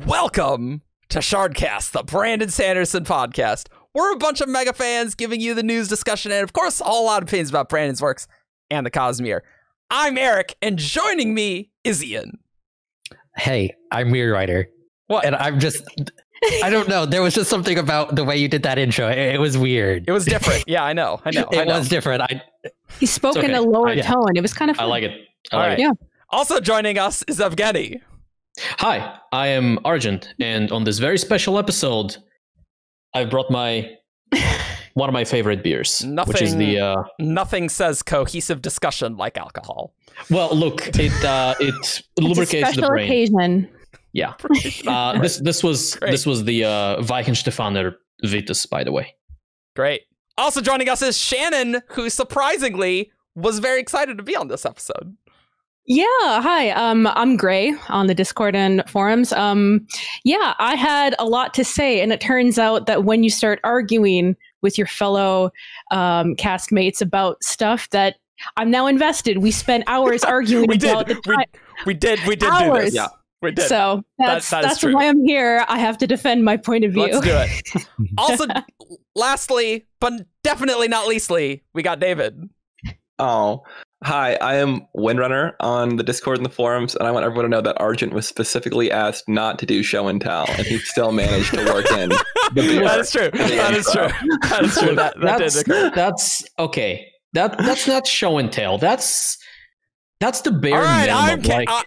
Welcome to Shardcast, the Brandon Sanderson podcast. We're a bunch of mega fans giving you the news, discussion, and of course, a whole lot of opinions about Brandon's works and the Cosmere. I'm Eric, and joining me is Ian. Hey, I'm Windrunner. What? And I don't know. There was just something about the way you did that intro. It was weird. It was different. Yeah, I know. It was different. He spoke in a lower tone. It was kind of fun. I like it. All right. Yeah. Also joining us is Evgeni. Hi, I am Argent, and on this very special episode, I brought one of my favorite beers, which is the Nothing says cohesive discussion like alcohol. Well, look, it lubricates the brain. Occasion. Yeah. This was the Weichenstefaner Vitus, by the way. Great. Also joining us is Shannon, who surprisingly was very excited to be on this episode. Yeah, hi. I'm Gray on the Discord and forums. I had a lot to say, and it turns out that when you start arguing with your fellow castmates about stuff that I'm now invested, we spent hours arguing about the time. We did hours. Do this. Yeah, we did. So that's true. why I'm here. I have to defend my point of view. Let's do it. Also, lastly, but definitely not leastly, we got David. Oh, hi, I am Windrunner on the Discord and the forums, and I want everyone to know that Argent was specifically asked not to do show and tell, and he still managed to work in the beer. That is true. That is true. That is true. That did occur. That's okay. That's not show and tell. That's the bare minimum.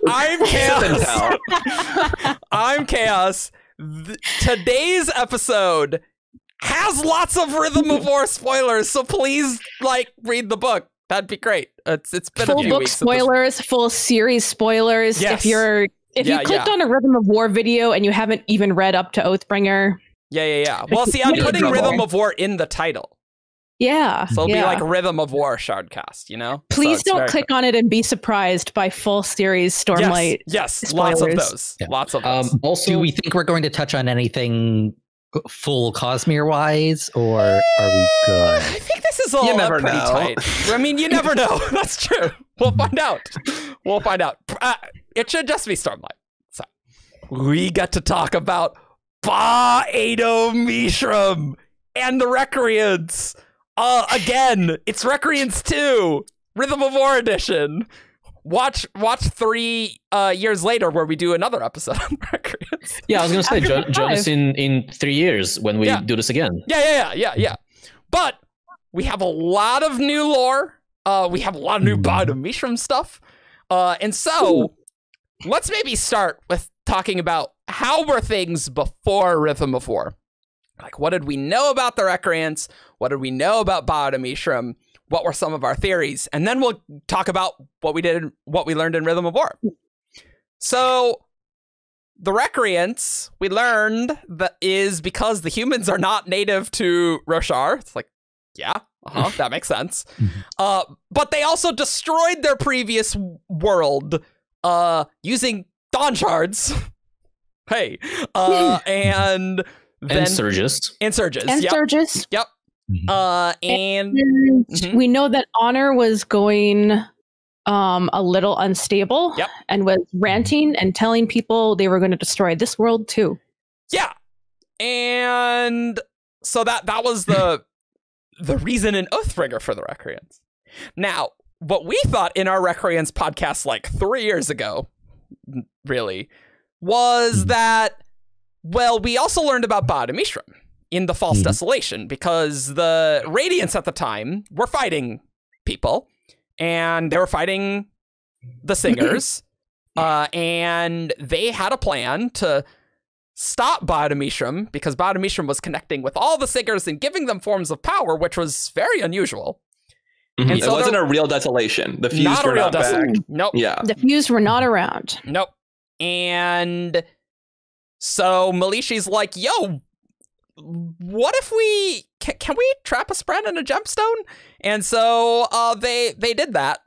I'm Chaos. I'm Chaos. Today's episode has lots of Rhythm of War spoilers, so please read the book. That'd be great. It's been full a few book weeks. Spoilers, full series spoilers. Yes. If you clicked on a Rhythm of War video and you haven't even read up to Oathbringer. Yeah. Well, see, I'm putting Rhythm of War in the title. Yeah. So it'll be like Rhythm of War Shardcast, you know? Please don't click on it and be surprised by full series Stormlight. Yes, spoilers. lots of those. Yeah. Lots of those. Also, do we think we're going to touch on anything full Cosmere wise, or are we good? I think this is all pretty tight. I mean, you never know. That's true. We'll find out. It should just be Stormlight. So we get to talk about Ba-Ado-Mishram and the Recreance. Again, it's Recreance 2, Rhythm of War edition. Watch 3 years later where we do another episode on Recreance. Yeah, I was going to say, join us in 3 years when we do this again. Yeah. But we have a lot of new lore. We have a lot of new Ba-Ado-Mishram stuff. And so let's maybe start with talking about how were things before Rhythm of War. Like, what did we know about the Recreance? What did we know about Ba-Ado-Mishram? What were some of our theories? And then we'll talk about what we learned in Rhythm of War. So the Recreance, we learned that is because the humans are not native to Roshar. It's like, that makes sense. But they also destroyed their previous world using Dawn Shards. Hey. And then Surges. And Yep. Surges. Yep. And we know that Honor was going a little unstable and was ranting and telling people they were going to destroy this world too. Yeah. And so that was the reason in Oathbringer for the Recreance. Now, what we thought in our Recreance podcast 3 years ago, really, was that, well, we also learned about Ba-Ado-Mishram in the False Desolation, because the Radiants at the time were fighting people, and they were fighting the Singers, and they had a plan to stop Ba-Ado-Mishram, because Ba-Ado-Mishram was connecting with all the Singers and giving them forms of power, which was very unusual. And so it wasn't a real desolation. The Fused were not back. Nope. Yeah. The Fused were not around. Nope. And so Militia's like, yo, what if we can we trap a spread in a gemstone? And so they did that,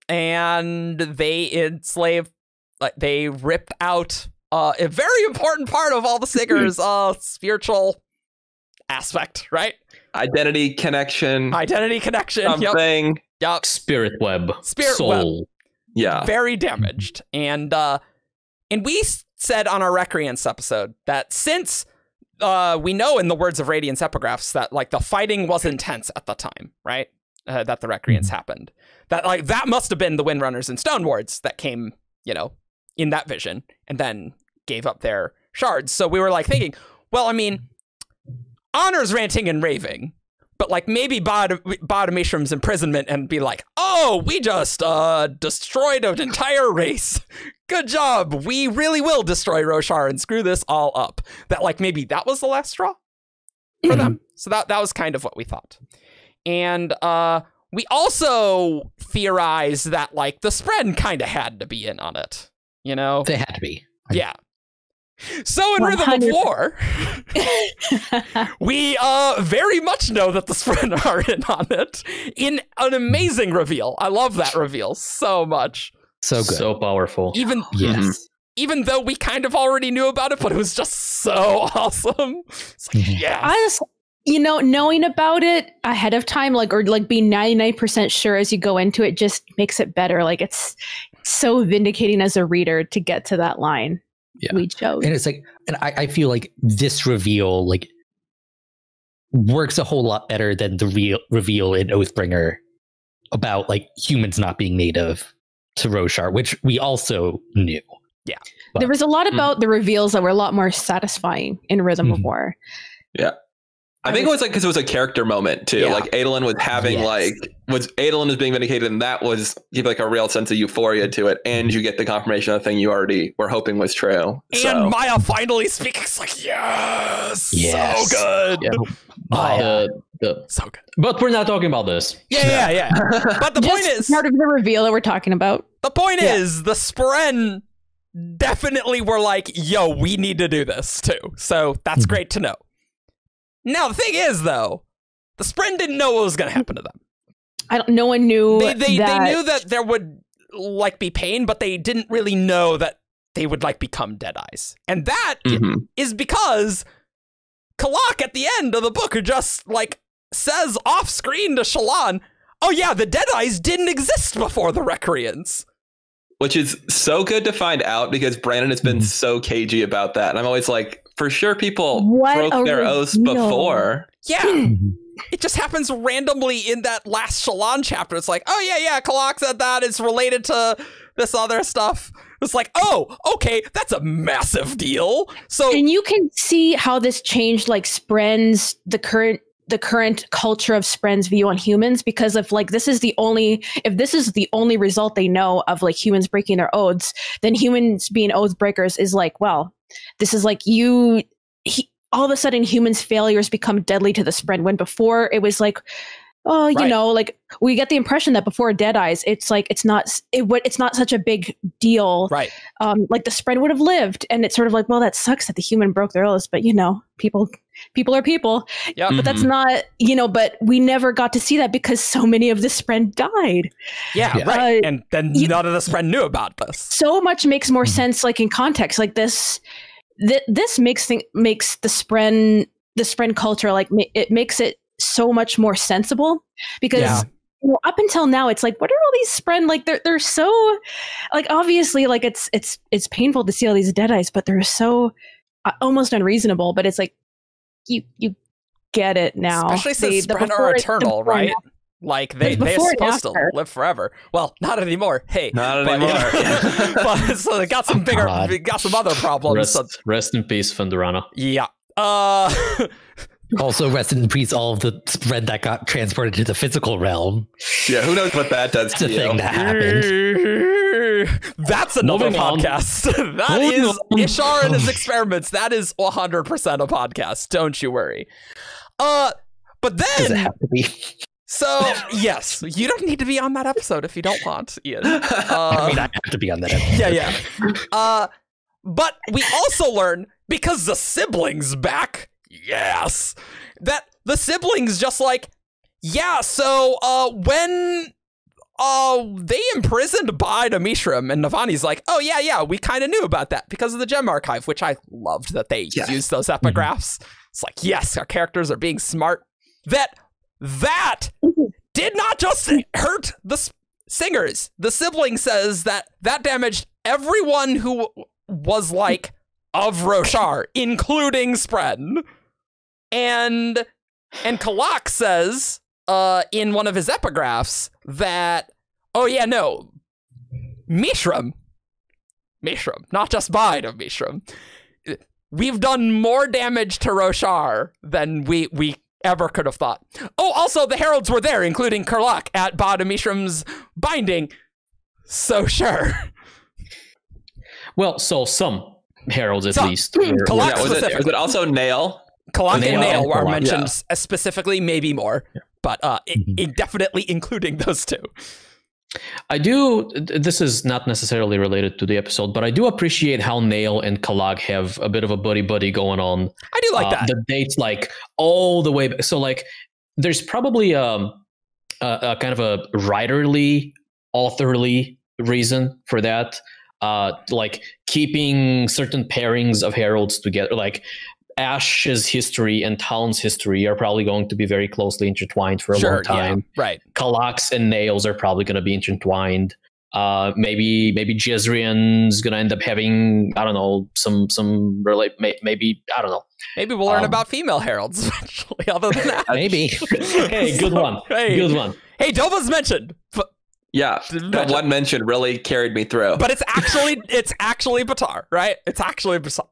and they enslaved, they ripped out a very important part of all the Singers' spiritual aspect, right? Identity connection. Something. Yep. Spirit web. Soul. Web. Yeah. Very damaged, and we said on our Recreance episode that since we know in the Words of Radiance epigraphs that like the fighting was intense at the time, right? That the Recreance happened. That like that must have been the Windrunners and Stone Wards that came, you know, in that vision and then gave up their shards. So we were like thinking, well, I mean, Honor's ranting and raving, but like maybe Ba-Ado-Mishram's imprisonment and be like, oh, we just destroyed an entire race. Good job. We really will destroy Roshar and screw this all up. That like maybe that was the last straw for them. So that was kind of what we thought. And we also theorized that like the Spren kind of had to be in on it. You know? They had to be. Yeah. So in 100%. Rhythm of War, we very much know that the Spren are in on it in an amazing reveal. I love that reveal so much. So good. So powerful. Even though we kind of already knew about it, but it was just so awesome. It's like, yes. I just, you know, knowing about it ahead of time, like, or like being 99% sure as you go into it just makes it better. Like it's so vindicating as a reader to get to that line. Yeah. We chose. And it's like, and I feel like this reveal like works a whole lot better than the reveal in Oathbringer about like humans not being native to Roshar, which we also knew. Yeah. But there was a lot about the reveals that were a lot more satisfying in Rhythm of War. Yeah. I think it was like because it was a character moment too. Yeah. Like Adolin was having Adolin was being vindicated, and that was give like a real sense of euphoria to it. And you get the confirmation of the thing you already were hoping was true. And Maya finally speaking. It's like yes, so good. Yeah. So good. But we're not talking about this. Yeah. But the point is part of the reveal that we're talking about. The point is the Spren definitely were like, yo, we need to do this too. So that's great to know. Now, the thing is, though, the Spren didn't know what was going to happen to them. No one knew. They knew that there would like be pain, but they didn't really know that they would like become Deadeyes. And that is because Kalak at the end of the book just like says off screen to Shallan, oh yeah, the Deadeyes didn't exist before the Recreance. Which is so good to find out because Brandon has been so cagey about that. And I'm always like, for sure people broke their oaths before. Yeah. It just happens randomly in that last Shallan chapter. It's like, oh yeah, Kalak said that. It's related to this other stuff. It's like, oh, okay, that's a massive deal. So, and you can see how this changed like Spren's, the current culture of Spren's view on humans, because if like this is the only result they know of like humans breaking their oaths, then humans being oath breakers is like, well, this is like all of a sudden humans' failures become deadly to the Spren, when before it was like, oh, you know, like we get the impression that before Deadeyes, it's like it's not such a big deal, right? Like the Spren would have lived, and it's sort of like, well, that sucks that the human broke their oaths, but you know, people are people. Yeah, but that's not, you know. But we never got to see that because so many of the Spren died. Yeah, right. And then none of the Spren knew about this. So much makes more sense, like in context, like this. This makes the Spren culture, like it makes it so much more sensible, because you know, up until now it's like, what are all these Spren, like they're so like, obviously like it's painful to see all these Deadeyes, but they're so almost unreasonable. But it's like you get it now, especially since Spren are eternal, right? Like they're supposed to live forever. Well, not anymore. Hey, not anymore. But so they got some other problems. Rest in peace, Windrunner. Yeah. Also, rest in peace, all of the Spren that got transported to the physical realm. Yeah, who knows what that does to you? Thing that happened. That's another podcast. That is Ishar and his experiments. That is 100% a podcast. Don't you worry. But then does it have to be? So, yes, you don't need to be on that episode if you don't want, Ian. I mean, I have to be on that episode. Yeah. But we also learn, because the siblings back, yes, that the siblings just like, yeah, so when they imprisoned Ba-Ado-Mishram, and Navani's like, oh, yeah, we kind of knew about that because of the Gem Archive, which I loved that they used those epigraphs. It's like, yes, our characters are being smart. That did not just hurt the singers. The sibling says that damaged everyone who was like of Roshar, including Spren. And Kalak says in one of his epigraphs that, Mishram, not just Ba-Ado-Mishram. We've done more damage to Roshar than we ever could have thought. Oh, also the heralds were there, including Kalak at Ba-Ado-Mishram's binding. So sure. Well, so some heralds at least. Kalak was it also Nail? Kalak and Nail were Kalak, mentioned specifically, maybe more, but definitely including those two. I do. This is not necessarily related to the episode, but I do appreciate how Nail and Kalak have a bit of a buddy buddy going on. I do like that. The dates like all the way. So like, there's probably a kind of a writerly, authorly reason for that. Like keeping certain pairings of heralds together, like Ash's history and Talon's history are probably going to be very closely intertwined for a long time. Yeah, right. Kalak's and Nail's are probably going to be intertwined. Maybe Jezrian's going to end up having, I don't know, some maybe, I don't know. Maybe we'll learn about female heralds eventually, other than that. Maybe. Hey, good one. Good one. Hey, Dova's mentioned. Yeah, that one mention really carried me through. But it's actually Batar, right? It's actually Batar.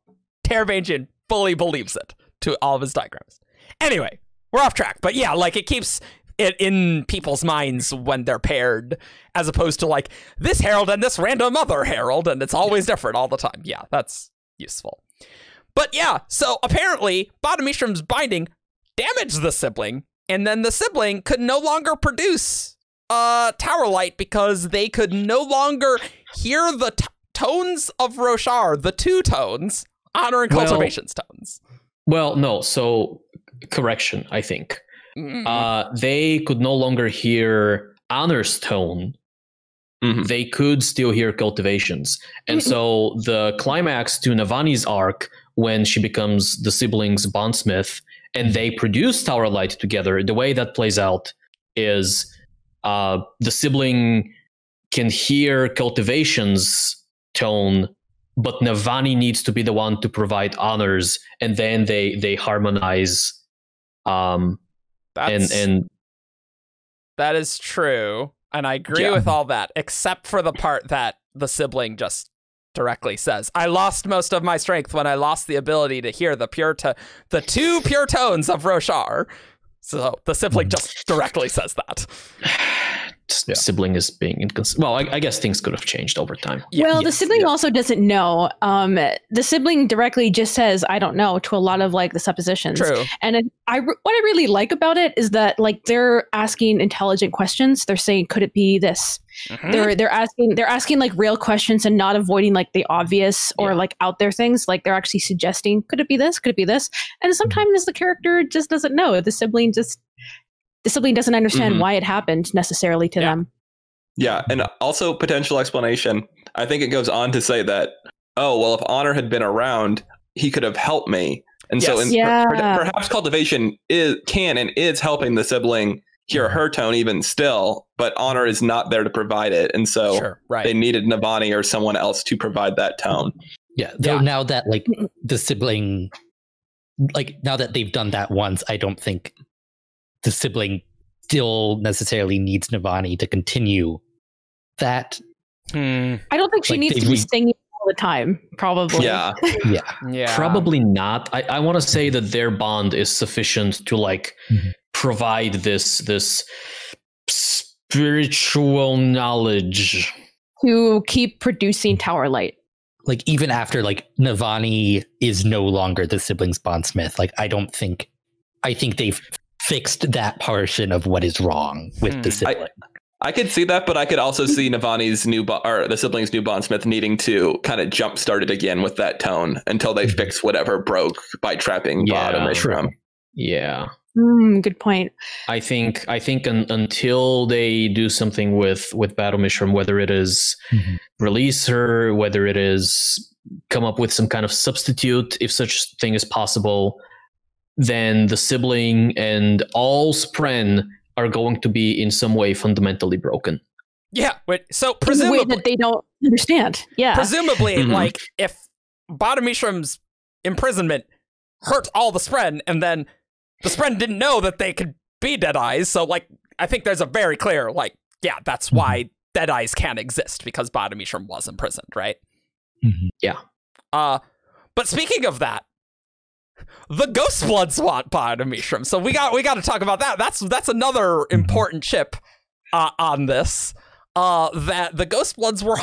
Teravangian fully believes it to all of his diagrams. Anyway, we're off track. But yeah, like it keeps it in people's minds when they're paired, as opposed to like this herald and this random other herald, and it's always different all the time. Yeah, that's useful. But yeah, so apparently Ba-Ado-Mishram's binding damaged the sibling, and then the sibling could no longer produce tower light because they could no longer hear the tones of Roshar, the two tones, honor and cultivation's tones. Well, no. So correction, I think. They could no longer hear honor's tone. They could still hear cultivations. And so the climax to Navani's arc, when she becomes the siblings' bondsmith and they produce tower light together, the way that plays out is the sibling can hear cultivation's tone, but Navani needs to be the one to provide honors, and then they harmonize. And that is true, and I agree with all that, except for the part that the sibling just directly says, "I lost most of my strength when I lost the ability to hear the two pure tones of Roshar." So the sibling just directly says that. Sibling is being inconsistent. Well, I guess things could have changed over time. The sibling also doesn't know. The sibling directly just says, "I don't know," to a lot of like the suppositions. True. And what I really like about it is that like they're asking intelligent questions. They're saying, "Could it be this?" They're asking like real questions and not avoiding like the obvious or like out there things. Like they're actually suggesting, "Could it be this? Could it be this?" And sometimes the character just doesn't know. The sibling doesn't understand why it happened necessarily to them. Yeah, and also potential explanation. I think it goes on to say that, if Honor had been around, he could have helped me. And so perhaps cultivation can and is helping the sibling hear her tone even still, but Honor is not there to provide it. And so they needed Navani or someone else to provide that tone. Yeah, though now that like the sibling, like now that they've done that once, I don't think the sibling still necessarily needs Navani to continue that. I don't think she needs to be singing all the time, probably. Yeah. Probably not. I want to say that their bond is sufficient to like provide this spiritual knowledge to keep producing tower light. Like even after like Navani is no longer the siblings' bondsmith, like I think they've fixed that portion of what is wrong with the sibling. I could see that, but I could also see Navani's the siblings' new bondsmith needing to kind of jumpstart it again with that tone until they fix whatever broke by trapping Ba-Ado-Mishram. Yeah. Good point. I think until they do something with Ba-Ado-Mishram, whether it is release her, whether it is come up with some kind of substitute, if such thing is possible, then the sibling and all Spren are going to be in some way fundamentally broken. Yeah, so presumably in a way that they don't understand. Yeah, presumably, like if Ba-Ado-Mishram's imprisonment hurt all the Spren, and then the Spren didn't know that they could be Deadeyes. So, like, I think there's a very clear, like, yeah, that's why Deadeyes can't exist, because Ba-Ado-Mishram was imprisoned, right? Yeah. But speaking of that, the Ghostbloods want Ba-Ado-Mishram, so we got to talk about that. That's another important chip on this. That the Ghostbloods were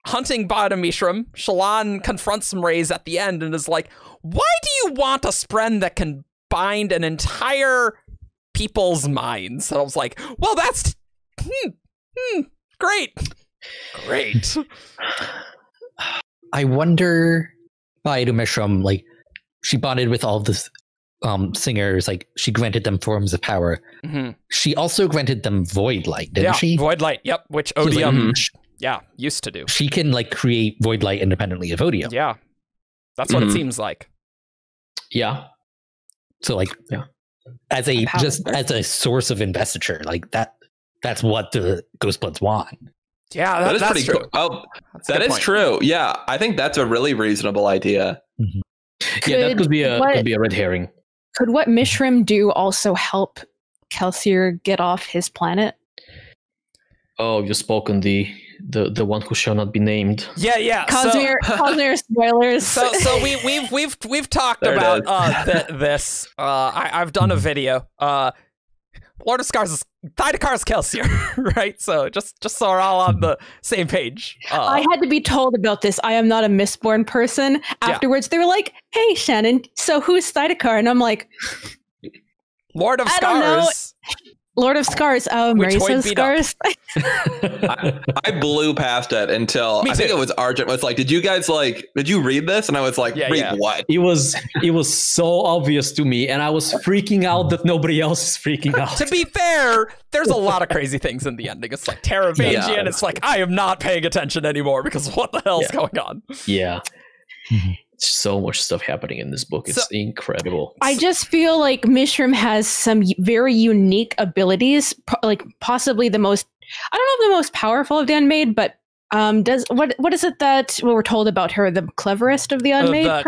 hunting Ba-Ado-Mishram. Shallan confronts Mraize at the end and is like, "Why do you want a Spren that can bind an entire people's minds?" And I was like, "Well, that's great." I wonder, Ba-Ado-Mishram, like, she bonded with all the singers, like, she granted them forms of power. She also granted them void light, didn't she? Void light, yep, which So, Odium, like, used to do. she can, like, create void light independently of Odium. Yeah, that's what it seems like. Yeah. So, like, as a source of investiture, like, that's what the Ghostbloods want. Yeah, that is that's pretty true. cool. Oh, That's a that good is point. true. Yeah, I think that's a really reasonable idea. Yeah, that could be a red herring. Could what Mishram do also help Kelsier get off his planet? Oh, you spoke on the one who shall not be named. Yeah. Cosmere spoilers. So we've talked There it about this. I've done a video. Lord of Scars is Thydakar's Kelsier, right? So just so we're all on the same page. I had to be told about this. I am not a Mistborn person. Afterwards, they were like, "Hey, Shannon, so who's Thydakar?" And I'm like, Lord of I don't know. Scars. Lord of Scars. Oh, Marissa's Scars. I blew past it until Me I think too. it was Argent was like, did you read this? And I was like, read what? It was so obvious to me, and I was freaking out that nobody else is freaking out. To be fair, there's a lot of crazy things in the ending. It's like Teravagia, Yeah. and it's like, I am not paying attention anymore because what the hell's going on? Yeah. So much stuff happening in this book. It's incredible. I just feel like Mishram has some very unique abilities, like possibly the most, I don't know if the most powerful of the Unmade, but what is it that we're told about her? The cleverest of the Unmade?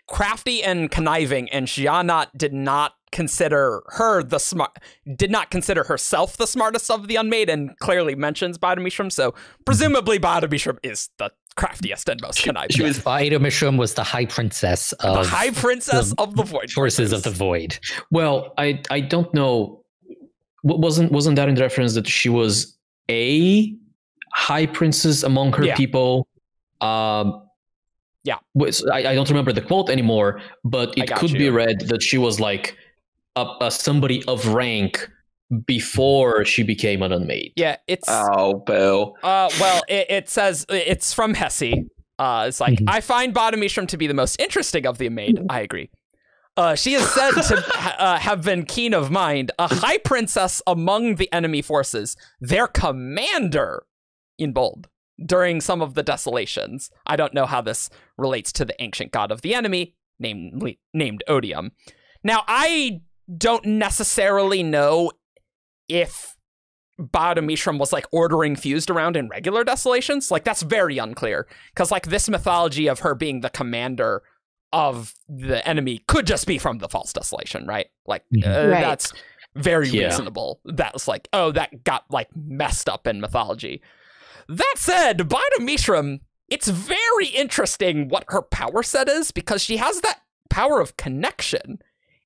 Crafty and conniving, and Shannon did not consider herself the smartest of the Unmade, and clearly mentions Ba-Ado-Mishram, so presumably Ba-Ado-Mishram is the craftiest and most conniving. Ba-Ado-Mishram was the High Princess of the Void Forces of the Void. Well, I don't know. Wasn't that in reference that she was a high princess among her people? I don't remember the quote anymore, but it could be read that she was like a somebody of rank before she became an Unmade. Yeah, it's boo. Well, it says it's from Hesse. It's like, I find Ba-Ado-Mishram to be the most interesting of the Unmade. I agree. She is said to have been keen of mind, a high princess among the enemy forces, their commander, in bold, during some of the desolations. I don't know how this relates to the ancient god of the enemy, named Odium. Now, I don't necessarily know if Ba-Ado-Mishram was like ordering Fused around in regular desolations. Like, that's very unclear, because like this mythology of her being the commander of the enemy could just be from the false desolation, right? Like that's very reasonable. That's like, oh, that got like messed up in mythology. That said, Ba-Ado-Mishram, it's very interesting what her power set is, because she has that power of connection,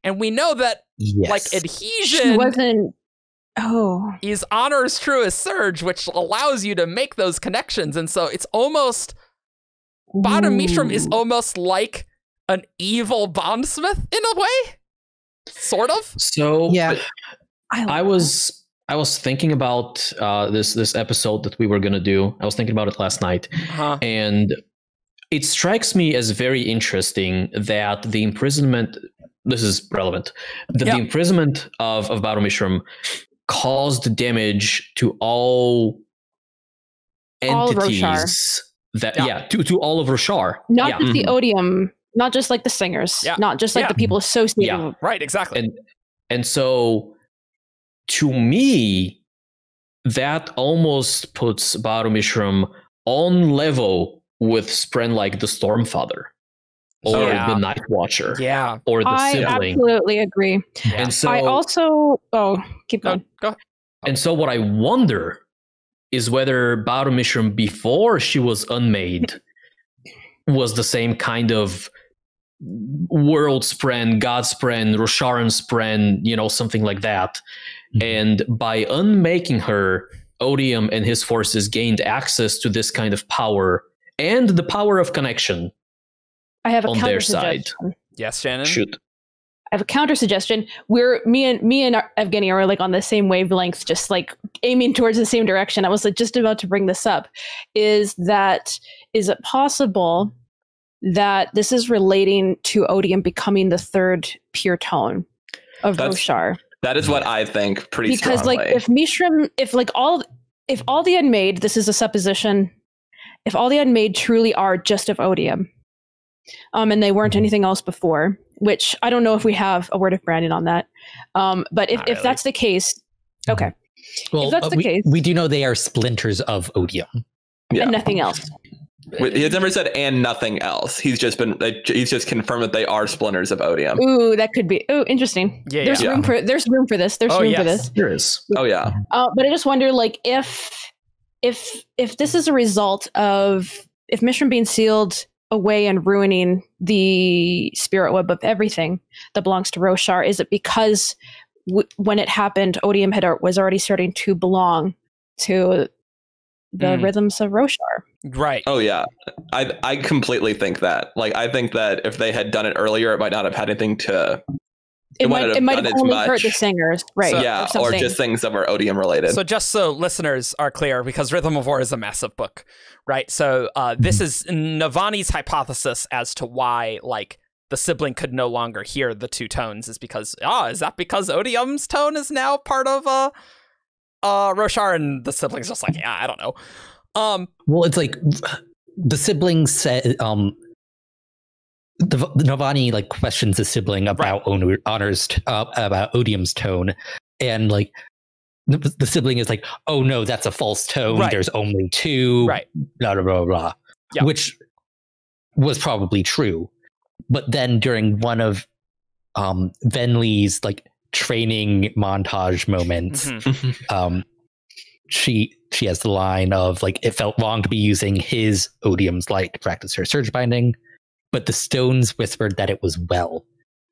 and we know that like adhesion is honor's truest surge, which allows you to make those connections. And so it's almost Ba-Ado-Mishram is almost like an evil bondsmith in a way, sort of. So I was thinking about this episode that we were gonna do. I was thinking about it last night, and it strikes me as very interesting that the imprisonment. This is relevant. That the imprisonment of Ba-Ado-Mishram caused damage to all entities. To all of Roshar. Not just the Odium. Not just like the singers, not just like the people associated. Yeah, right, exactly. And so, to me, that almost puts Ba-Ado-Mishram on level with Spren like the Stormfather. or Yeah. the Night Watcher, Yeah. or the I sibling. absolutely agree. And so, I also keep Go, going. go. and so, what I wonder is whether Ba-Ado-Mishram, before she was unmade, was the same kind of world spren, god spren, Rosharan spren, something like that. And by unmaking her, Odium and his forces gained access to this kind of power and the power of connection I have a on counter their side. suggestion. Yes, Shannon. Shoot. I have a counter suggestion. Me and Evgeni are like on the same wavelength, just like aiming towards the same direction. I was like just about to bring this up. Is it possible that this is relating to Odium becoming the third pure tone of Roshar? That is what I think pretty Because strongly. like if Mishram, if all the Unmade, this is a supposition, if all the Unmade truly are just of Odium, and they weren't anything else before, which I don't know if we have a word of Brandon on that, but if that's the case, okay. Well, if that's the case, we do know they are splinters of Odium. Yeah. and nothing else. He has never said and nothing else. He's just confirmed that they are splinters of Odium. Ooh, that could be. Ooh, interesting. Yeah, There's yeah. room for this. There's room for this. There is. Oh yeah. But I just wonder, like, if this is a result of if Mishram being sealed away and ruining the spirit web of everything that belongs to Roshar, is it because when it happened, Odium was already starting to belong to the rhythms of Roshar? Right. Oh yeah. I completely think that. Like I think that if they had done it earlier, it might not have had anything to. It might have only hurt the singers, right? So, yeah, or just things that were Odium related. So just so listeners are clear, because Rhythm of War is a massive book, right? So this is Navani's hypothesis as to why, like, the sibling could no longer hear the two tones is because, is that because Odium's tone is now part of Roshar? And the sibling's just like, yeah, I don't know. Well, it's like the sibling said, the Navani like questions the sibling about about Odium's tone, and like the sibling is like, oh no, that's a false tone. Right. There's only two. Right. Blah blah blah blah. Yeah. Which was probably true, but then during one of Venli's like training montage moments, she has the line of like, it felt wrong to be using his Odium's light to practice her surge binding, but the stones whispered that it was well.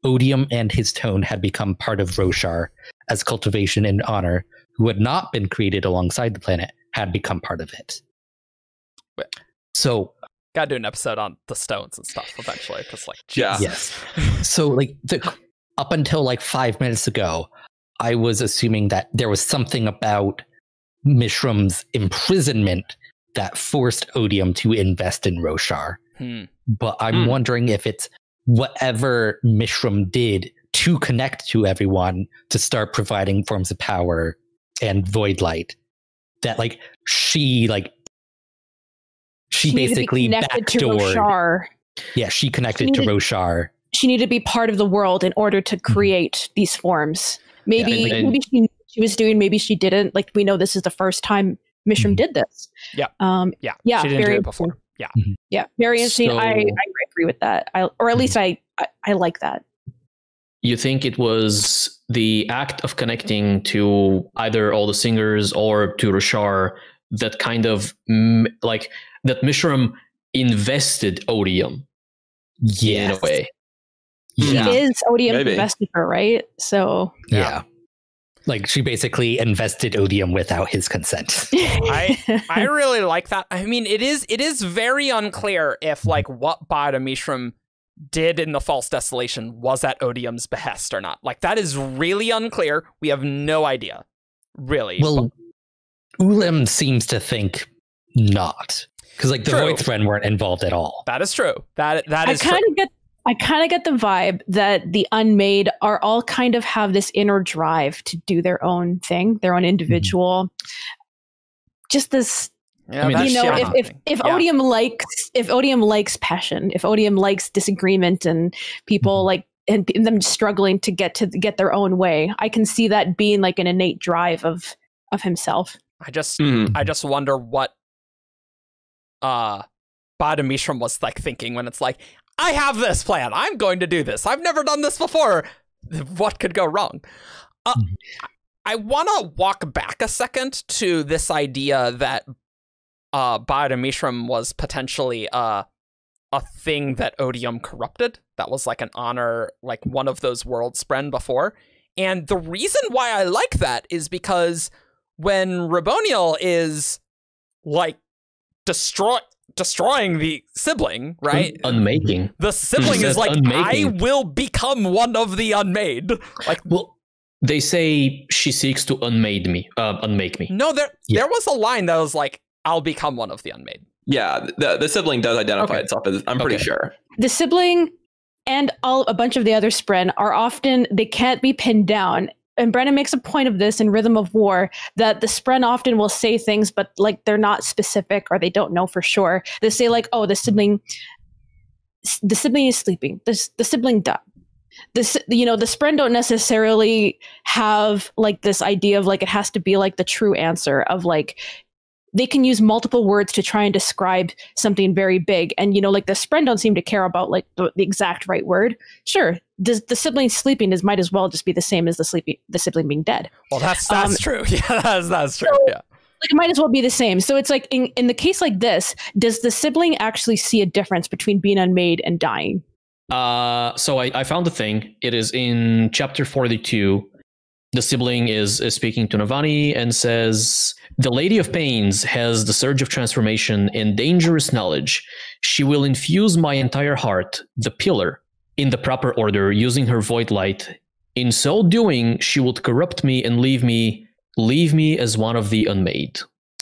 Odium and his tone had become part of Roshar, as cultivation and honor, who had not been created alongside the planet, had become part of it. So gotta do an episode on the stones and stuff eventually, because like, yeah. Yes. So like up until like 5 minutes ago, I was assuming that there was something about Mishram's imprisonment that forced Odium to invest in Roshar. But I'm wondering if it's whatever Mishram did to connect to everyone to start providing forms of power and void light, that like she basically backdoored. Yeah, she connected to Roshar. She needed to be part of the world in order to create these forms. Maybe she was doing, maybe she didn't. Like, we know this is the first time Mishram did this. Yeah. Yeah. She didn't do it before. Yeah. Yeah. Very interesting. So, I agree with that. Or at least I like that. You think it was the act of connecting to either all the singers or to Roshar that kind of like that Mishram invested Odium in a way? Yeah. It is Odium invested her, right? So yeah. Like she basically invested Odium without his consent. I really like that. I mean, it is very unclear if like what Ba-Ado-Mishram did in the False Desolation was at Odium's behest or not. Like that is really unclear. We have no idea, really. Well, Ulim seems to think not, because like the Voidspren weren't involved at all. That is true. That is true. I kind of get the vibe that the Unmade are all kind of have this inner drive to do their own thing, their own individual. Just this, yeah, you know, if Odium likes passion, if Odium likes disagreement and people like and them struggling to get their own way, I can see that being like an innate drive of himself. I just wonder what Ba-Ado-Mishram was like thinking when it's like, I have this plan. I'm going to do this. I've never done this before. What could go wrong? I want to walk back a second to this idea that Ba-Ado-Mishram was potentially a thing that Odium corrupted. That was like an honor, like one of those world spren before. And the reason why I like that is because when Raboniel is like destroying the sibling, right? Unmaking. The sibling is like, unmaking. I will become one of the unmade. Like, well, they say she seeks to unmake me. No, there was a line that was like, I'll become one of the unmade. Yeah, the sibling does identify itself as, I'm pretty sure. The sibling and a bunch of the other spren are often, they can't be pinned down. And Brennan makes a point of this in Rhythm of War, that the spren often will say things, but like they're not specific or they don't know for sure. They say like, oh, the sibling is sleeping. The sibling died. The spren don't necessarily have like this idea of like, it has to be like the true answer of like, they can use multiple words to try and describe something very big. And, like the spren don't seem to care about like the exact right word. Sure. The sibling sleeping might as well just be the same as the sibling being dead. Well, that's true. Yeah, that's true. So, yeah. Like, it might as well be the same. So it's like in the case like this, does the sibling actually see a difference between being unmade and dying? So I found the thing. It is in chapter 42. The sibling is speaking to Navani and says, the Lady of Pains has the surge of transformation and dangerous knowledge. She will infuse my entire heart, the pillar, in the proper order, using her void light. In so doing, she would corrupt me and leave me as one of the unmade.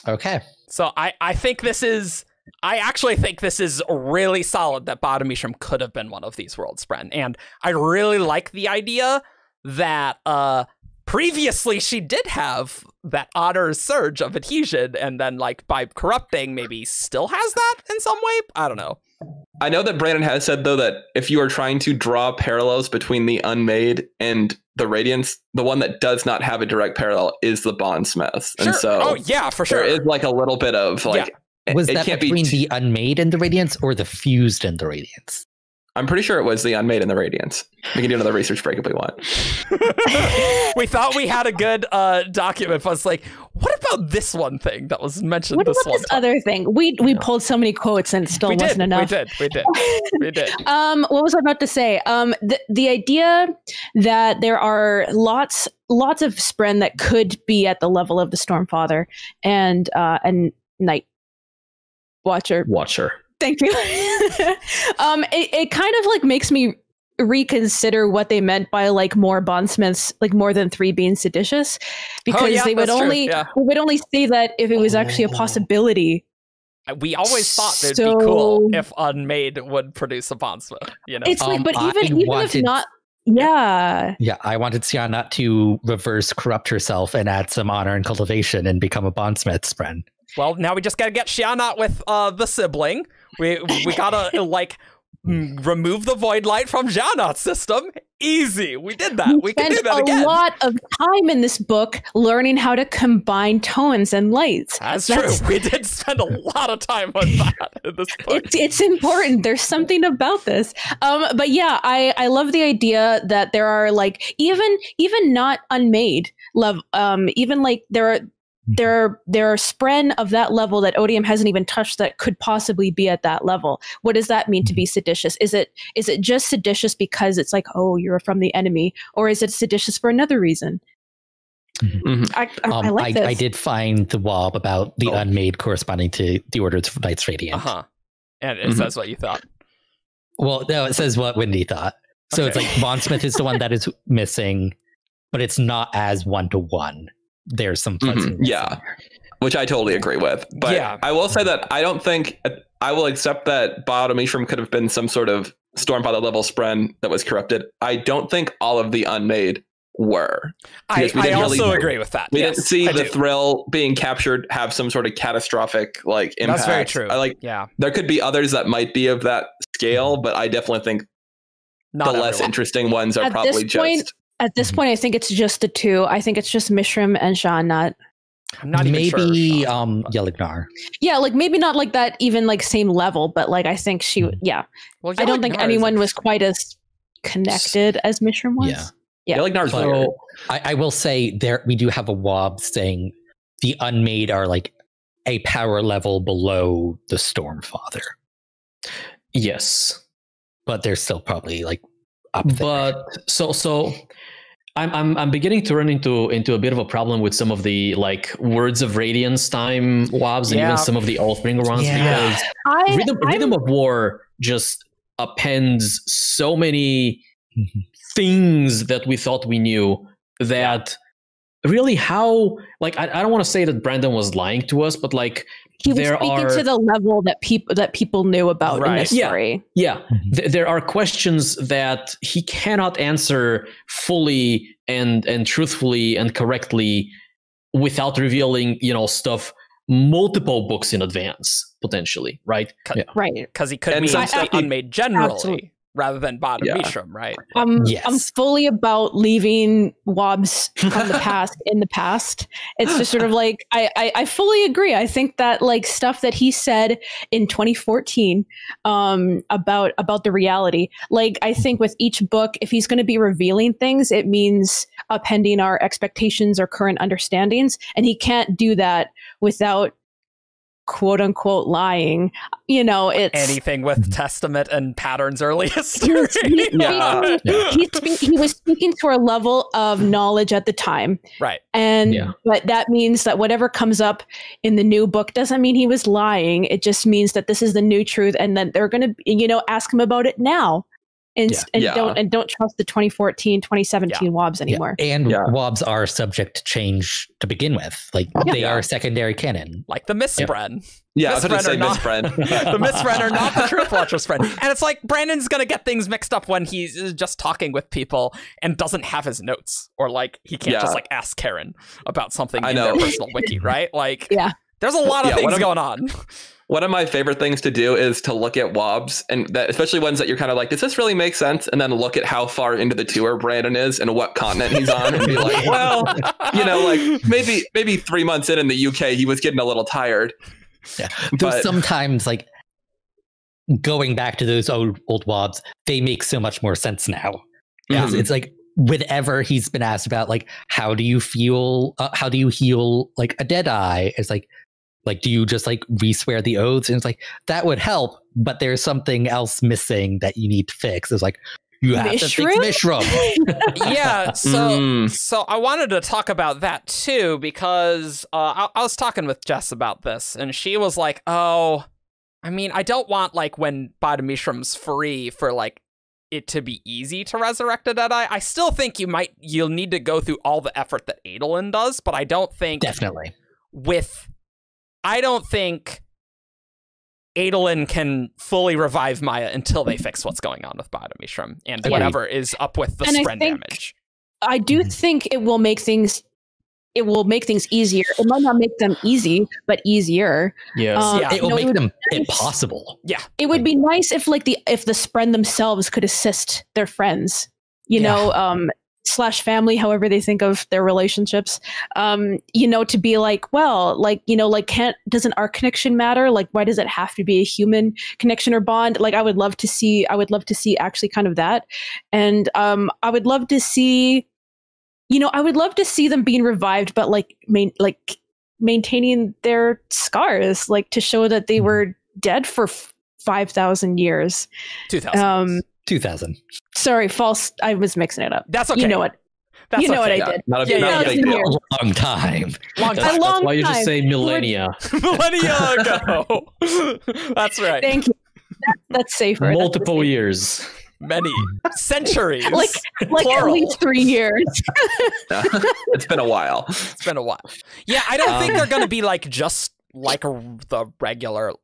Okay. So I actually think this is really solid that Ba-Ado-Mishram could have been one of these world spren. And I really like the idea that previously she did have that otter surge of adhesion, and then like by corrupting maybe still has that in some way. I don't know. I know that Brandon has said though that if you are trying to draw parallels between the unmade and the Radiance, the one that does not have a direct parallel is the Bondsmiths. Sure. And so for sure. There is like a little bit of like was that between the unmade and the Radiance or the fused and the Radiance? I'm pretty sure it was the unmade and the Radiance. We can do another research break if we want. We thought we had a good document, but it's like, what about this one thing that was mentioned? What about this other thing? We pulled so many quotes and it still wasn't enough. We did. What was I about to say? The idea that there are lots of spren that could be at the level of the Stormfather and Night Watcher. Thank you. It kind of like makes me reconsider what they meant by like more bondsmiths, like more than 3 being seditious, because they would only say that if it was actually a possibility. We always thought it'd be cool if unmade would produce a bondsmith. It's like, but even if not. Yeah. Yeah, I wanted Syanna to reverse corrupt herself and add some honor and cultivation and become a bondsmith spren. Well, now we just gotta get Syanna with the sibling. We gotta like remove the void light from Janot's system. Easy. We did that. We can do that again. A lot of time in this book learning how to combine tones and lights. That's true. We did spend a lot of time on that in this book. It's important. There's something about this. But yeah, I love the idea that there are like even not unmade love. Even like there are spren of that level that Odium hasn't even touched that could possibly be at that level. What does that mean to be seditious? Is it just seditious because it's like, oh, you're from the enemy, or is it seditious for another reason? Mm-hmm. I like this. I did find the wob about the unmade corresponding to the Order of Knights Radiant. And it says what you thought. Well, no, it says what Wendy thought. So it's like Bondsmith is the one that is missing, but it's not as 1-to-1. There's some fuzziness which I totally agree with. But I will say that I don't think I will accept that Ba-Ado-Mishram could have been some sort of Stormfather level spren that was corrupted. I don't think all of the unmade were. I also agree with that. We didn't see the thrill being captured have some sort of catastrophic like impact. That's very true. There could be others that might be of that scale, but I definitely think the less interesting ones are probably just. At this point, I think it's just the 2. I think it's just Mishram and Shannon. I'm not even sure. Maybe Yelignar. Yeah, like maybe not like that, even like same level, but like I think she, yeah. Well, I don't think Yelignar anyone is was quite as connected as Mishram was. Yeah. Yeah. Yelignar's But weird. I will say we do have a wob saying the Unmade are like a power level below the Stormfather, Yes. but they're still probably like up there. But so I'm beginning to run into a bit of a problem with some of the like Words of Radiance time wobs and even some of the Oathbringer ones because Rhythm of War just appends so many things that we thought we knew that really how like I don't want to say that Brandon was lying to us, but like he was speaking to the level that people knew about in this story. Yeah. There are questions that he cannot answer fully and truthfully and correctly without revealing, stuff multiple books in advance, potentially, right? Right. Because he could mean Unmade generally. Rather than Ba-Ado-Mishram, right? Yes. I'm fully about leaving wobs from the past in the past. It's just sort of like I fully agree. I think that like stuff that he said in 2014 about the reality, like I think with each book, if he's going to be revealing things, it means upending our expectations or current understandings, and he can't do that without quote unquote lying. It's anything with Testament and Pattern's early history. He was speaking to a level of knowledge at the time, right? And but that means that whatever comes up in the new book doesn't mean he was lying. It just means that this is the new truth, and then they're going to ask him about it now. Don't trust the 2014, 2017 wobs anymore. And wobs are subject to change to begin with. Like they are secondary canon. Like the Mistbren. Yeah, I was going to say Mistbren. The Mistbren are not the Truth Watcher's friend. And it's like Brandon's going to get things mixed up when he's just talking with people and doesn't have his notes. Or like he can't just like ask Karen about something in their personal wiki, right? Like there's a lot of things going on. One of my favorite things to do is to look at wobs, and that, especially ones that you're kind of like, does this really make sense? And then look at how far into the tour Brandon is and what continent he's on, and be like, well, like maybe 3 months in the UK, he was getting a little tired. Yeah, but sometimes like going back to those old wobs, they make so much more sense now. Yeah, it's like whenever he's been asked about like how do you feel, how do you heal like a dead eye? It's like, do you just like re-swear the oaths? And it's like, that would help, but there's something else missing that you need to fix. It's like, you have to fix Mishram. Yeah, so I wanted to talk about that too, because I was talking with Jess about this, and she was like, oh, I mean, I don't want like when Ba-Ado-Mishram's free for like it to be easy to resurrect a Deadeye. I still think you'll need to go through all the effort that Adolin does, but I don't think I don't think Adolin can fully revive Maya until they fix what's going on with Ba-Ado-Mishram and whatever is up with the Spren damage. I do think it will make things easier. It might not make them easy, but easier. Yes. It will make them impossible. Yeah. It would be nice if if the Spren themselves could assist their friends, / family, however they think of their relationships, to be like, well, like, doesn't our connection matter? Like, why does it have to be a human connection or bond? Like, I would love to see actually kind of that. And I would love to see them being revived, but maintaining their scars, like to show that they were dead for 5,000 years. 2,000. Sorry, false. I was mixing it up. That's okay. You know what? I did. Not a big deal. A long time. That's why you just say millennia. Millennia ago. That's right. Thank you. That's safer. Multiple years. Many centuries. like at least 3 years. It's been a while. Yeah, I don't think they're going to be like just like the regular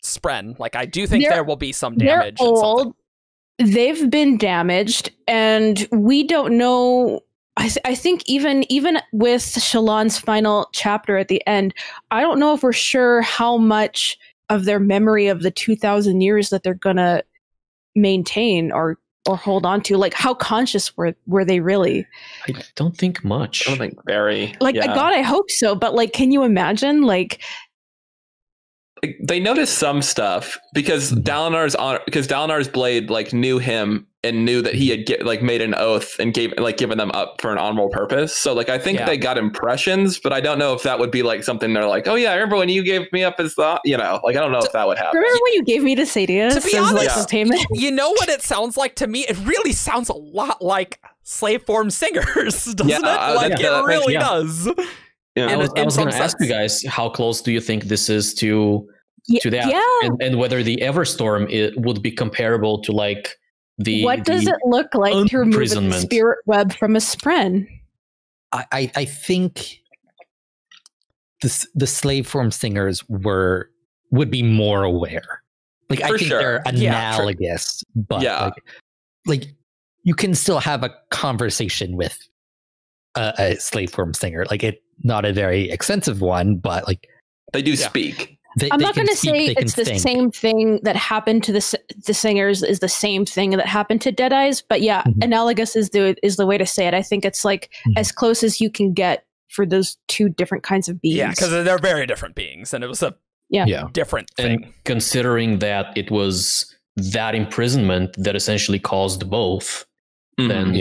Spren. Like, I do think there will be some damage. They're old. They've been damaged, and we don't know. I think even with Shallan's final chapter at the end, I don't know if we're sure how much of their memory of the 2,000 years that they're gonna maintain or or hold on to? Like, how conscious were they really? I don't think much. I don't think very. Like, God, I hope so. But like, can you imagine? Like, they noticed some stuff because Dalinar's blade like knew him and knew that he had made an oath and given them up for an honorable purpose. So like I think they got impressions, but I don't know if that would be like something they're like, oh yeah, I remember when you gave me up as the, like I don't know if that would happen. Remember when you gave me to Sadia? To be honest, you know what it sounds like to me? It really sounds a lot like slave form singers, doesn't it? Like it really does. Yeah. I was going to ask you guys, how close do you think this is to that? Yeah. And whether the Everstorm would be comparable to like what does it look like to remove the spirit web from a spren? I think the slave form singers would be more aware. Like I think they're analogous, but like you can still have a conversation with a slave form singer. Like it not a very extensive one, but like they do speak. I'm not going to say it's the same thing that happened to the singers is the same thing that happened to Deadeyes, but analogous is the way to say it. I think it's like as close as you can get for those two different kinds of beings. Yeah, because they're very different beings, and it was a different thing. And considering that it was that imprisonment that essentially caused both, then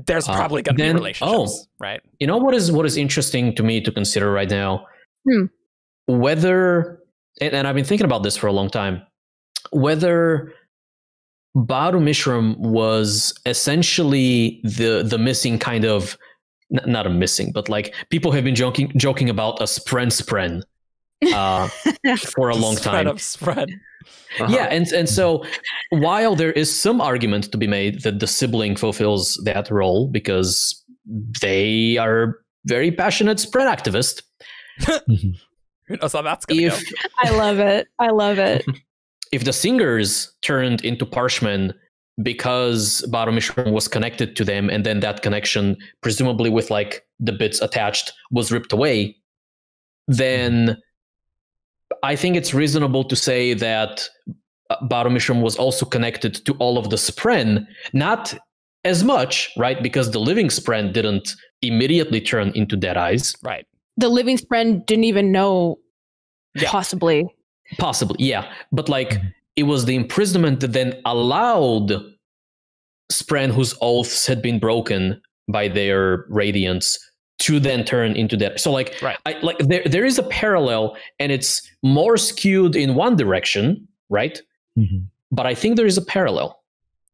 there's probably going to be relationships, right? You know what is interesting to me to consider right now? Whether, and I've been thinking about this for a long time, whether Ba-Ado-Mishram was essentially the missing kind of, not a missing, but like people have been joking about a spren for a long time. Yeah, and so while there is some argument to be made that the sibling fulfills that role because they are very passionate spren activists. Who knows how that's going to go? I love it. If the singers turned into Parshmen because Ba-Ado-Mishram was connected to them, and then that connection, presumably with like the bits attached, was ripped away, then I think it's reasonable to say that Ba-Ado-Mishram was also connected to all of the spren, not as much, right? Because the living spren didn't immediately turn into Deadeyes. Right. The living spren didn't even know, possibly, yeah. But like, it was the imprisonment that then allowed spren whose oaths had been broken by their radiance to then turn into that. So like, there is a parallel, and it's more skewed in one direction, right? But I think there is a parallel.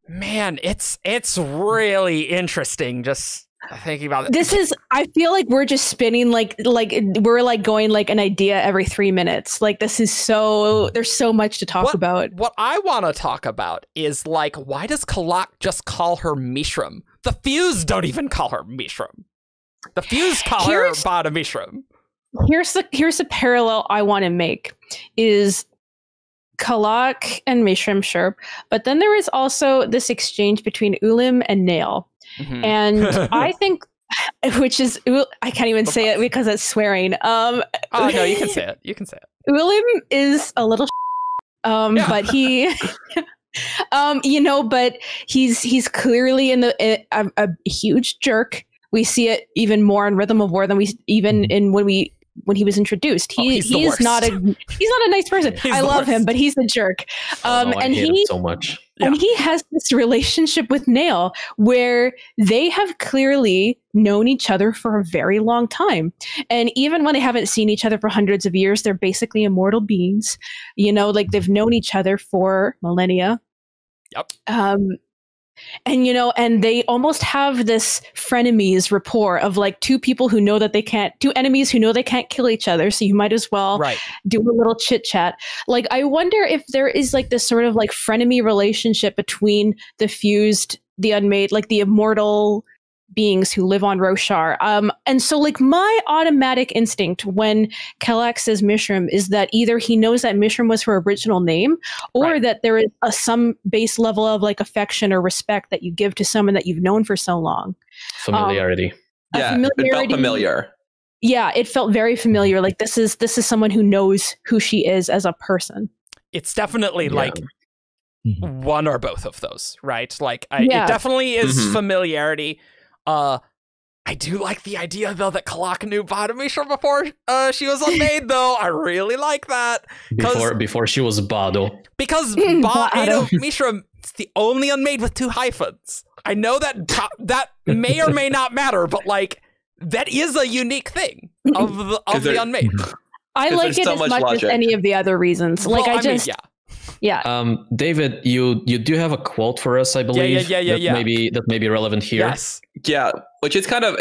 Man, it's really interesting. Just thinking about it. This is, I feel like we're just spinning like we're like going like an idea every 3 minutes. Like this is there's so much to talk about. What I want to talk about is like, why does Kalak just call her Mishram? The Fuse don't even call her Mishram. The Fuse call her Ba-Ado-Mishram. Here's the parallel I want to make is Kalak and Mishram, sure. But then there is also this exchange between Ulim and Nail. And I think, which is, I can't even say it because it's swearing. Oh no, you can say it. Ulim is a little, but he, but he's clearly a huge jerk. We see it even more in Rhythm of War than we even in when he was introduced. He's not a nice person. I love him, but he's a jerk. I hate him so much. And he has this relationship with Nail where they have clearly known each other for a very long time. And even when they haven't seen each other for hundreds of years, they're basically immortal beings. Like they've known each other for millennia. Yep. And they almost have this frenemies rapport of like two enemies who know they can't kill each other. So you might as well do a little chit chat. Like, I wonder if there is like this sort of like frenemy relationship between the fused, the unmade, like the immortal beings who live on Roshar. And so like my automatic instinct when Kalak says Mishram is that either he knows that Mishram was her original name or that there is some base level of like affection or respect that you give to someone that you've known for so long. Familiarity. It felt familiar. Yeah, it felt very familiar. Like this is someone who knows who she is as a person. It's definitely like one or both of those, right? Like, it definitely is familiarity. I do like the idea, though, that Kalak knew Ba-Ado-Mishram before she was unmade, though. I really like that. Before she was Bado. Because Ba-Ado-Mishram is the only unmade with 2 hyphens. I know that may or may not matter, but, like, that is a unique thing of the unmade. I like it as much as any of the other reasons. Like, Yeah. David, you do have a quote for us, I believe. That may be relevant here. Yes. Yeah, which is kind of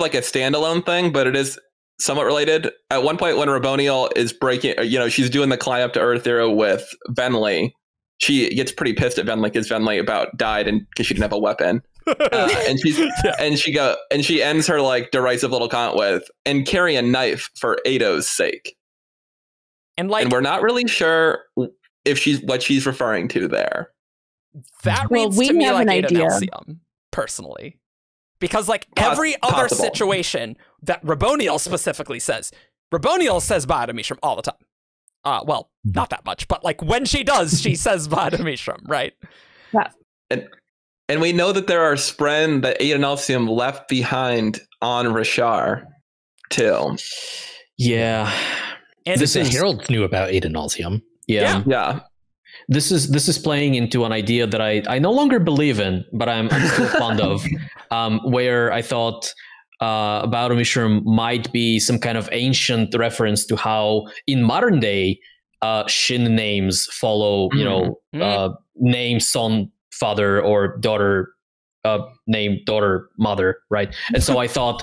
like a standalone thing, but it is somewhat related. At one point when Raboniel is breaking, she's doing the climb up to Earth Zero with Venli, she gets pretty pissed at Venli because Venli about died because she didn't have a weapon. And she ends her like derisive little comment with, and carry a knife for Ado's sake. And we're not really sure if what she's referring to there. That reads to me like Adenalcium, personally. Because like every other situation that Raboniel specifically says, Raboniel says Ba-Ado-Mishram all the time. Well, not that much, but like when she does, she says Ba-Ado-Mishram, right? Yeah. And we know that there are Spren that Adenalcium left behind on Rashar, too. Yeah. And the heralds knew about Adenalcium. Yeah. This is playing into an idea that I no longer believe in, but I'm still fond of, where I thought Ba-Ado-Mishram might be some kind of ancient reference to how in modern day Shin names follow, name, son, father, or daughter, name, daughter, mother, right? And so I thought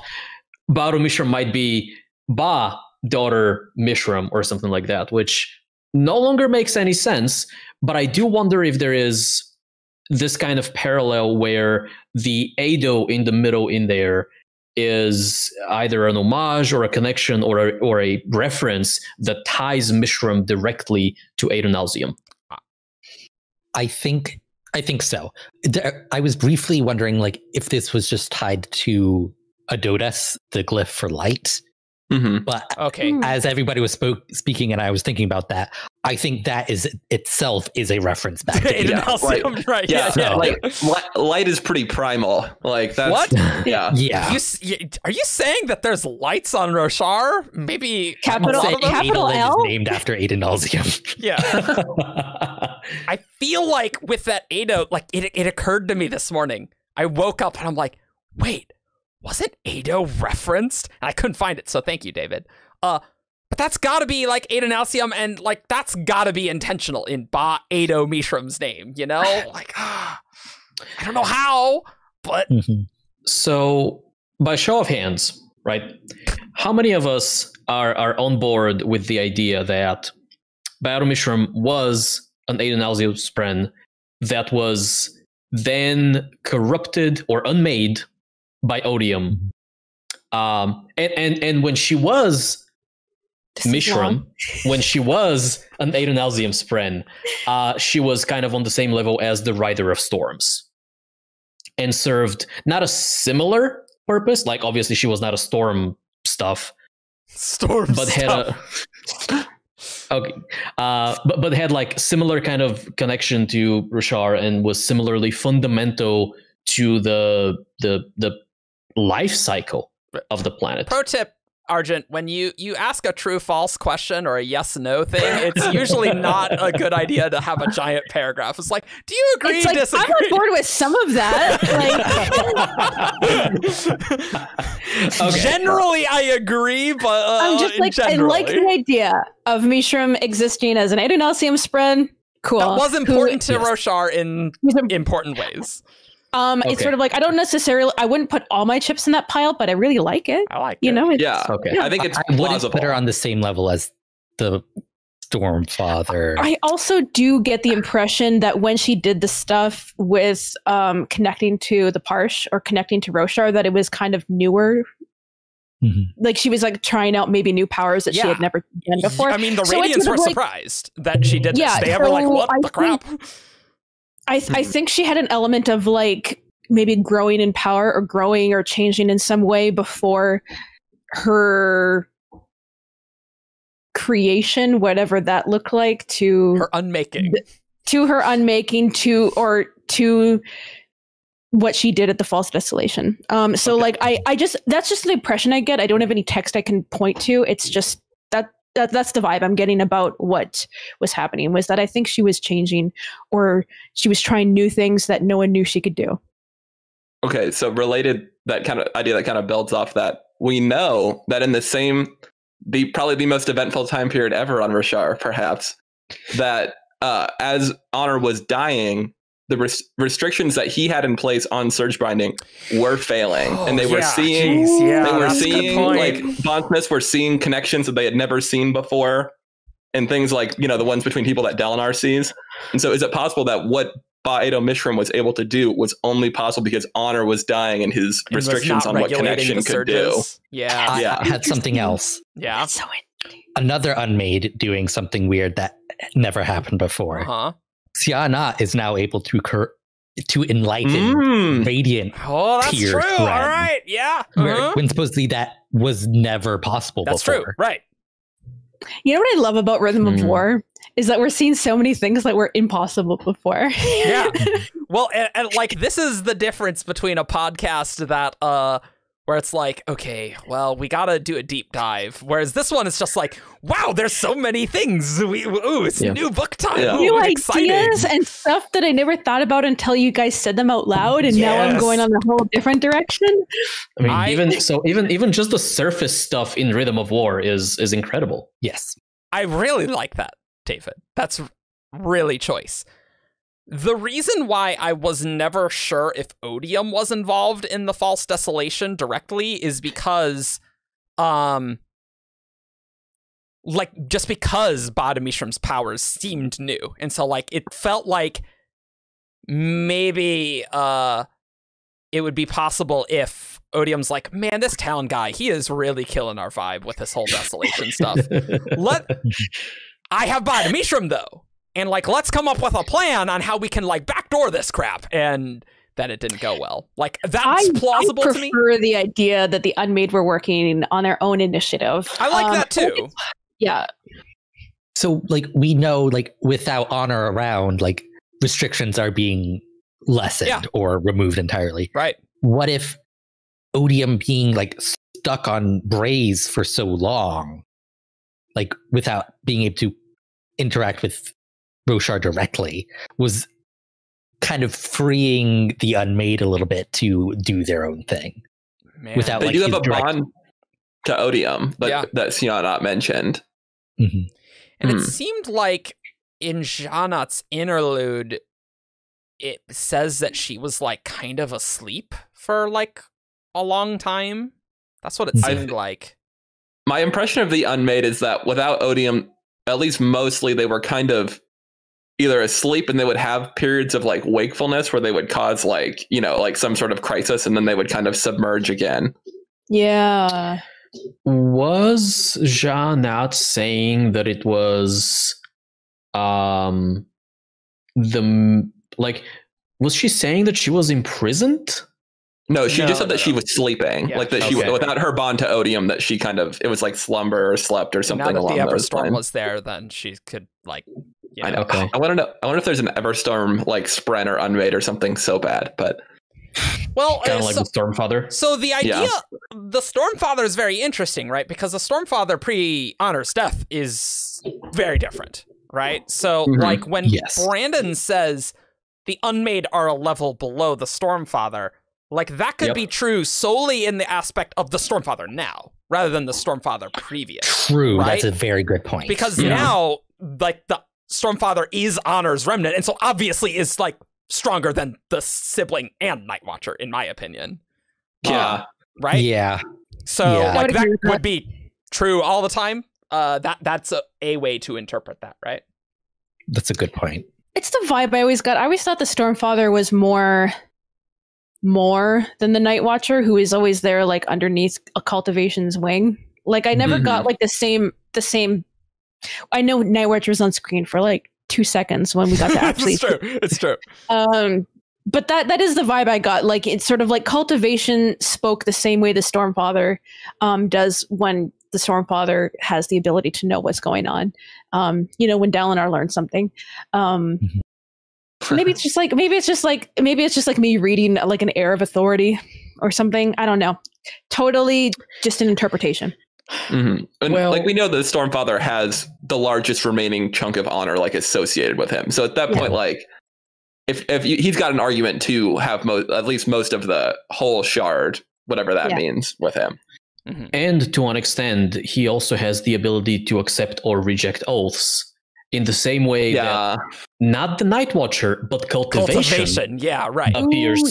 Ba-Ado-Mishram might be Ba, daughter, Mishram, or something like that, which no longer makes any sense. But I do wonder if there is this kind of parallel where the Ado in the middle in there is either an homage or a connection or a reference that ties Mishram directly to Adenalcium. I think so. I was briefly wondering like if this was just tied to Adodas, the glyph for light. Mm-hmm. But as everybody was speaking and I was thinking about that, I think that is itself is a reference back to Adenalcium, right? Yeah, So. like light is pretty primal. Like that's what? Yeah. Are you saying that there's lights on Roshar? Maybe capital L is named after Adenalcium. Yeah. I feel like with that Ado, like it occurred to me this morning. I woke up and I'm like, wait. Wasn't Ado referenced? And I couldn't find it, so thank you, David. But that's got to be like Adenalcium, and like that's got to be intentional in Ba-Ado-Mishram's name, you know? Like, I don't know how, but so by show of hands, right? How many of us are on board with the idea that Ba-Ado-Mishram was an Adenalcium spren that was then corrupted or unmade by Odium, and when she was Mishram, when she was an Adenalcium spren, she was kind of on the same level as the Rider of Storms, and served not a similar purpose. Like obviously, she was not a storm stuff, but had but had like similar kind of connection to Roshar and was similarly fundamental to the life cycle of the planet. Pro tip, Argent, when you ask a true-false question or a yes-no thing, it's usually not a good idea to have a giant paragraph. It's like, do you agree, it's like, disagree? I'm on board with some of that. Okay. Generally, I agree, but I'm just like, I like the idea of Mishram existing as an Adenalcium spren. Cool. That was important to Roshar in important ways. It's sort of like I wouldn't put all my chips in that pile, but I really like it. I like it. You know, it's, I think it's plausible. Put her on the same level as the Stormfather. I also do get the impression that when she did the stuff with connecting to the Parsh or connecting to Roshar, that it was kind of newer. Mm-hmm. Like she was like trying out maybe new powers that she had never done before. I mean, the Radiants were surprised that she did this. They were like, what the crap? I think she had an element of like maybe growing in power or growing or changing in some way before her creation, whatever that looked like, to her unmaking. her unmaking to what she did at the false desolation. So Okay. like I just that's just the impression I get. I don't have any text I can point to. It's just that's the vibe I'm getting about what was happening, was that I think she was changing, or she was trying new things that no one knew she could do. Okay, so related, that kind of idea that kind of builds off that. We know that in probably the most eventful time period ever on Rashar, perhaps, that as Honor was dying, the restrictions that he had in place on surge binding were failing, and they were seeing like bondsmiths were seeing connections that they had never seen before, and things like the ones between people that Dalinar sees. And so, is it possible that what Ba-Ado-Mishram was able to do was only possible because Honor was dying and his restrictions on what connection could do? Yeah, I had something else. Yeah, So Another unmade doing something weird that never happened before. Siana is now able to enlighten radiant. Oh, that's Tears true. red. All right, yeah. When supposedly that was never possible That's before. true, right? you know what I love about Rhythm of War is that we're seeing so many things that were impossible before. Yeah. Well, and like this is the difference between a podcast that where it's like, okay, well, we gotta do a deep dive, whereas this one is just like, wow, there's so many things. It's new book time. Yeah. New exciting. ideas and stuff that I never thought about until you guys said them out loud, and now I'm going on a whole different direction. I mean, even just the surface stuff in Rhythm of War is incredible. Yes. I really like that, David. That's really choice. The reason why I was never sure if Odium was involved in the False Desolation directly is because, just because Ba-Ado-Mishram's powers seemed new. And so, like, it felt like maybe it would be possible if Odium's like, man, this town guy, he is really killing our vibe with this whole desolation stuff. I have Ba-Ado-Mishram, though. And, like, let's come up with a plan on how we can, like, backdoor this crap. And then it didn't go well. Like, that's plausible to me. I prefer the idea that the Unmade were working on their own initiative. I like that, too. Yeah. So, like, we know, like, without Honor around, like, restrictions are being lessened or removed entirely. Right. What if Odium being, like, stuck on Braze for so long, like, without being able to interact with Roshar directly, was kind of freeing the Unmade a little bit to do their own thing. Man. Without, They like, do have a direct bond to Odium that Siana mentioned. Mhm. And it seemed like in Janat's interlude, it says that she was, like, kind of asleep for, like, a long time. That's what it seemed like. My impression of the Unmade is that without Odium, at least mostly they were kind of either asleep and they would have periods of, like, wakefulness where they would cause, like, like some sort of crisis, and then they would kind of submerge again. Yeah. Was Janat saying that it was was she saying that she was imprisoned? No, she just said that she was sleeping, Yeah, like that she without her bond to Odium, that she kind of, it was like slumber or slept or something now that along the those Everstorm lines. was there, then she could, like, I know. Okay. I want to know. I wonder if there's an Everstorm, like, Spren or Unmade or something so bad, but well, kind of like the Stormfather. So the idea, the Stormfather is very interesting, right? Because the Stormfather pre-Honor's death is very different, right? So, like, when Brandon says the Unmade are a level below the Stormfather, like, that could be true solely in the aspect of the Stormfather now, rather than the Stormfather previous. True, right? that's a very good point. Because now, like, the Stormfather is Honor's remnant, and so obviously is, like, stronger than the sibling and Night Watcher, in my opinion. yeah. Right? Yeah. So, like, that would be true all the time. That's a way to interpret that, right? That's a good point. It's the vibe I always got. I always thought the Stormfather was more than the Night Watcher, who is always there, like, underneath a cultivation's wing. Like, I never got, like, the same. I know Night Watcher's on screen for, like, 2 seconds when we got to actually. It's true. But that is the vibe I got. Like, it's sort of like cultivation spoke the same way the Stormfather does when the Stormfather has the ability to know what's going on. When Dalinar learns something. maybe it's just like me reading like an air of authority or something. I don't know. Totally just an interpretation. Mm-hmm. And like we know the Stormfather has the largest remaining chunk of honor like associated with him. So at that point, like if he's got an argument to have at least most of the whole shard, whatever that means, with him. Mm-hmm. And to an extent, he also has the ability to accept or reject oaths in the same way that not the Night Watcher, but cultivation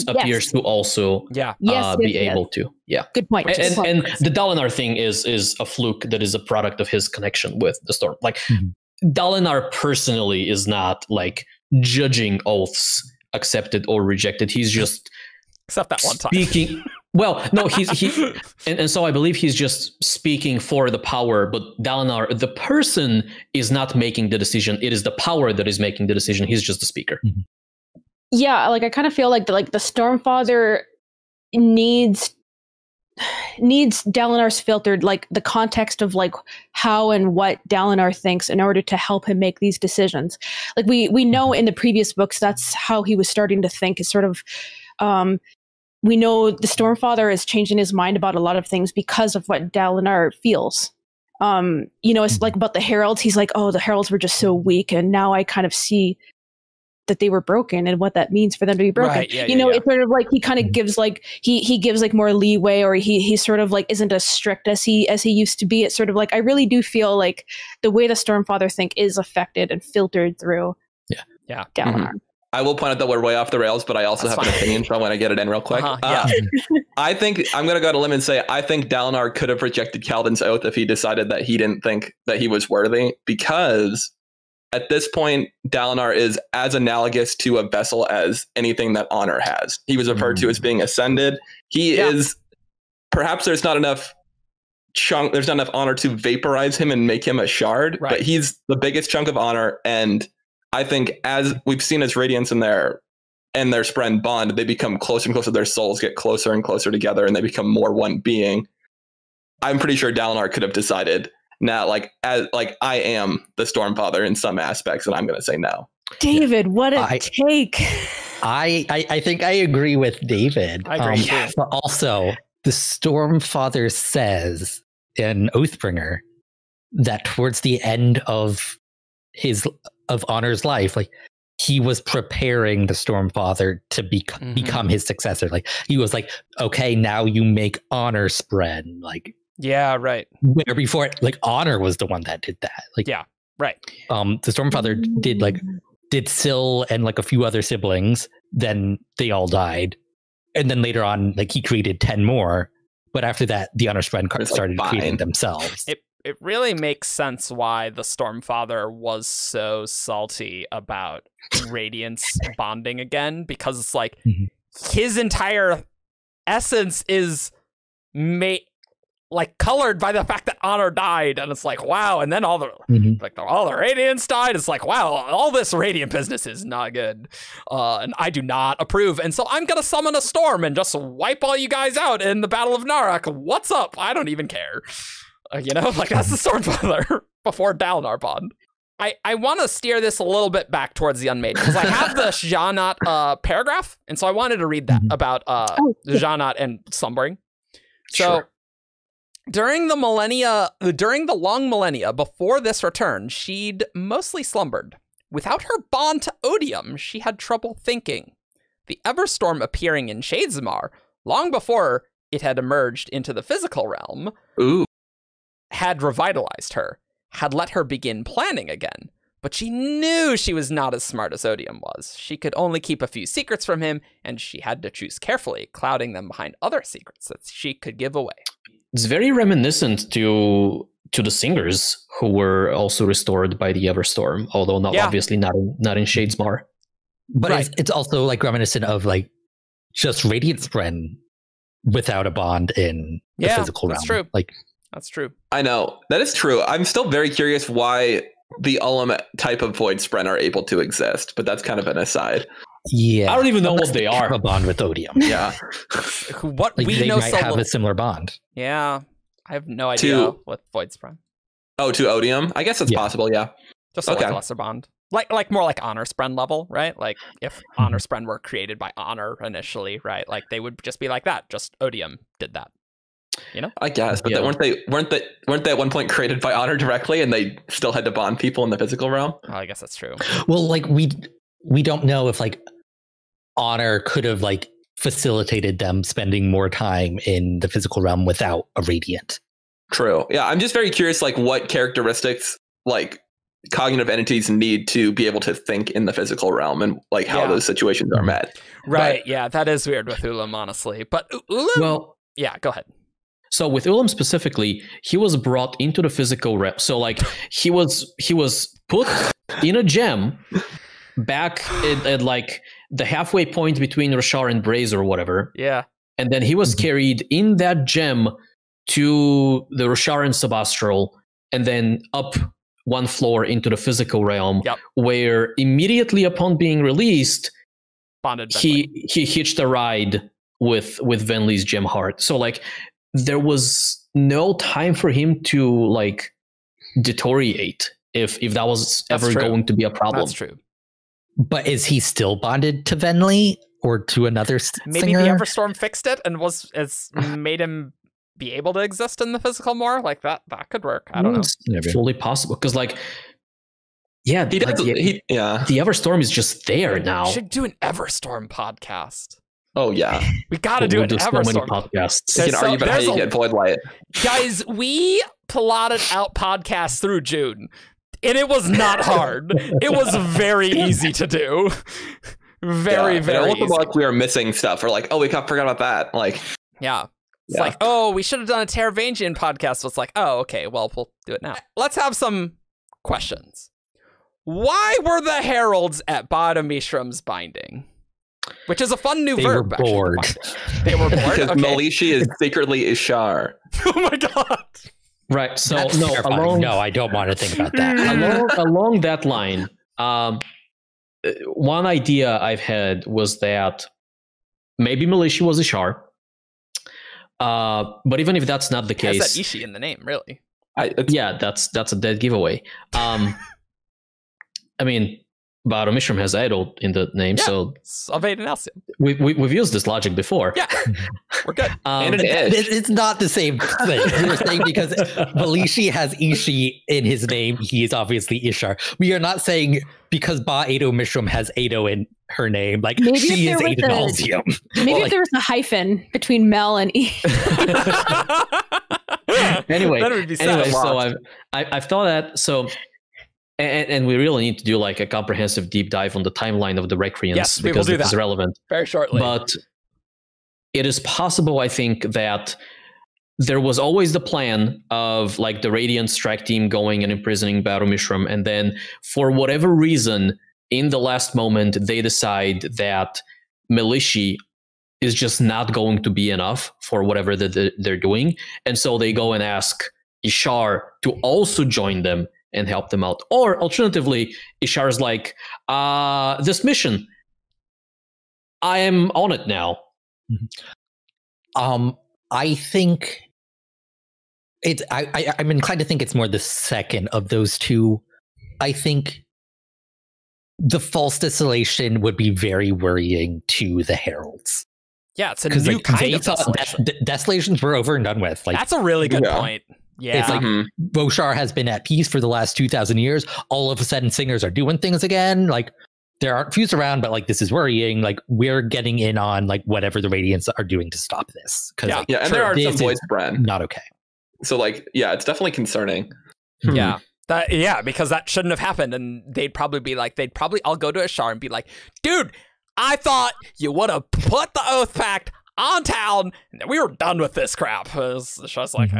appears to also be able to. Yeah, good point. And the Dalinar thing is a fluke that is a product of his connection with the storm. Like Dalinar personally is not like judging oaths accepted or rejected. He's just except that one time speaking. Well, no, and so I believe he's just speaking for the power, but Dalinar, the person, is not making the decision. It is the power that is making the decision. He's just the speaker. Mm-hmm. Yeah, like I kind of feel like the Stormfather needs Dalinar's filtered, like the context of like how and what Dalinar thinks in order to help him make these decisions. Like we know in the previous books that's how he was starting to think. Is sort of we know the Stormfather is changing his mind about a lot of things because of what Dalinar feels. It's like about the Heralds. He's like, oh, the Heralds were just so weak, and now I kind of see that they were broken and what that means for them to be broken. Right, it's sort of like he kind of gives like he gives like more leeway, or he sort of like isn't as strict as he used to be. It's sort of like I really do feel like the way the Stormfather think is affected and filtered through Dalinar. Mm-hmm. I will point out that we're way off the rails, but I also have an opinion, so I want to get it in real quick. I think I'm going to go to limb and say I think Dalinar could have rejected Kaladin's oath if he decided that he didn't think that he was worthy, because at this point, Dalinar is as analogous to a vessel as anything that honor has. He was referred to as being ascended. He is, perhaps there's not enough honor to vaporize him and make him a shard, but he's the biggest chunk of honor, and I think as we've seen as Radiance and their Spren bond, they become closer and closer. Their souls get closer and closer together, and they become more one being. I'm pretty sure Dalinar could have decided now, like I am the Stormfather in some aspects, and I'm going to say no. David, what a take! I think I agree with David. I agree too. But also, the Stormfather says in Oathbringer that towards the end of Honor's life, like he was preparing the Stormfather to become his successor. Like he was like, okay, now you make Honor spread. Like, yeah, right. Where before, like Honor was the one that did that. Like, yeah, right. The Stormfather did Syl and like a few other siblings. Then they all died, and then later on, like he created 10 more. But after that, the Honor spread started creating themselves. It really makes sense why the Stormfather was so salty about Radiance bonding again, because it's like his entire essence is colored by the fact that Honor died, and it's like, wow, and then all the Radiance died. It's like, wow, all this Radiant business is not good, and I do not approve. And so I'm gonna summon a storm and just wipe all you guys out in the Battle of Narak. What's up? I don't even care. That's the Stormfather before Dalinar bond. I want to steer this a little bit back towards the Unmade, because I have the Shannon paragraph, and so I wanted to read that about Shannon and slumbering. So during the long millennia before this return, she'd mostly slumbered. Without her bond to Odium, she had trouble thinking. The Everstorm appearing in Shadesmar, long before it had emerged into the physical realm, had revitalized her, had let her begin planning again. But she knew she was not as smart as Odium was. She could only keep a few secrets from him, and she had to choose carefully, clouding them behind other secrets that she could give away. It's very reminiscent to the singers who were also restored by the Everstorm, although obviously not in Shadesmar. But it's also like reminiscent of like just Radiant Spren without a bond in the physical realm. That's true. That's true. I know. That is true. I'm still very curious why the Ullum type of Void Spren are able to exist, but that's kind of an aside. Yeah. I don't even know what they are. A bond with Odium. Yeah. What like we they know might have a similar bond. Yeah. I have no idea with Void Spren. Oh, to Odium? I guess it's possible, yeah. Just like a lesser bond. Like more like Honor Spren level, right? Like if Honor Spren were created by Honor initially, right? Like they would just be like that. Just Odium did that. You know? I guess, but weren't they at one point created by Honor directly, and they still had to bond people in the physical realm? Oh, I guess that's true. Well, like we don't know if like Honor could have like facilitated them spending more time in the physical realm without a Radiant. True. Yeah, I'm just very curious, like what characteristics like cognitive entities need to be able to think in the physical realm, and like how those situations are met. Right. But, yeah, that is weird with Ulam, honestly. But Ulam. Well, yeah, go ahead. So with Ulam specifically, he was brought into the physical realm. So like he was put in a gem back at like the halfway point between Roshar and Braze or whatever. Yeah. And then he was carried in that gem to the Roshar and Sebastral, and then up one floor into the physical realm, where immediately upon being released, bonded he hitched a ride with Venli's gem heart. So like there was no time for him to like deteriorate if that was ever going to be a problem. That's true. But is he still bonded to Venli or to another Maybe singer? the Everstorm fixed it and it's made him be able to exist in the physical more. Like that could work. I don't know. It's fully possible because like the Everstorm is just there now. We should do an Everstorm podcast. Oh yeah, we got to do an Everstorm. So many podcasts. You can argue about how you get void light. Guys, we plotted out podcasts through June, and it was not hard. It was very easy to do. Very easy. It looked like we were missing stuff, or like, oh, we forgot about that. Like, it's like, oh, we should have done a Teravangian podcast. So it's like, oh, okay, well, we'll do it now. Let's have some questions. Why were the heralds at Ba-Ado-Mishram's binding? Which is a fun new verb. They were bored. They were bored? Because Malishi is secretly Ishar. Oh my god. Right. So That's terrifying. No, I don't want to think about that. along that line, one idea I've had was that maybe Malishi was Ishar. But even if that's not the case, has that Ishi in the name, really? That's a dead giveaway. I mean, Ba-Ado-Mishram has idol in the name, so Salvate and Alcium. We've used this logic before. Yeah, we're good. It's not the same thing. We were saying because Malishi has Ishi in his name, he is obviously Ishar. We are not saying because Ba-Ado-Mishram has Ado in her name, like maybe she is Aiden Alcium. Maybe if there was a hyphen between Mel and E. Anyway, so I've thought that so. And we really need to do like a comprehensive deep dive on the timeline of the Recreance because it is relevant. Very shortly. But it is possible, I think, that there was always the plan of like the Radiant strike team going and imprisoning Ba-Ado-Mishram, and then for whatever reason, in the last moment, they decide that Malishi is just not going to be enough for whatever they're doing. And so they go and ask Ishar to also join them and help them out. Or alternatively, Ishar's like, this mission, I am on it now. I think it's I'm inclined to think it's more the second of those two. I think the false desolation would be very worrying to the heralds. Yeah, it's a new kind of desolation. Desolations were over and done with. Like, that's a really good point. Yeah. It's like Roshar has been at peace for the last 2,000 years. All of a sudden, singers are doing things again. Like, there aren't fews around, but like, this is worrying. Like, we're getting in on like whatever the Radiants are doing to stop this. And there are some voice brand. Not okay. So like, it's definitely concerning. Yeah. Because that shouldn't have happened. And they'd probably all go to Ishar and be like, dude, I thought you would have put the Oath Pact on town, and we were done with this crap. Ishar's like,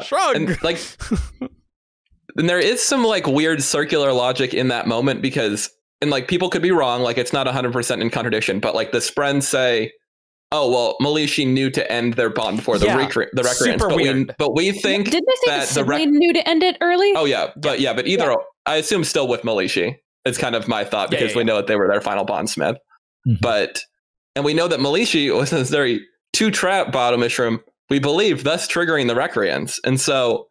shrug. And like, and there is some like weird circular logic in that moment because, and like people could be wrong, like it's not 100% in contradiction, but like the Sprens say, oh well, Malishi knew to end their bond before the Recreance, but we think did they say that the knew to end it early? Oh yeah, but either I assume still with Malishi. It's kind of my thought because we know that they were their final bondsmith, and we know that Malishi was necessary to trap Ba-Ado-Mishram, we believe, thus triggering the Recreance. And so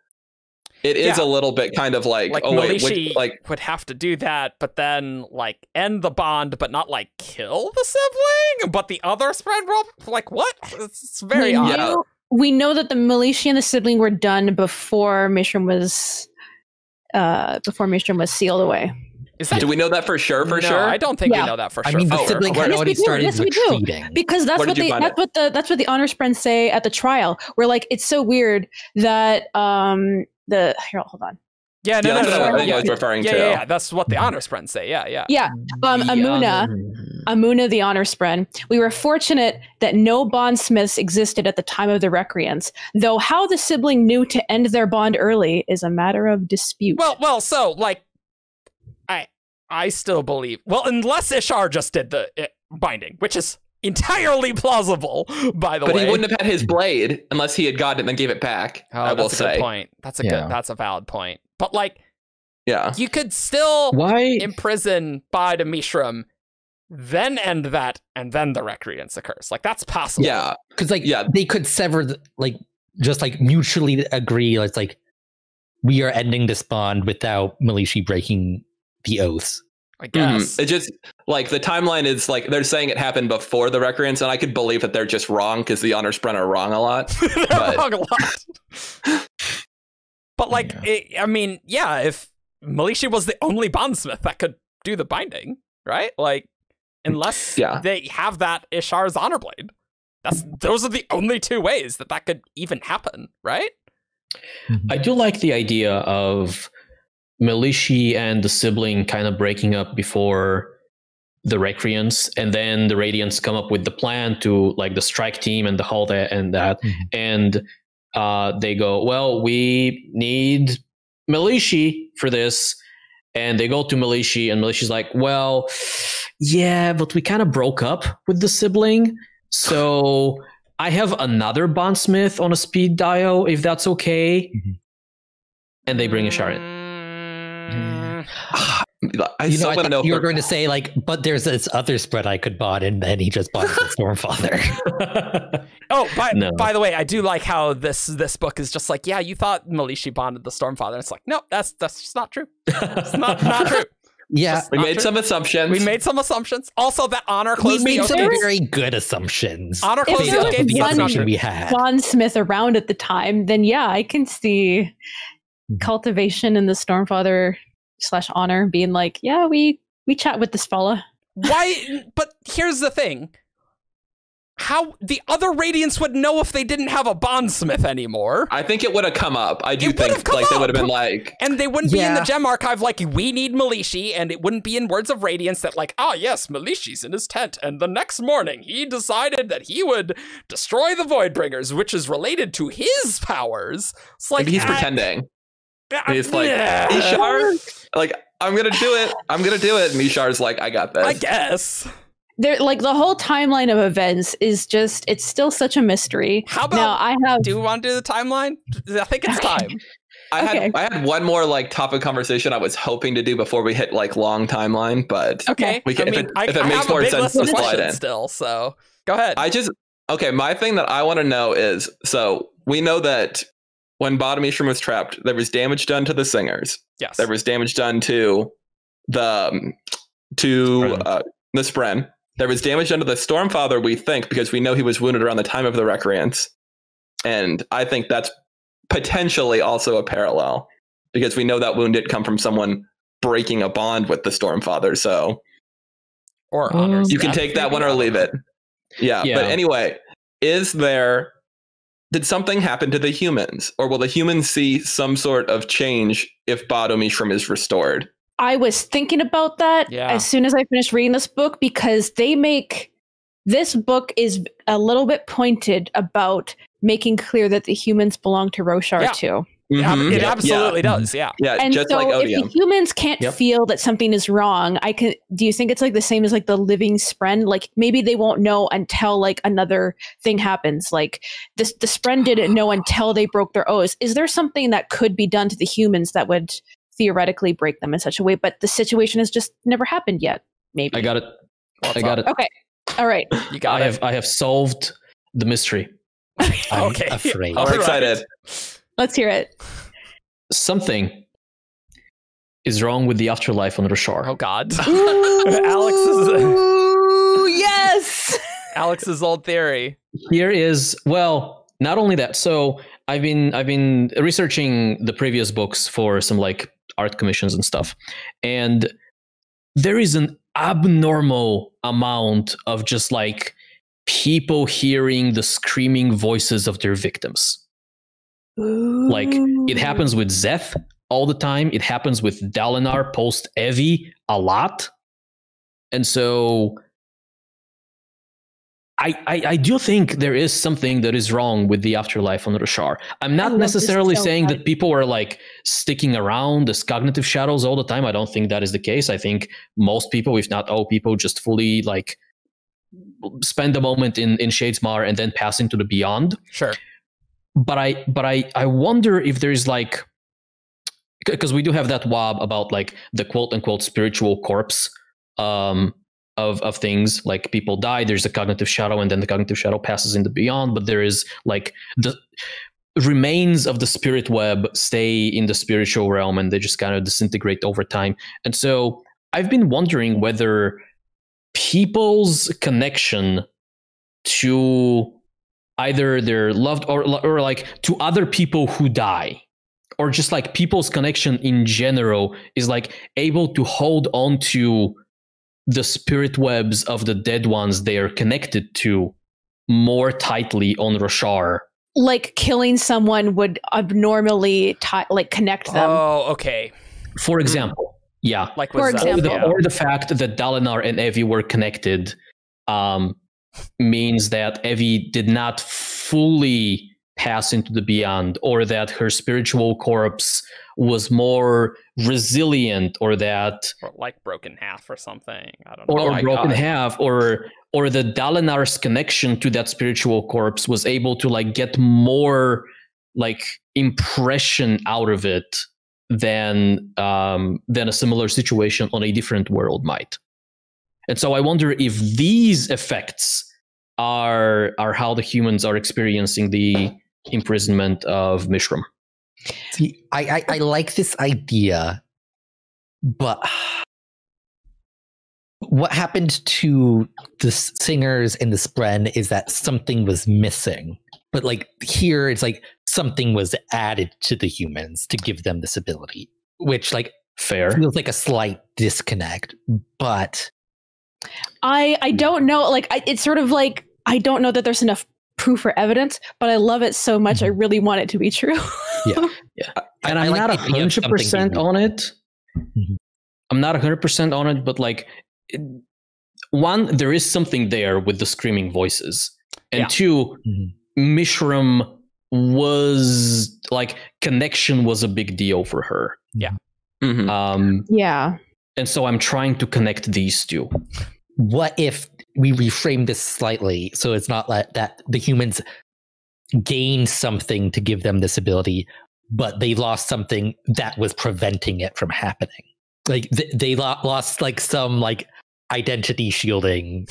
it is a little bit kind of like oh wait, would have to do that, but then like end the bond, but not like kill the sibling. But the other spread will like what? It's very odd. We know that the Malishi and the sibling were done before Mishram was sealed away. Do we know that for sure? Sure, I don't think we know that for sure. I mean, the sibling had already started retreating. Because that's what the honor spren say at the trial. Where like it's so weird that hold on. Yeah, no, that's what I was referring to. Yeah, that's what the honor spren say. Yeah. Amuna, the honor spren. We were fortunate that no bondsmiths existed at the time of the Recreance, though how the sibling knew to end their bond early is a matter of dispute. Well, so like, I still believe. Well, unless Ishar just did the binding, which is entirely plausible, by the way. But he wouldn't have had his blade unless he had gotten it and then gave it back. I will say. Good point. That's a valid point. But like, you could still imprison Ba-Ado-Mishram, then end that, and then the Recreance occurs. Like that's possible. Yeah, because they could sever just mutually agree. It's like we are ending this bond without Malishi breaking the oaths. I guess. It just like the timeline is like they're saying it happened before the Recreance, and I could believe that they're just wrong because the honor spren are wrong a lot. They're wrong a lot. But like, if Malishi was the only bondsmith that could do the binding, right? Like, unless they have that Ishar's honor blade, those are the only two ways that could even happen, right? I do like the idea of Malishi and the sibling kind of breaking up before the Recreance, and then the Radiants come up with the plan to like the strike team and the whole that, and they go, well, we need Malishi for this, and they go to Malishi, and Malishi's like, well, yeah, but we kind of broke up with the sibling, so I have another bondsmith on a speed dial, if that's okay. And they bring Ishar in. I want to know. You were going to say but there's this other spread I could bond, and then he just bought the Stormfather. By the way, I do like how this book is just like, you thought Malishi bonded the Stormfather. It's like, no, that's just not true. It's not true. Yeah, we made some assumptions. Also, that honor closed we made the some very good assumptions. Honor closed the assumption we had. Bondsmith around at the time, then I can see cultivation in the Stormfather / honor being like, we chat with this fella. Why? But here's the thing. How the other Radiants would know if they didn't have a bondsmith anymore? I think it would have come up. I do think they would have been like, and they wouldn't be in the gem archive like we need Malishi, and it wouldn't be in Words of Radiance that like, yes, Malishi's in his tent, and the next morning he decided that he would destroy the Voidbringers, which is related to his powers. It's like maybe he's pretending. He's like, Ishar, like I'm gonna do it. And Mishar's like, I got this. I guess. There, like the whole timeline of events is it's still such a mystery. How about do you want to do the timeline? I think it's time. I had one more topic conversation I was hoping to do before we hit long timeline, but we can, if it makes more sense to slide in. Still, so go ahead. My thing that I want to know is, so we know that when Ba-Ado-Mishram was trapped, there was damage done to the singers. Yes. There was damage done to the spren. There was damage done to the Stormfather, we think, because we know he was wounded around the time of the Recreance. And I think that's potentially also a parallel, because we know that wound did come from someone breaking a bond with the Stormfather. So, or honors. You can take that one or leave it. Yeah. But anyway, did something happen to the humans, or will the humans see some sort of change if Ba-Ado-Mishram is restored? I was thinking about that as soon as I finished reading this book, because this book is a little bit pointed about making clear that the humans belong to Roshar too. Mm-hmm. It absolutely does. Yeah. And just so like Odium. If the humans can't feel that something is wrong, do you think it's the same as the living spren? Maybe they won't know until another thing happens. The spren didn't know until they broke their oaths. Is there something that could be done to the humans that would theoretically break them in such a way, but the situation has just never happened yet? Maybe. I got it. Okay. All right. You got it. I have solved the mystery. I'm afraid. I'm excited. Let's hear it. something is wrong with the afterlife on Roshar. Oh God. Ooh, yes. Alex's old theory. Here is, well, not only that. So I've been researching the previous books for some like art commissions and stuff, and there is an abnormal amount of just like people hearing the screaming voices of their victims. Ooh. Like it happens with Zeth all the time. It happens with Dalinar post Evi a lot. And so I do think there is something that is wrong with the afterlife on Roshar. I'm not necessarily saying that people are like sticking around as cognitive shadows all the time. I don't think that is the case. I think most people, if not all people, just fully like spend a moment in Shadesmar and then pass into the beyond. Sure. But I wonder if there's like, because we do have that wob about like the quote unquote spiritual corpse of things, like people die, there's a cognitive shadow, and then the cognitive shadow passes into beyond, but there is like the remains of the spirit web stay in the spiritual realm and they just kind of disintegrate over time. And so I've been wondering whether people's connection to either their loved or like to other people who die, or just like people's connection in general is like able to hold on to the spirit webs of the dead ones they are connected to more tightly on Roshar. Like killing someone would abnormally like connect them. Oh, okay. For example, yeah. Like For example. Or the fact that Dalinar and Evi were connected means that Evi did not fully pass into the beyond, or that her spiritual corpse was more resilient, or that Or like broken half or something. I don't know. or broken half, or the Dalinar's connection to that spiritual corpse was able to like get more like impression out of it than a similar situation on a different world might. And so I wonder if these effects are how the humans are experiencing the imprisonment of Mishram. See, I like this idea, but what happened to the singers in the Spren is that something was missing. But like here, it's like something was added to the humans to give them this ability, which like Fair. feels like a slight disconnect. But I don't know. Like it's sort of like I don't know that there's enough proof or evidence, but I love it so much. I really want it to be true. yeah. And I I'm like not the idea of 100% something on it. Mhm. I'm not 100% on it, but like, one, there is something there with the screaming voices, and Yeah. two, Mishram was like connection was a big deal for her. Yeah. Mhm. Yeah. And so I'm trying to connect these two. What if we reframe this slightly so it's not like that the humans gained something to give them this ability, but they lost something that was preventing it from happening? Like they lost like some like identity shielding.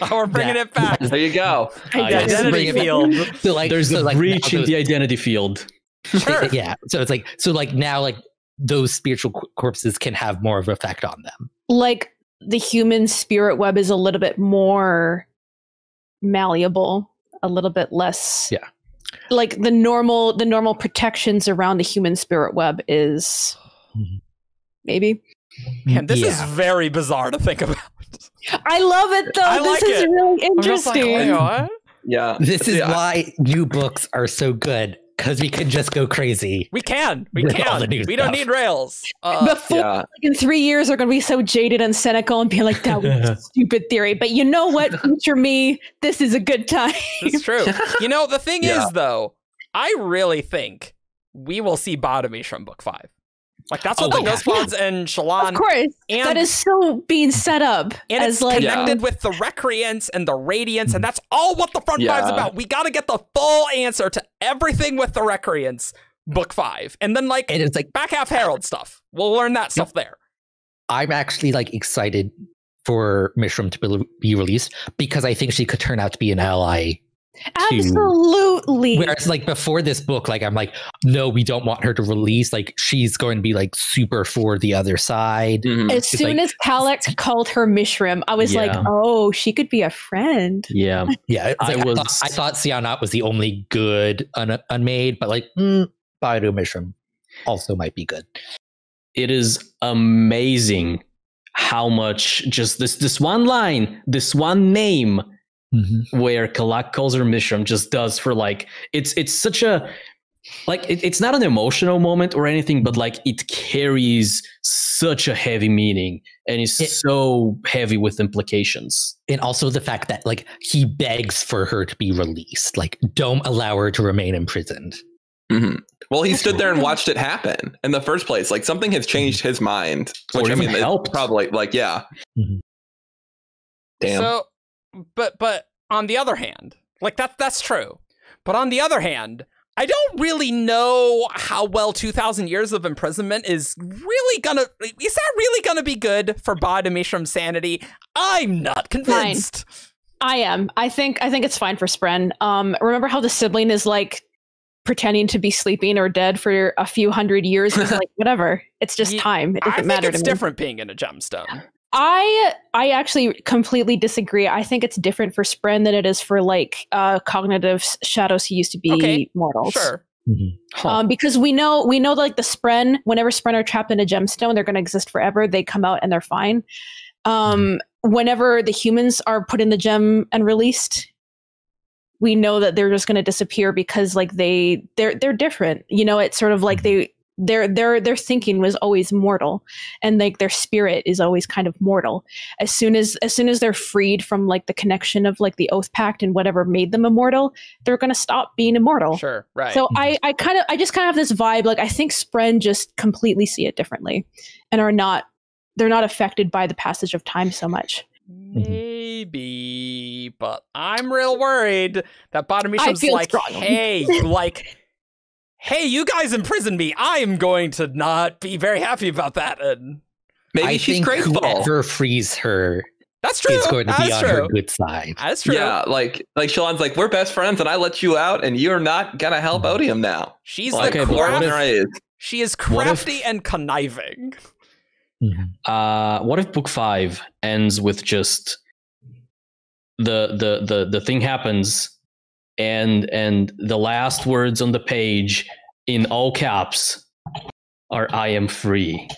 Oh, we're bringing it back. There you go. Yes. Identity Bring it back. field. So like There's so a like breach now in the identity field. Sure. yeah. So it's like now like those spiritual corpses can have more of an effect on them. Like the human spirit web is a little bit more malleable, a little bit less. Yeah. Like the normal protections around the human spirit web is maybe. Man, this is Yeah. very bizarre to think about. I love it though. I This like is it. really I'm just like, interesting. wait, what? Yeah. This is Yeah. why new books are so good, because we can just go crazy. We can. We With all the can. new We don't stuff. need rails. Before Yeah. like, in 3 years are going to be so jaded and cynical and be like, that was a stupid theory. But you know what, future me, this is a good time. It's true. You know, the thing Yeah. is, though, I really think we will see Ba-Ado-Mishram book 5. Like, that's what Oh, the yeah. Ghost Bloods and Shallan Of course, and that is so being set up and as it's like connected with the Recreance and the Radiance, and that's all what the front five's Yeah. about. We got to get the full answer to everything with the Recreance, book 5, and then like And it's like back half Herald stuff. We'll learn that stuff there. I'm actually like excited for Mishram to be released because I think she could turn out to be an ally Absolutely. Whereas like before this book, like I'm like, no, we don't want her to release. Like she's going to be like super for the other side. As soon as Calax called her Mishram, I was like, oh, she could be a friend. Yeah. I thought Syanat was the only good unmade, but like Ba-Ado-Mishram also might be good. It is amazing how much just this one line, this one name, where Kalak calls her Mishram just does for like it's such a like it's not an emotional moment or anything, but like it carries such a heavy meaning and is so heavy with implications. And also the fact that like he begs for her to be released, like don't allow her to remain imprisoned. Well, he stood there and watched it happen in the first place. Like something has changed his mind, which Or I mean, even helped. it's probably like, yeah. Damn. So, but on the other hand, like that's true. But on the other hand, I don't really know how well 2,000 years of imprisonment is that really gonna be good for Ba-Ado-Mishram's sanity? I'm not convinced. Fine. I am. I think it's fine for Spren. Remember how the sibling is like pretending to be sleeping or dead for a few hundred years? It's like whatever. It's just time. It doesn't matter to me. It's different being in a gemstone. I actually completely disagree. I think it's different for Spren than it is for like cognitive shadows who used to be mortals. Sure. Because we know like the Spren, whenever Spren are trapped in a gemstone, they're going to exist forever. They come out and they're fine. Whenever the humans are put in the gem and released, we know that they're just going to disappear because like they're different. You know, it's sort of like their thinking was always mortal, and like their spirit is always kind of mortal. As soon as they're freed from like the connection of like the Oath Pact and whatever made them immortal, they're going to stop being immortal. Sure, right. So I just kind of have this vibe, like I think Spren just completely see it differently and they're not affected by the passage of time so much. Maybe, but I'm real worried that Ba-Ado-Mishram's like, hey, you guys imprisoned me. I'm going to not be very happy about that. And maybe she's grateful. Whoever frees her, that's true. Is going to be on her good side. That's true. Yeah, like Shallan's like, we're best friends, and I let you out, and you're not gonna help Odium now. She's like, she is crafty and conniving. What if book 5 ends with just the thing happens and the last words on the page in all caps are "I am free"?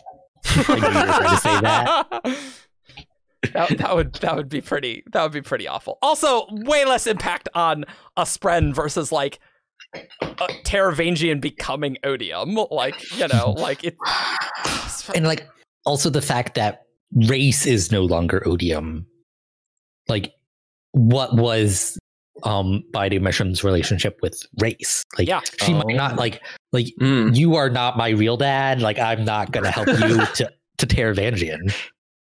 I knew you were going to say that. that would be pretty awful. Also, way less impact on a Spren versus like Taravangian becoming Odium. Like, you know, like it and like also the fact that race is no longer Odium. Like, what was Ba-Ado-Mishram's relationship with race? Like, she might not like you are not my real dad. Like, I'm not gonna help you to Taravangian.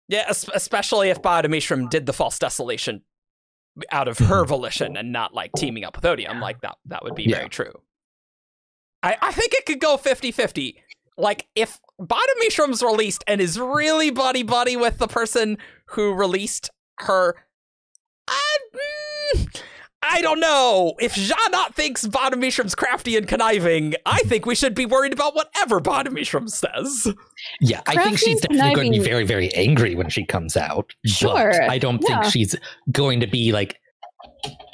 Yeah, especially if Ba-Ado-Mishram did the false desolation out of her volition and not like teaming up with Odium. Like that would be very true. I think it could go 50-50. Like, if Ba-Ado-Mishram's released and is really buddy-buddy with the person who released her, I don't know. If Shannon thinks Ba-Ado-Mishram's crafty and conniving, I think we should be worried about whatever Ba-Ado-Mishram says. Yeah, I think she's definitely going to be very, very angry when she comes out. Sure. But I don't think she's going to be like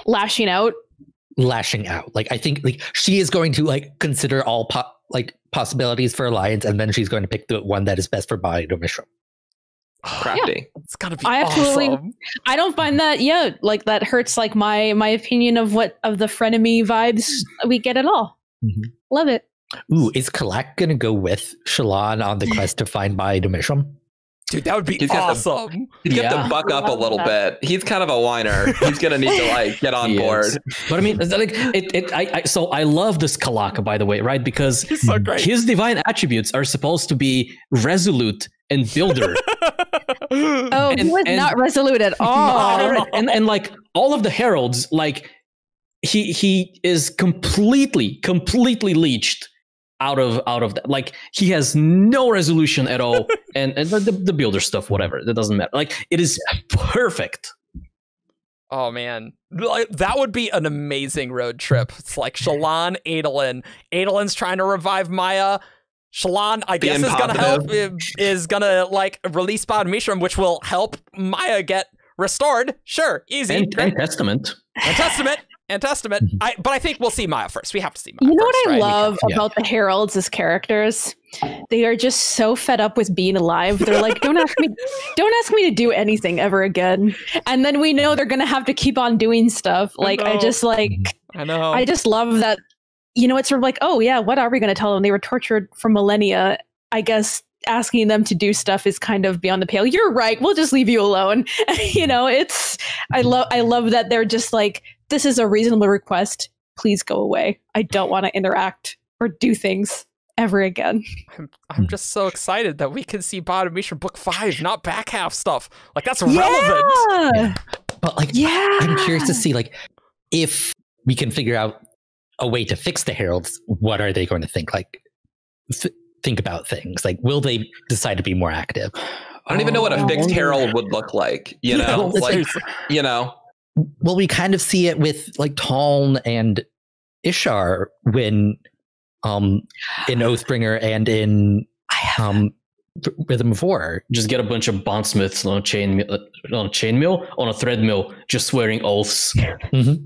lashing out. Like, I think like she is going to like consider all possibilities for alliance, and then she's going to pick the one that is best for Ba-Ado-Mishram. Crafty. It's gotta be awesome. I don't find that like that hurts like my opinion of the frenemy vibes we get at all. Love it. Ooh, is Kalak gonna go with Shallan on the quest to find Ba-Ado-Mishram? Dude, that would be awesome. He's got to buck up a little bit. He's kind of a whiner. He's gonna need to like get on board. But I mean, like so I love this Kalak, by the way, right? Because he's so great. His divine attributes are supposed to be resolute and builder. He was not resolute at all. And like all of the heralds, like he is completely leached out of that. Like, he has no resolution at all. and the builder stuff, whatever, that doesn't matter. Like, it is perfect. Oh man, like, that would be an amazing road trip. It's like Shallan, Adolin. Adolin's trying to revive Maya. Shallan, I guess, is gonna like release Ba-Ado-Mishram, which will help Maya get restored. Sure, easy. And Testament. And Testament. But I think we'll see Maya first. We have to see Maya. You know first, what I right? love about the heralds as characters? They are just so fed up with being alive. They're like, don't ask me to do anything ever again. And then we know they're gonna have to keep on doing stuff. Like I just love that. You know, it's sort of like, oh yeah, what are we gonna tell them? They were tortured for millennia. I guess asking them to do stuff is kind of beyond the pale. You're right. We'll just leave you alone. You know, I love that they're just like, this is a reasonable request. Please go away. I don't want to interact or do things ever again. I'm just so excited that we can see Ba-Ado-Mishram book 5, not back half stuff. Like that's relevant. Yeah. But like, I'm curious to see like if we can figure out a way to fix the heralds. What are they going to think? Like, think about things. Like, will they decide to be more active? I don't even know what a fixed herald would look like. You know, you know. Well, we kind of see it with like Taln and Ishar when in Oathbringer and in Rhythm of War. Just get a bunch of bondsmiths on a threadmill, just swearing oaths. Mm-hmm.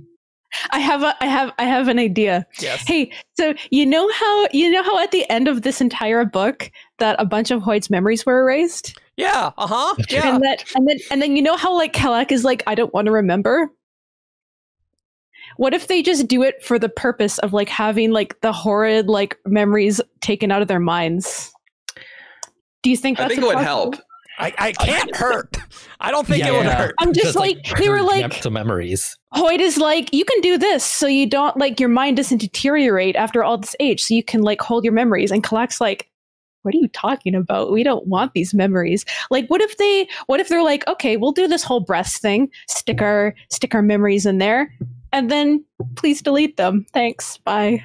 I have an idea. Yes. Hey, so you know how at the end of this entire book that a bunch of Hoyd's memories were erased? Yeah. Yeah. And then you know how like Kelek is like, I don't want to remember. What if they just do it for the purpose of like having like the horrid like memories taken out of their minds? Do you think that's I think it would help? I can't hurt. I don't think it would hurt. I'm just like they were like some memories. Hoyd is like, you can do this so you don't like your mind doesn't deteriorate after all this age, so you can like hold your memories. And Kelek's like, what are you talking about? We don't want these memories. Like, what if they're like, okay, we'll do this whole breast thing, stick our memories in there, and then please delete them. Thanks. Bye.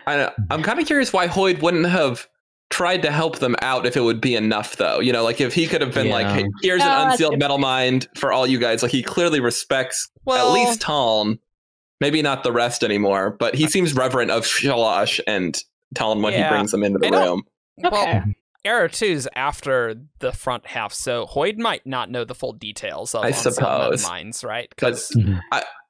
I'm kind of curious why Hoyd wouldn't have tried to help them out if it would be enough, though. You know, like if he could have been like, hey, here's an unsealed metal mind for all you guys. Like he clearly respects at least Taln, maybe not the rest anymore, but he seems reverent of Shalash and Taln when he brings them into the room. Okay. Well, Era 2's after the front half, so Hoyd might not know the full details of unsealed minds, right? Because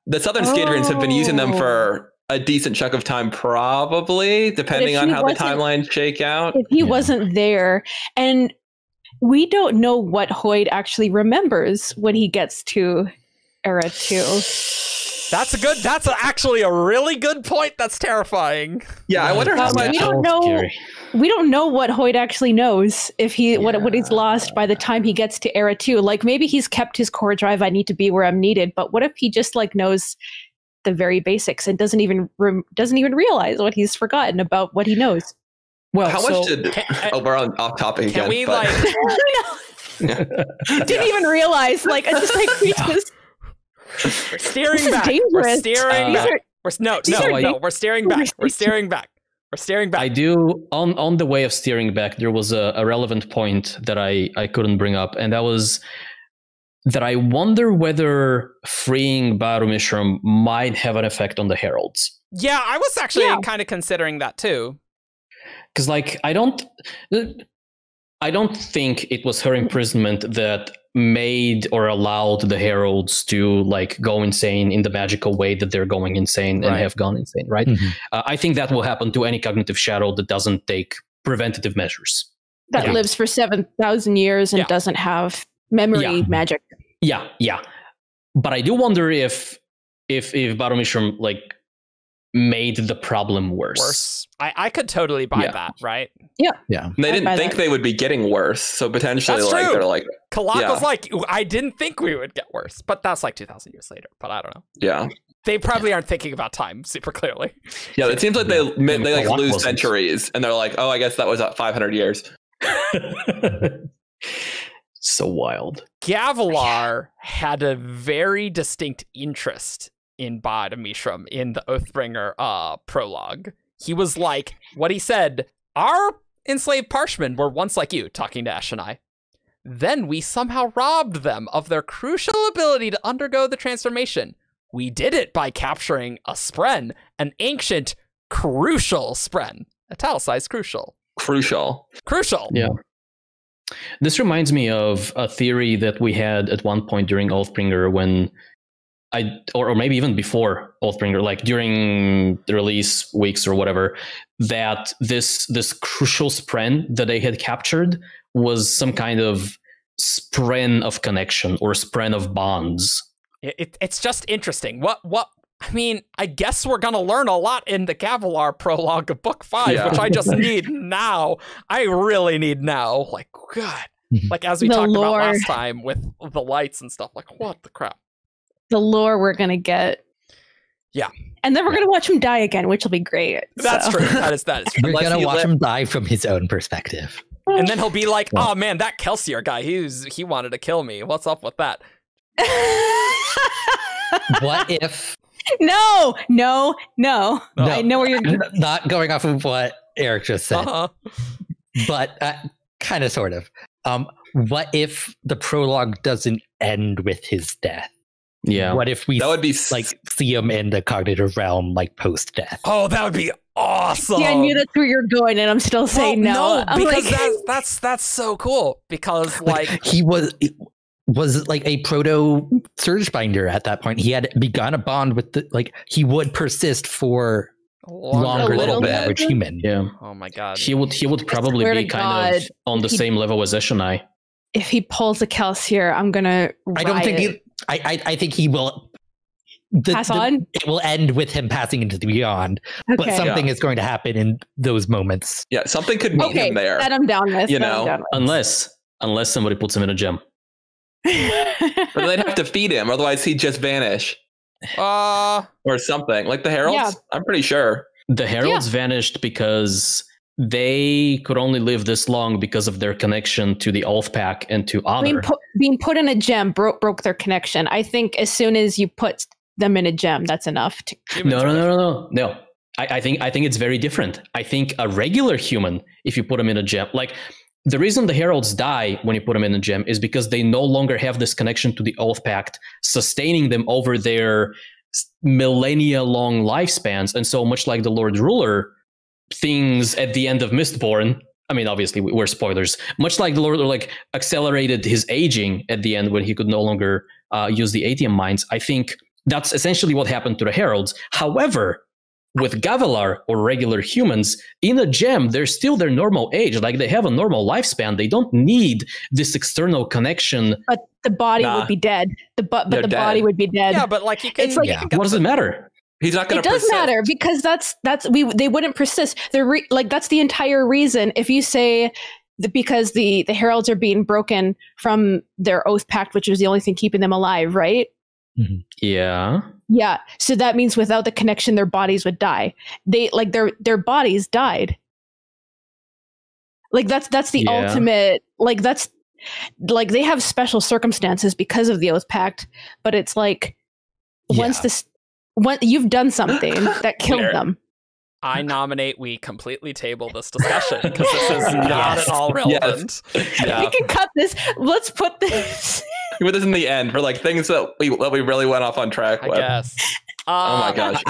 the Southern Skadrians have been using them for a decent chunk of time, probably, depending on how the timelines shake out. If he wasn't there, and we don't know what Hoyd actually remembers when he gets to Era 2. That's actually a really good point. That's terrifying. Yeah, I wonder how much. We don't know what Hoyd actually knows if what he's lost by the time he gets to Era 2. Like maybe he's kept his core drive. I need to be where I'm needed. But what if he just like knows the very basics and doesn't even realize what he's forgotten about what he knows? Well, how much did? We're on off topic again. Can we like? Didn't even realize. Like I just like we just. We're steering back. We're steering back. We're steering back. We're steering back. We're steering back. I do on the way of steering back. There was a relevant point that I couldn't bring up, and that was that I wonder whether freeing Ba-Ado-Mishram might have an effect on the heralds. Yeah, I was actually kind of considering that too. Because like I don't think it was her imprisonment that made or allowed the heralds to like go insane in the magical way that they're going insane and have gone insane, right? Mm-hmm. I think that will happen to any cognitive shadow that doesn't take preventative measures. That lives for 7,000 years and doesn't have memory magic. Yeah. But I do wonder if Ba-Ado-Mishram like made the problem worse. I could totally buy that, right? Yeah. They didn't think they would be getting worse, so potentially that's like true. they're like Kalak was like, I didn't think we would get worse, but that's like 2,000 years later. But I don't know. Yeah, they probably aren't thinking about time super clearly. Yeah, it seems like they like lose centuries, and they're like, oh, I guess that was 500 years. So wild. Gavilar had a very distinct interest in Ba-Ado-Mishram in the Oathbringer prologue. He was like, what he said, our enslaved parshmen were once like you, talking to Ash and I. Then we somehow robbed them of their crucial ability to undergo the transformation. We did it by capturing a spren, an ancient, crucial spren. Italicized crucial. Crucial. Yeah. This reminds me of a theory that we had at one point during Oathbringer when or maybe even before Oathbringer, like during the release weeks or whatever, that this crucial spren that they had captured was some kind of spren of connection or spren of bonds. It's just interesting. What I mean, I guess we're gonna learn a lot in the Gavilar prologue of Book 5, which I just need now. I really need now. Like, God. Like, as we talked about last time with the lights and stuff. Like, what the crap? The lore we're gonna get. Yeah. And then we're gonna watch him die again, which will be great. That's true. That is true. We're gonna watch him die from his own perspective. And then he'll be like, oh man, that Kelsier guy, he wanted to kill me. What's up with that? What if... No. I know where you're not going off of what Eric just said, but kind of, sort of. What if the prologue doesn't end with his death? Yeah. What if we that would be see him in the cognitive realm post death? Oh, that would be awesome. Yeah, I knew that's where you're going, and I'm still saying no. Because that's so cool. Because like he was like a proto surge binder at that point. He had begun a bond with he would persist for longer than the average human. Yeah. Oh my God. He would probably be kind of on the same level as Eshonai. If he pulls a Kelsier, I'm gonna riot. I don't think I think he will pass on. It will end with him passing into the beyond, but something is going to happen in those moments. Yeah, something could meet him there. That I'm down with. You know, unless somebody puts him in a gem. But they'd have to feed him, otherwise he'd just vanish. Or something like the heralds. Yeah. I'm pretty sure the heralds vanished because they could only live this long because of their connection to the Oath Pack and to honor. Being put in a gem broke their connection. I think as soon as you put them in a gem, that's enough. No. I think it's very different. I think a regular human, if you put them in a gem, like the reason the heralds die when you put them in a gem is because they no longer have this connection to the Oath Pact, sustaining them over their millennia-long lifespans. And so much like the Lord Ruler, things at the end of Mistborn, I mean, obviously we're spoilers, much like the Lord accelerated his aging at the end when he could no longer use the ATM mines. I think that's essentially what happened to the heralds. However, with Gavilar or regular humans in a gem, they're still their normal age. Like they have a normal lifespan. They don't need this external connection. But the body would be dead. The body would be dead. Yeah, but like you can. It's like, what does it matter? He's not going to. It does matter because they wouldn't persist. That's the entire reason. If you say because the heralds are being broken from their oath pact, which was the only thing keeping them alive, right? Mm-hmm. Yeah. Yeah. So that means without the connection, their bodies would die. Their bodies died. Like that's the ultimate. Like that's like they have special circumstances because of the oath pact, but it's like once you've done something that killed them. I nominate we completely table this discussion because this is not at all relevant. Yes. Yeah. We can cut this. Let's put this. Put this in the end for like things that we really went off on track with. I guess. Oh my gosh.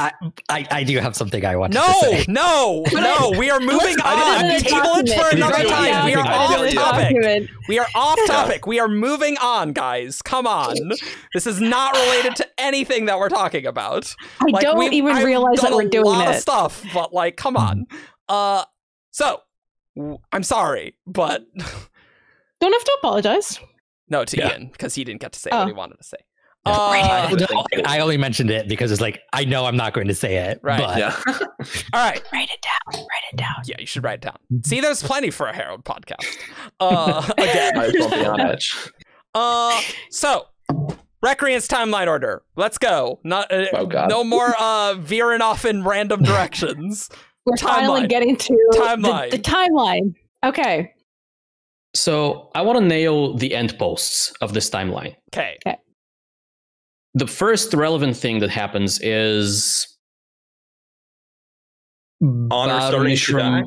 I do have something I want to say. No. We are moving on. Table it for another time. We are off topic. We are off topic. We are moving on, guys. Come on. This is not related to anything that we're talking about. I don't even realize that we're doing a lot it. of stuff, but like, come on. So I'm sorry, but don't have to apologize. No, to Ian, because he didn't get to say what he wanted to say. I only mentioned it because it's like, I know I'm not going to say it. Right. But. Yeah. All right. Write it down. Yeah, you should write it down. See, there's plenty for a Herald podcast. Again. I won't be on it. So, Recreance timeline order. Let's go. No more veering off in random directions. We're finally getting to the timeline. Okay. So I want to nail the end posts of this timeline. Okay. The first relevant thing that happens is Honor starting to die.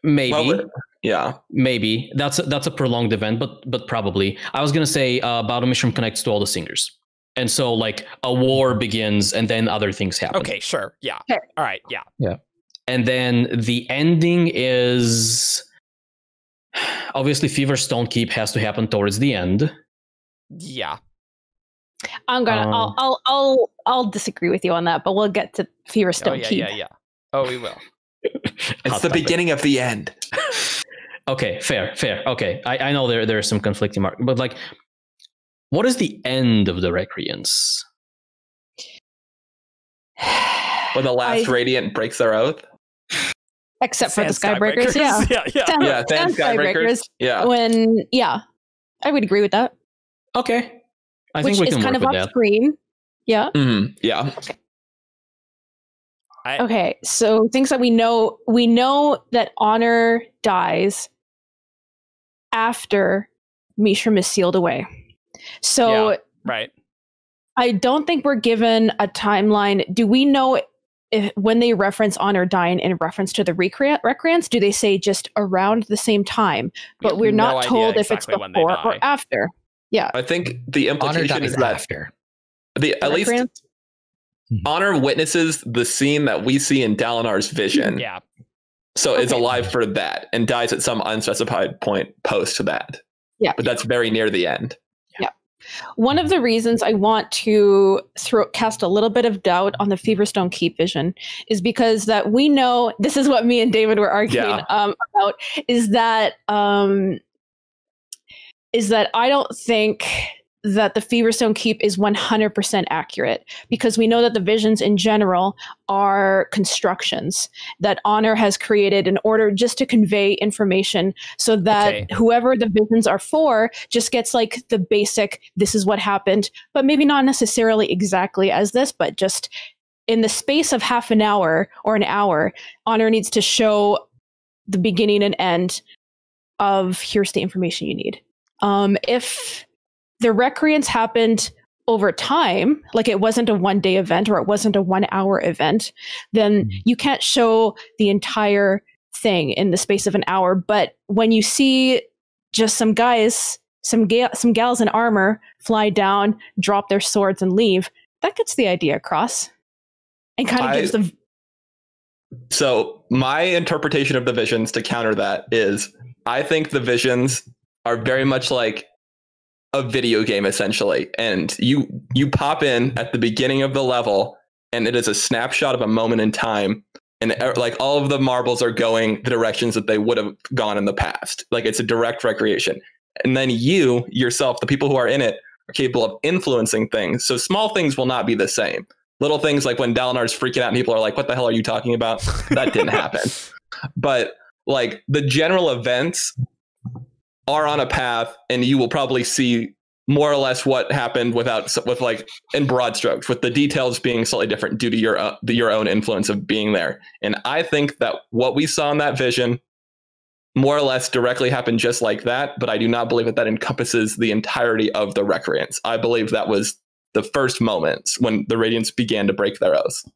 Maybe. Yeah. Maybe that's a prolonged event, but probably. I was gonna say Ba-Ado-Mishram connects to all the singers, and so like a war begins, and then other things happen. Okay, sure. Yeah. Okay. All right. Yeah. And then the ending is obviously Feverstone Keep has to happen towards the end. Yeah. I'm gonna. I'll disagree with you on that, but we'll get to Feverstone Keep. Yeah. Oh, we will. It's the beginning of the end. Okay, fair. Okay, I know there are some conflicting marks, but like, what is the end of the Recreance? When the last Radiant breaks their oath? Except for the Skybreakers, yeah. Yeah, Sand Skybreakers. Yeah. I would agree with that. Okay. I think we can kind work of with off that. screen. Yeah. Mm-hmm. Yeah. Okay, so things that we know that Honor dies after Mishram is sealed away. So right. I don't think we're given a timeline. Do we know if when they reference Honor dying in reference to the Recreance, do they say just around the same time? But we're not told if it's before or after. Yeah. I think the implication is that after. At least Honor witnesses the scene that we see in Dalinar's vision. Yeah. So is alive for that and dies at some unspecified point post that. Yeah. But that's very near the end. Yeah. One of the reasons I want to cast a little bit of doubt on the Feverstone Keep vision is because that we know, this is what me and David were arguing about, is that I don't think that the Feverstone Keep is 100% accurate, because we know that the visions in general are constructions that Honor has created in order just to convey information, so that whoever the visions are for just gets like the basic, this is what happened, but maybe not necessarily exactly as this, but just in the space of half an hour or an hour, Honor needs to show the beginning and end of here's the information you need. If the Recreance happened over time, like it wasn't a one-day event or it wasn't a 1 hour event, then you can't show the entire thing in the space of an hour. But when you see just some guys, some gals in armor fly down, drop their swords and leave, that gets the idea across and kind of gives the... So my interpretation of the visions to counter that is, I think the visions are very much like a video game, essentially, and you pop in at the beginning of the level and it is a snapshot of a moment in time, and like all of the marbles are going the directions that they would have gone in the past. Like it's a direct recreation, and then you yourself, the people who are in it, are capable of influencing things. So small things will not be the same. Little things like when Dalinar's freaking out and people are like, what the hell are you talking about? That didn't happen. But like the general events are on a path, and you will probably see more or less what happened with like in broad strokes, with the details being slightly different due to your own influence of being there. And I think that what we saw in that vision more or less directly happened just like that, but I do not believe that encompasses the entirety of the Recreance. I believe that was the first moments when the Radiants began to break their oaths.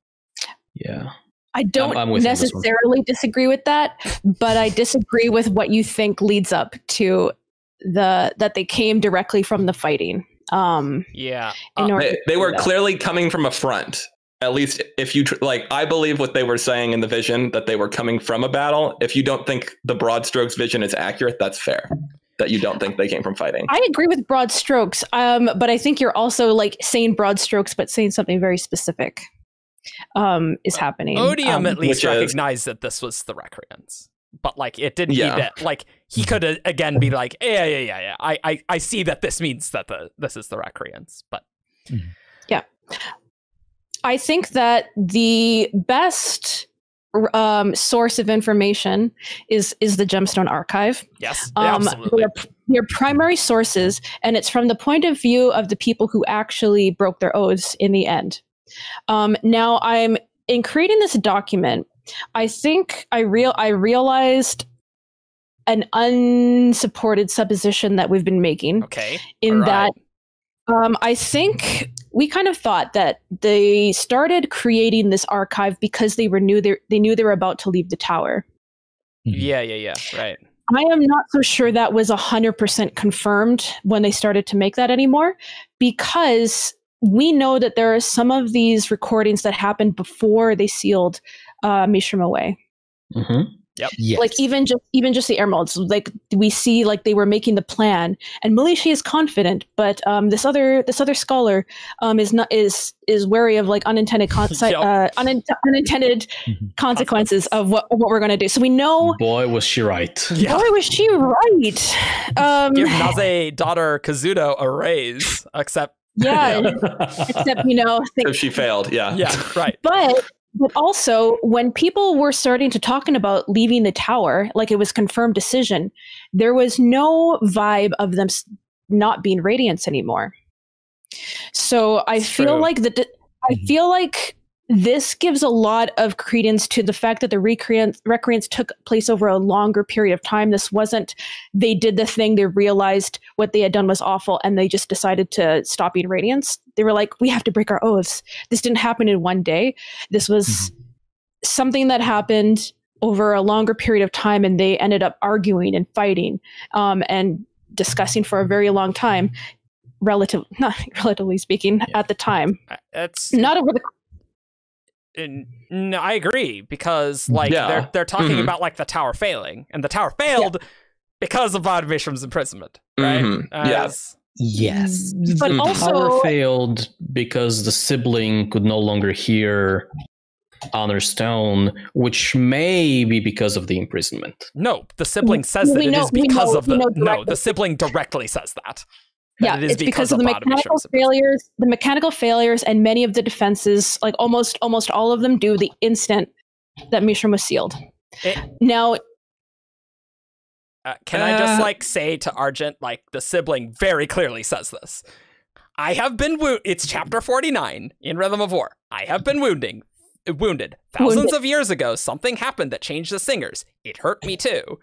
Yeah. I don't necessarily disagree with that, but I disagree with what you think leads up to that they came directly from the fighting. They were clearly coming from a front. At least if you I believe what they were saying in the vision, that they were coming from a battle. If you don't think the broad strokes vision is accurate, that's fair. That you don't think they came from fighting. I agree with broad strokes, but I think you're also like saying broad strokes, but saying something very specific. Is happening. Odium at least recognized that this was the Recreance, but like it didn't mean that, like he could again be like, yeah. I see that this means that this is the Recreance, but yeah, I think that the best source of information is the Gemstone Archive. Yes, absolutely. They're primary sources, and it's from the point of view of the people who actually broke their oaths in the end. Now, in creating this document, I think I realized an unsupported supposition that we've been making. Okay. That I think we kind of thought that they started creating this archive because they knew they were about to leave the tower. Yeah. Right. I am not so sure that was 100% confirmed when they started to make that anymore, because we know that there are some of these recordings that happened before they sealed Mishram away. Mm-hmm. Yep. Yes. Like even just the emeralds, like we see like they were making the plan, and Malishi is confident, but this other scholar is wary of like unintended unintended consequences of what we're going to do. So we know. Boy, was she right. Yeah. Boy, was she right. Give Naze daughter Kazuto a raise, except Yeah, except So she failed. Yeah. yeah, right. But also, when people were starting to talking about leaving the tower, like it was confirmed decision, there was no vibe of them not being Radiance anymore. So I feel like this gives a lot of credence to the fact that the Recreance took place over a longer period of time. This wasn't, they did the thing, they realized what they had done was awful, and they just decided to stop being Radiance. They were like, we have to break our oaths. This didn't happen in one day. This was something that happened over a longer period of time, and they ended up arguing and fighting and discussing for a very long time, relatively speaking, at the time. It's not over the... No, I agree, because like they're talking about like the tower failing, and the tower failed because of Ba-Ado-Mishram's imprisonment, right? Yes. But The also tower failed because the sibling could no longer hear Honor Stone, which may be because of the imprisonment. No, the sibling says that it is because of the... No, the sibling directly says that. Yeah, it's because of the mechanical failures. The mechanical failures, and many of the defenses, like almost all of them, do the instant that Mishram was sealed. Now, can I just like say to Argent, like the sibling very clearly says this. I have been it's chapter 49 in Rhythm of War. I have been wounded. Thousands of years ago, something happened that changed the singers. It hurt me too.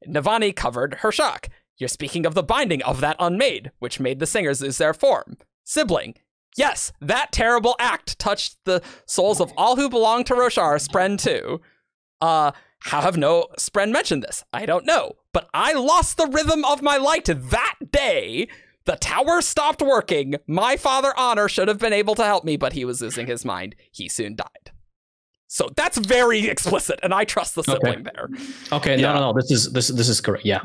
Navani covered her shock. You're speaking of the binding of that unmade, which made the singers lose their form. Sibling. Yes, that terrible act touched the souls of all who belong to Roshar, Spren too. How have no Spren mentioned this? I don't know. But I lost the rhythm of my light that day. The tower stopped working. My father Honor should have been able to help me, but he was losing his mind. He soon died. So that's very explicit, and I trust the sibling there. Okay, no. This is correct. Yeah.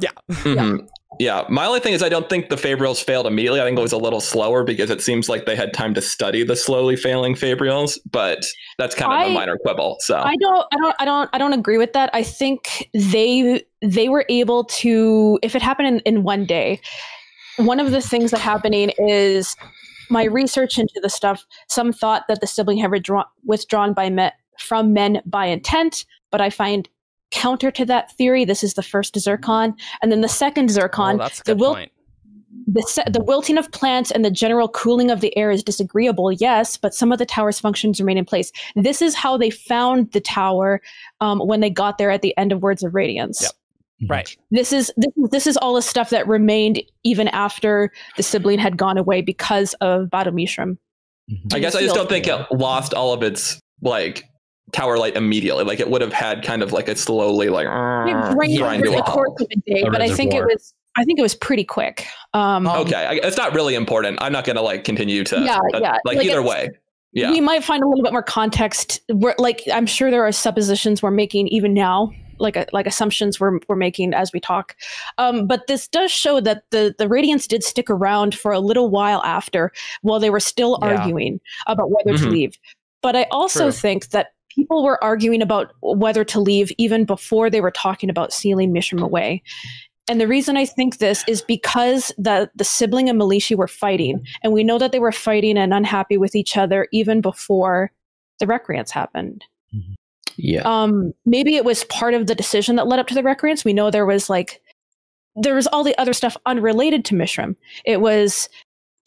Yeah. My only thing is I don't think the Fabrials failed immediately. I think it was a little slower because it seems like they had time to study the slowly failing Fabrials, but that's kind of a minor quibble. So I don't agree with that. I think they were able to, if it happened in one day, one of the things that happening is my research into the stuff, some thought that the sibling had withdrawn from men by intent, but I find counter to that theory. This is the first Zircon, and then the second Zircon. That's a good point. The wilting of plants and the general cooling of the air is disagreeable, yes, but some of the tower's functions remain in place. This is how they found the tower when they got there at the end of Words of Radiance. Yep. Right. This is all the stuff that remained even after the sibling had gone away because of Ba-Ado-Mishram. I guess I just don't think it lost all of its like tower light immediately. Like it would have had kind of like a slowly like grind to a halt. But I think it was pretty quick. Okay, it's not really important. I'm not going to like continue to like either way. Yeah, we might find a little bit more context. Like I'm sure there are suppositions we're making even now, like assumptions we're making as we talk. But this does show that the Radiance did stick around for a little while after, while they were still arguing about whether to leave. But I also think that people were arguing about whether to leave even before they were talking about sealing Mishram away. And the reason I think this is because the sibling and Malishi were fighting, and we know that they were fighting and unhappy with each other even before the Recreance happened. Yeah. Maybe it was part of the decision that led up to the Recreance. We know there was all the other stuff unrelated to Mishram. It was,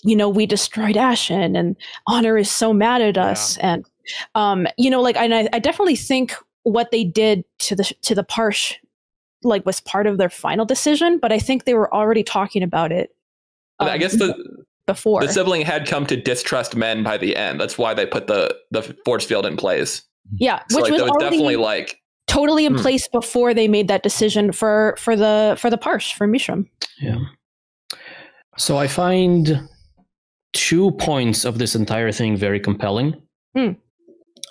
we destroyed Ashen, and Honor is so mad at us, and I definitely think what they did to the Parsh was part of their final decision, but I think they were already talking about it. I guess before the sibling had come to distrust men by the end. That's why they put the force field in place. Yeah, so which was definitely totally in place before they made that decision for the Parsh, for Mishram. Yeah. So I find 2 points of this entire thing very compelling.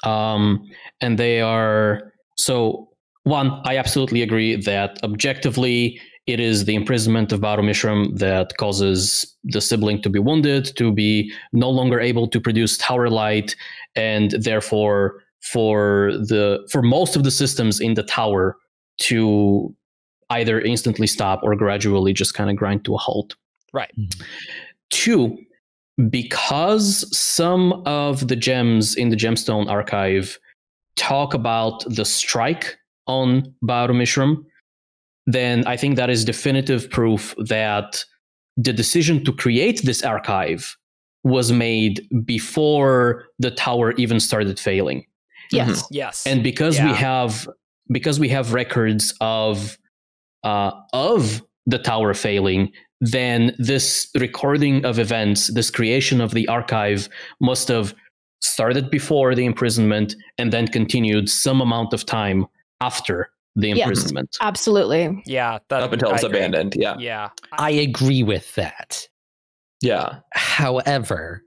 And they are, so one, I absolutely agree that objectively it is the imprisonment of Ba-Ado-Mishram that causes the sibling to be wounded, to be no longer able to produce tower light, and therefore for most of the systems in the tower to either instantly stop or gradually just kind of grind to a halt. Right. 2, because some of the gems in the gemstone archive talk about the strike on Ba-Ado-Mishram, then I think that is definitive proof that the decision to create this archive was made before the tower even started failing. Yes. Yes. And because we have records of the tower failing, then this recording of events, this creation of the archive must have started before the imprisonment and then continued some amount of time after the imprisonment. Yes, absolutely. Yeah. Up until it's abandoned. Yeah. Yeah. I agree with that. Yeah. However,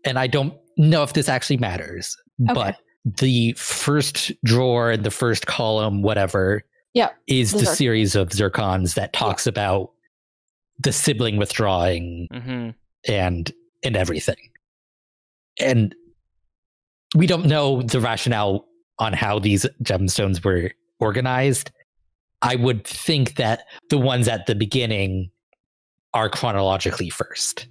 and I don't know if this actually matters, but the first drawer in the first column, whatever, is the series of zircons that talks about the sibling withdrawing and everything. And we don't know the rationale on how these gemstones were organized. I would think that the ones at the beginning are chronologically first,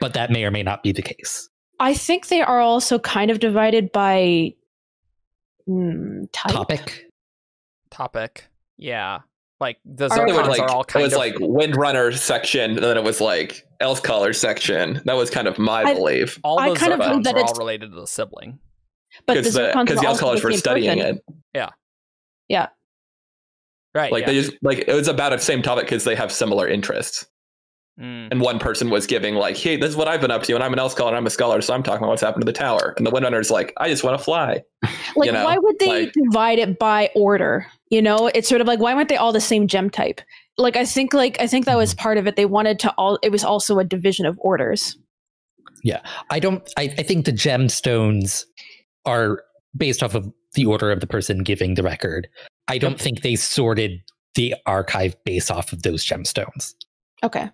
but that may or may not be the case. I think they are also kind of divided by topic. Yeah. Like the zircons are all kind of... It was like Windrunner section, and then it was like Elf Color section. That was kind of my belief. All those kind of zircons that are it's all related to the sibling. But because the Elf Colors were studying it. Yeah. Yeah. Right. Like they just like it was about the same topic because they have similar interests. And one person was giving like, hey, this is what I've been up to, and I'm an Elf Scholar, and I'm a scholar, so I'm talking about what's happened to the tower. And the Windrunner's like, I just want to fly. Like, why would they divide it by order? You know, it's sort of like, why weren't they all the same gem type? Like, I think that was part of it. They wanted to it was also a division of orders. Yeah, I think the gemstones are based off of the order of the person giving the record. I don't think they sorted the archive based off of those gemstones. Okay.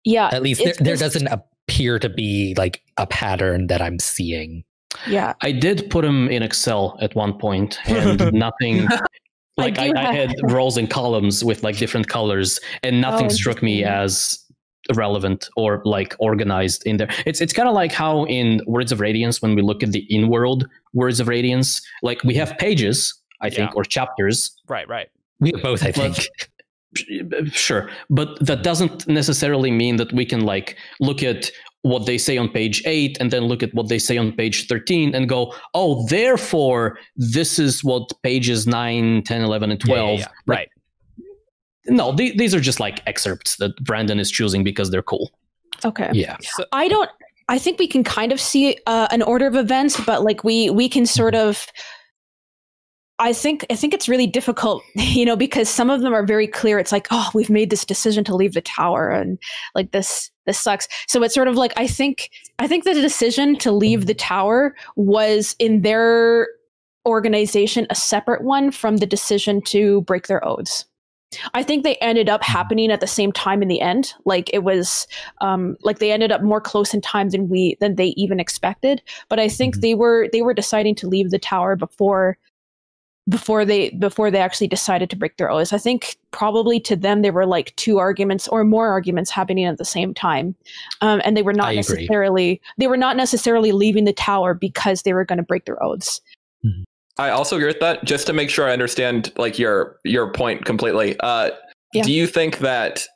Yeah. At least there doesn't appear to be like a pattern that I'm seeing. Yeah. I did put them in Excel at one point and nothing like I had rows and columns with like different colors and nothing struck me as relevant or like organized in there. It's kind of like how in Words of Radiance, when we look at the in-world Words of Radiance, like we have pages, I think, or chapters. Right. We have both, I think. Sure, but that doesn't necessarily mean that we can like look at what they say on page 8 and then look at what they say on page 13 and go, oh, therefore this is what pages 9, 10, 11, and 12. Yeah. Right. No, these are just like excerpts that Brandon is choosing because they're cool. Okay. Yeah. So, I think we can kind of see an order of events, but like we can sort of, I think it's really difficult, you know, because some of them are very clear. It's like, oh, we've made this decision to leave the tower, and like this sucks. So it's sort of like I think the decision to leave the tower was in their organization a separate one from the decision to break their oaths. I think they ended up happening at the same time in the end. Like it was, like they ended up more close in time than they even expected. But I think they were deciding to leave the tower before they actually decided to break their oaths. I think probably to them there were like 2 arguments or more arguments happening at the same time, and they were not necessarily leaving the tower because they were going to break their oaths. I also agree with that. Just to make sure I understand like your point completely. Do you think that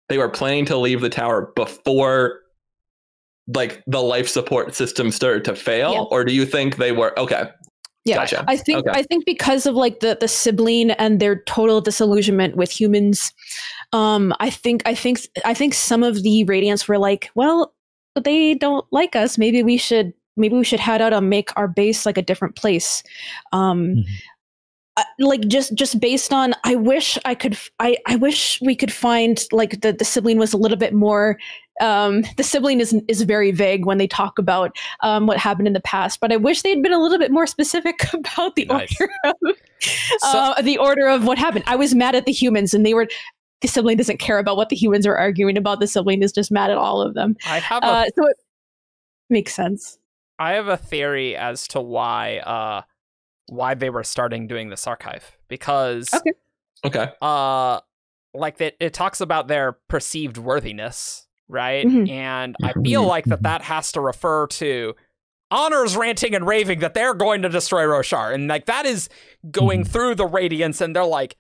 they were planning to leave the tower before like the life support system started to fail, or do you think they were okay? Yeah, gotcha. I think because of like the sibling and their total disillusionment with humans, I think some of the Radiants were like, well, but they don't like us. Maybe we should head out and make our base like a different place. like just based on, I wish we could find like the sibling was a little bit more. The sibling is very vague when they talk about what happened in the past, but I wish they'd been a little bit more specific about the order of what happened. I was mad at the humans, and the sibling doesn't care about what the humans are arguing about. The sibling is just mad at all of them. So it makes sense. I have a theory as to why they were starting doing this archive, because like it talks about their perceived worthiness, right? Mhm. And I feel like that has to refer to Honor's ranting and raving that they're going to destroy Roshar, and like that is going through the Radiance, and they're like,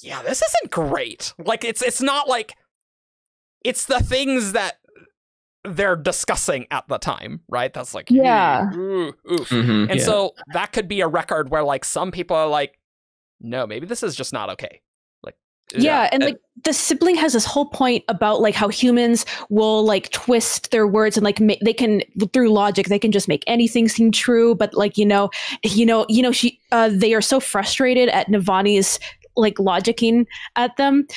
yeah, this isn't great. Like it's not like it's the things that they're discussing at the time, right? That's like, Yeah. oof. Mhm. And so that could be a record where like some people are like, no, maybe this is just not okay. Like, Yeah, and like the sibling has this whole point about like how humans will like twist their words, and like they can, through logic, they can just make anything seem true. But like they are so frustrated at Navani's like logicking at them,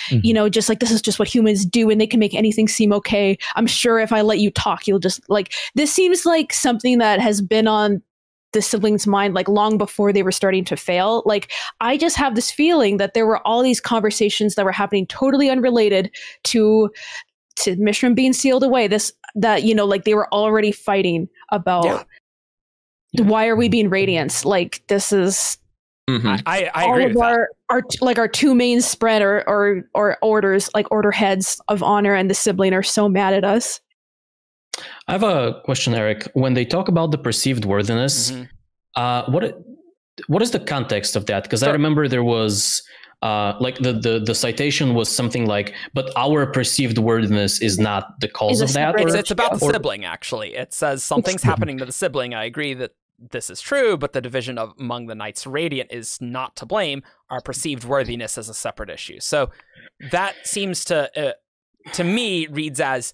just like, this is just what humans do, and they can make anything seem okay. I'm sure if I let you talk, you'll just like, this seems like something that has been on the siblings' mind like long before they were starting to fail. Like, I just have this feeling that there were all these conversations that were happening totally unrelated to Mishram being sealed away. Like they were already fighting about why are we being Radiance? Like, this is I agree with that. Our two main spread or orders, like order heads of Honor and the sibling, are so mad at us. I have a question, Eric. When they talk about the perceived worthiness, what is the context of that? Because I remember there was like the citation was something like, but our perceived worthiness is not the cause of that. It's about the sibling, actually. It says something's happening to the sibling. I agree that this is true, but the division among the Knights Radiant is not to blame. Our perceived worthiness is a separate issue. So that seems to me reads as,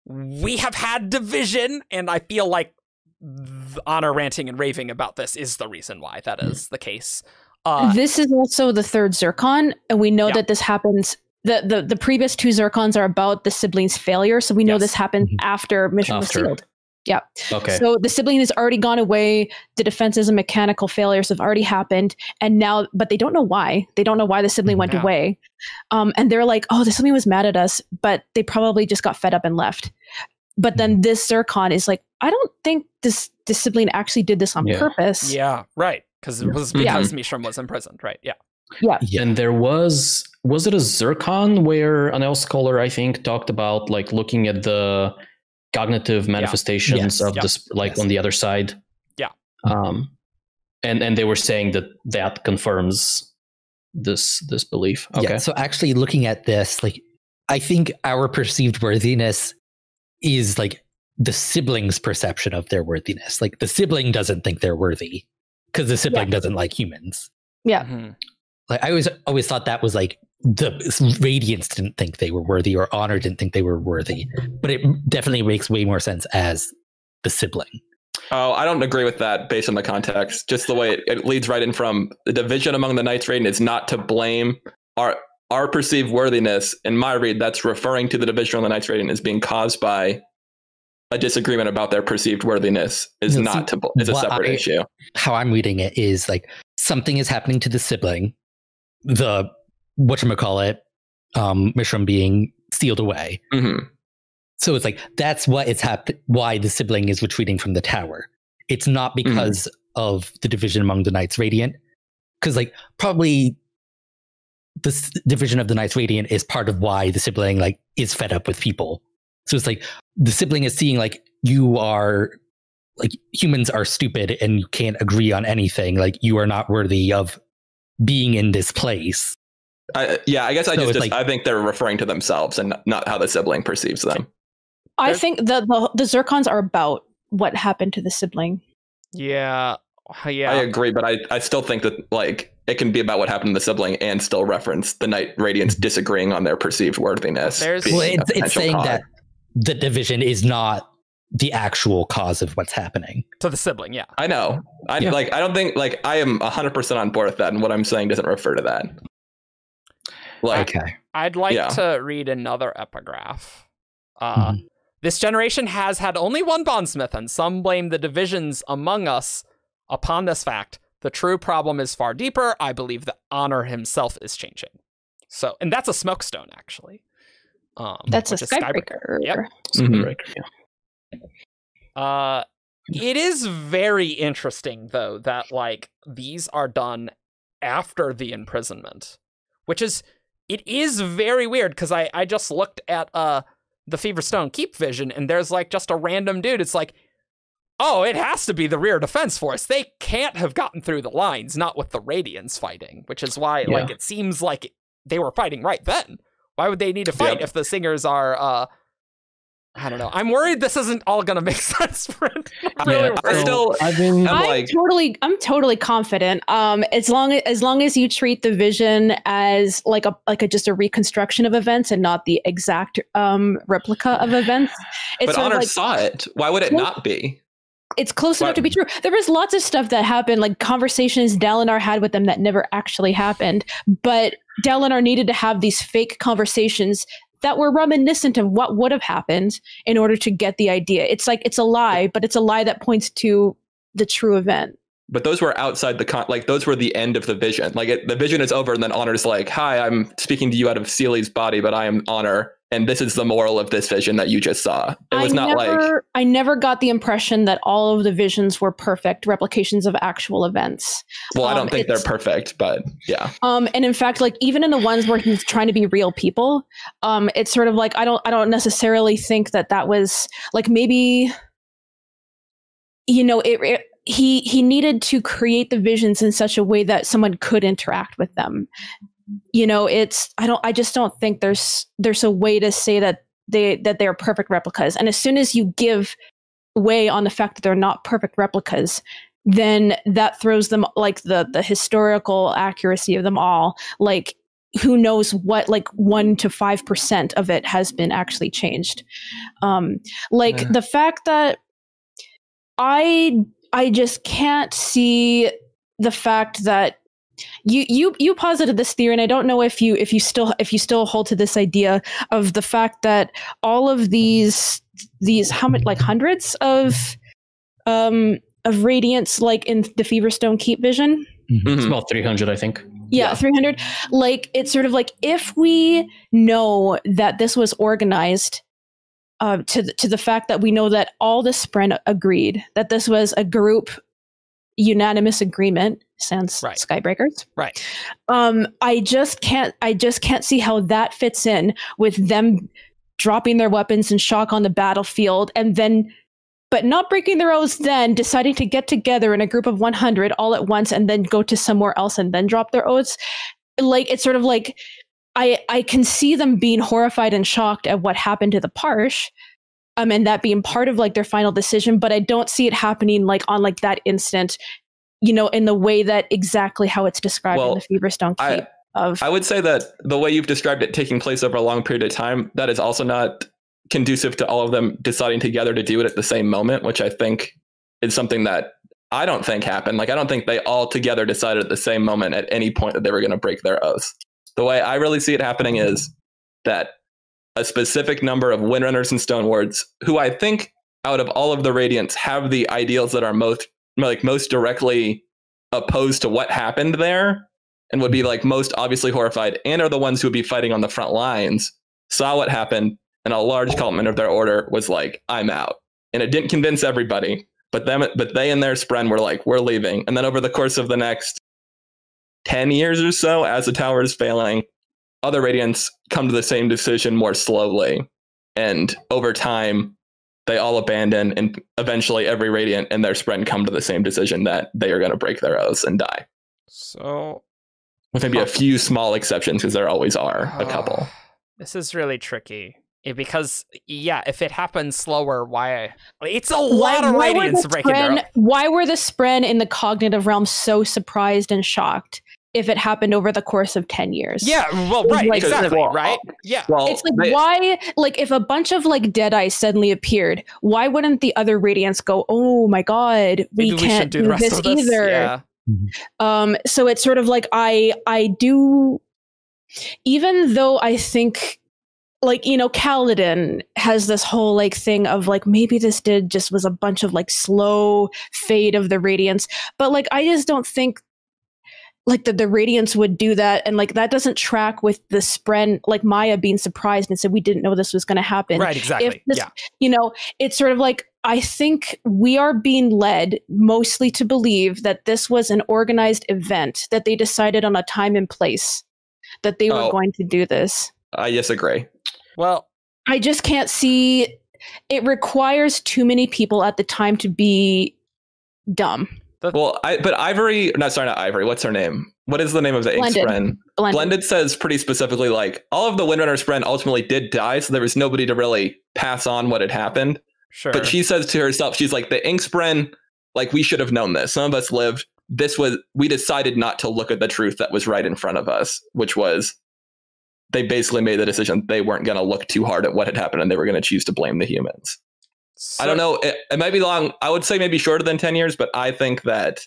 we have had division, and I feel like Honor ranting and raving about this is the reason why that is the case. This is also the third Zircon, and we know that this happens. The previous two Zircons are about the siblings' failure, so we know this happened after Mishram was sealed. Yeah. Okay. So the sibling has already gone away. The defenses and mechanical failures have already happened, and now, but they don't know why. They don't know why the sibling went away. And they're like, "Oh, the sibling was mad at us," but they probably just got fed up and left. But then this Zircon is like, "I don't think this sibling actually did this on purpose." Yeah. Right. Because it was because Mishram was imprisoned. Right. Yeah. Yeah. And there was it a Zircon where an L scholar, I think, talked about like looking at the cognitive manifestations of this, like on the other side. Yeah. And they were saying that confirms this belief. Okay. Yeah, so actually looking at this, like, I think our perceived worthiness is like the sibling's perception of their worthiness. Like, the sibling doesn't think they're worthy because the sibling doesn't like humans. Yeah. Like, I always thought that was like, the Radiance didn't think they were worthy, or Honor didn't think they were worthy, but it definitely makes way more sense as the sibling. Oh, I don't agree with that based on the context. Just the way it leads right in from the division among the Knights Radiant is not to blame. Our perceived worthiness, in my read, that's referring to the division among the Knights Radiant as being caused by a disagreement about their perceived worthiness is a separate issue. How I'm reading it is like, something is happening to the sibling, the whatchamacallit, Mishram being sealed away. So it's like, that's what it's why the sibling is retreating from the tower. It's not because of the division among the Knights Radiant, because like probably this division of the Knights Radiant is part of why the sibling like is fed up with people. So it's like the sibling is seeing like, you are like, humans are stupid and you can't agree on anything. Like, you are not worthy of being in this place. I guess I think they're referring to themselves and not how the sibling perceives them. I think the Zircons are about what happened to the sibling. Yeah. I agree, but I still think that like it can be about what happened to the sibling and still reference the Knight Radiants disagreeing on their perceived worthiness. It's saying that the division is not the actual cause of what's happening to the sibling. Yeah, I know. I don't think like I am 100% on board with that, and what I'm saying doesn't refer to that. Like, I'd like to read another epigraph. This generation has had only one bondsmith, and some blame the divisions among us upon this fact. The true problem is far deeper. I believe that Honor himself is changing. So, and that's a smokestone, actually. That's a skybreaker. Yep. Skybreaker, yeah. It is very interesting, though, that like these are done after the imprisonment, which is very weird because I just looked at the Feverstone Keep vision, and there's like just a random dude. It's like, oh, it has to be the rear defense force. They can't have gotten through the lines, not with the Radiants fighting, which is why like it seems like they were fighting right then. Why would they need to fight if the Singers are I don't know. I'm worried this isn't all gonna make sense for it. I'm totally confident. As long as you treat the vision as like a just a reconstruction of events and not the exact replica of events. But Honor saw it. Why would it not be? It's close enough to be true. There was lots of stuff that happened, like conversations Dalinar had with them that never actually happened. But Dalinar needed to have these fake conversations that were reminiscent of what would have happened in order to get the idea. It's like, it's a lie, but it's a lie that points to the true event. But those were outside the those were the end of the vision. Like the vision is over, and then Honor's like, "Hi, I'm speaking to you out of Seely's body, but I am Honor, and this is the moral of this vision that you just saw." I never got the impression that all of the visions were perfect replications of actual events. Well, I don't think they're perfect, but yeah. And in fact, like even in the ones where he's trying to be real people, it's sort of like I don't necessarily think that was like maybe, you know, he needed to create the visions in such a way that someone could interact with them. You know, I just don't think there's a way to say that they're perfect replicas. And as soon as you give way on the fact that they're not perfect replicas, then that throws them like the historical accuracy of them all. Like who knows what, like 1 to 5% of it has been actually changed. The fact that I just can't see the fact that you posited this theory, and I don't know if you still hold to this idea of the fact that all of these how many, like hundreds of radiants, like in the Feverstone Keep vision. It's about 300, I think. Yeah, 300. Like it's sort of like if we know that this was organized. To the fact that we know that all the Spren agreed that this was a group unanimous agreement since Skybreakers. Right. I just can't see how that fits in with them dropping their weapons in shock on the battlefield and then, but not breaking their oaths, then deciding to get together in a group of 100 all at once and then go to somewhere else and then drop their oaths. Like it's sort of like. I can see them being horrified and shocked at what happened to the Parsh, and that being part of like their final decision, but I don't see it happening like on like that instant, you know, in the way that exactly how it's described in the Feverstone Keep. I would say that the way you've described it taking place over a long period of time, that is also not conducive to all of them deciding together to do it at the same moment, which I think is something that I don't think happened. Like I don't think they all together decided at the same moment at any point that they were going to break their oaths. The way I really see it happening is that a specific number of Windrunners and Stonewards, who I think out of all of the Radiants have the ideals that are most directly opposed to what happened there and would be like most obviously horrified and are the ones who would be fighting on the front lines, saw what happened, and a large complement of their order was like, I'm out. And it didn't convince everybody, but they and their Spren were like, we're leaving. And then over the course of the next 10 years or so, as the tower is failing, other Radiants come to the same decision more slowly. And over time, they all abandon, and eventually every Radiant and their Spren come to the same decision that they are going to break their oaths and die. So, with maybe a few small exceptions, because there always are a couple. This is really tricky. Because, yeah, if it happens slower, why? It's a lot of Radiants breaking their oath. Why were the Spren in the cognitive realm so surprised and shocked if it happened over the course of 10 years. Yeah, well, right, like, exactly, well, right? Yeah. Well, It's like, why, like, if a bunch of like Deadeye suddenly appeared, why wouldn't the other Radiants go, oh my god, we Maybe can't should do this either? Yeah. So it's sort of like I do, even though I think, like, you know, Kaladin has this whole like thing of like, maybe this just was a bunch of like slow fade of the Radiants, but like I just don't think like the Radiants would do that, and like that doesn't track with the Spren, like Maya being surprised and said we didn't know this was going to happen. Right, exactly. This, you know, it's sort of like, I think we are being led mostly to believe that this was an organized event, that they decided on a time and place that they were going to do this. I disagree. Well, I just can't see, it requires too many people at the time to be dumb. Well, but Ivory, not Ivory, what's her name? What is the name of the ink spren? Blended says pretty specifically, like, all of the Windrunner spren ultimately did die, so there was nobody to really pass on what had happened. Sure. But she says to herself, she's like, the ink spren, like, we should have known this. Some of us lived. We decided not to look at the truth that was right in front of us, which was, they basically made the decision they weren't going to look too hard at what had happened and they were going to choose to blame the humans. I don't know. It might be long. I would say maybe shorter than 10 years, but I think that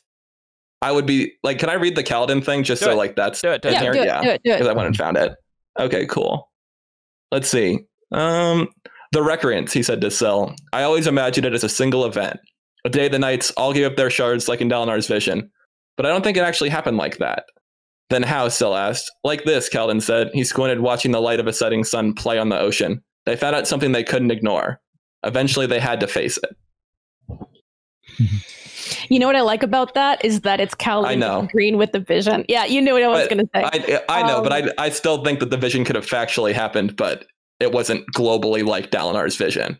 I would be like, can I read the Kaladin thing just so like that's do it. Yeah, because I went and found it. Okay, cool. Let's see. The Recreance, he said to Syl. I always imagined it as a single event. A day the knights all gave up their shards like in Dalinar's vision. But I don't think it actually happened like that. Then how, Syl asked. Like this, Kaladin said. He squinted, watching the light of a setting sun play on the ocean. They found out something they couldn't ignore. Eventually, they had to face it. You know what I like about that is that it's Kaladin agreeing with the vision. Yeah, you knew what I was going to say. I know, but I still think that the vision could have factually happened, but it wasn't globally like Dalinar's vision.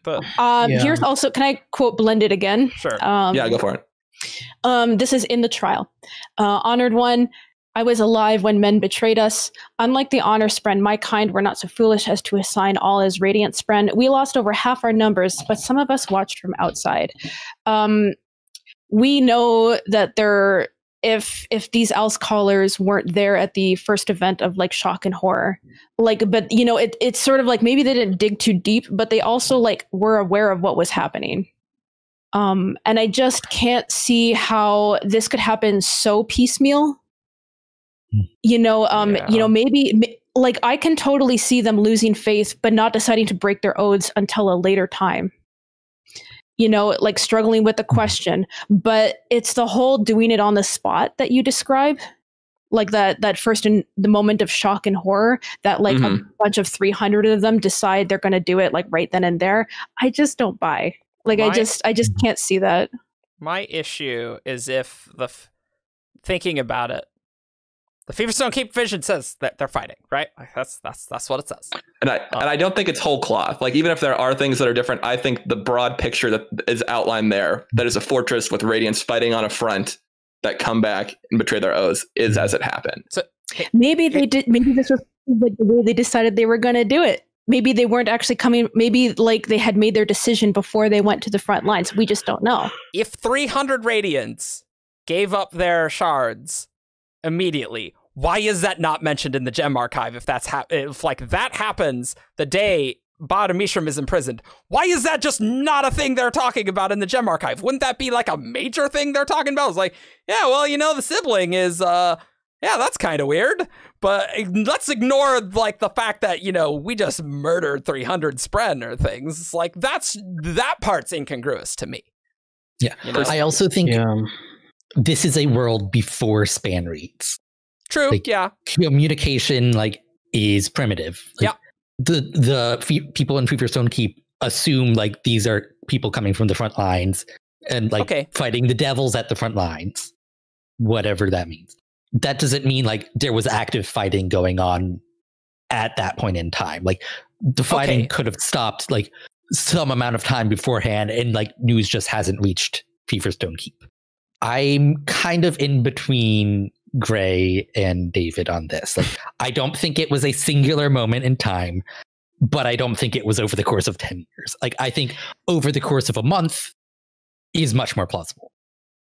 Here's also, can I quote Blended again? Sure. Yeah, go for it. This is in the trial. Honored one. I was alive when men betrayed us. Unlike the honor spren, my kind were not so foolish as to assign all as radiant spren. We lost over half our numbers, but some of us watched from outside. We know that if these else callers weren't there at the first event of like shock and horror, like, but you know, it's sort of like maybe they didn't dig too deep, but they also like were aware of what was happening. And I just can't see how this could happen so piecemeal. You know, maybe like I can totally see them losing faith, but not deciding to break their oaths until a later time. You know, like struggling with the question, but it's the whole doing it on the spot that you describe, like that first in the moment of shock and horror that like a bunch of 300 of them decide they're going to do it like right then and there. I just don't buy. Like I just can't see that. My issue is if thinking about it. The Feverstone Keep vision says that they're fighting, right? Like that's what it says. And I don't think it's whole cloth. Like even if there are things that are different, I think the broad picture that is outlined there, that is a fortress with Radiants fighting on a front that come back and betray their oaths, is as it happened. So maybe they did. Maybe this was like the way they decided they were going to do it. Maybe they weren't actually coming. Maybe like they had made their decision before they went to the front lines. We just don't know. If 300 Radiants gave up their shards immediately, why is that not mentioned in the gem archive? If like that happens the day Ba-Ado-Mishram is imprisoned, why is that just not a thing they're talking about in the gem archive? Wouldn't that be like a major thing they're talking about? It's like, yeah, well, you know, the sibling is yeah, that's kind of weird, but let's ignore like the fact that, you know, we just murdered 300 spren or things. It's like that part's incongruous to me. Yeah, you know? I also think this is a world before span reads. True. Like, yeah. Communication like is primitive. Like, the people in Feverstone Keep assume like these are people coming from the front lines and like fighting the devils at the front lines, whatever that means. That doesn't mean like there was active fighting going on at that point in time. Like the fighting could have stopped like some amount of time beforehand, and like news just hasn't reached Feverstone Keep. I'm kind of in between Gray and David on this. Like, I don't think it was a singular moment in time, but I don't think it was over the course of 10 years. Like, I think over the course of a month is much more plausible.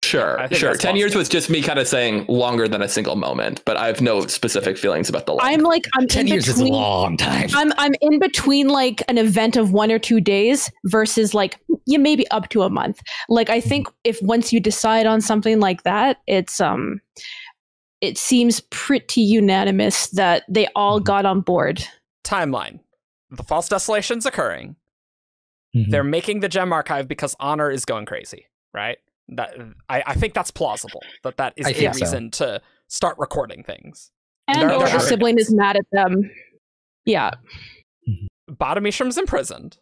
Sure. 10 10 years possible. was just me kind of saying longer than a single moment, but I have no specific feelings about the length. I'm 10 in years is a between. long time. I'm in between like an event of 1 or 2 days versus like maybe up to a month. Like I think if once you decide on something like that, it seems pretty unanimous that they all got on board. Timeline. The false desolation's occurring. Mhm. They're making the gem archive because Honor is going crazy, right? That I think that's plausible. That is I a think so. reason to start recording things. And They're or the sure. sibling is mad at them. Yeah. Ba-Ado-Mishram's imprisoned.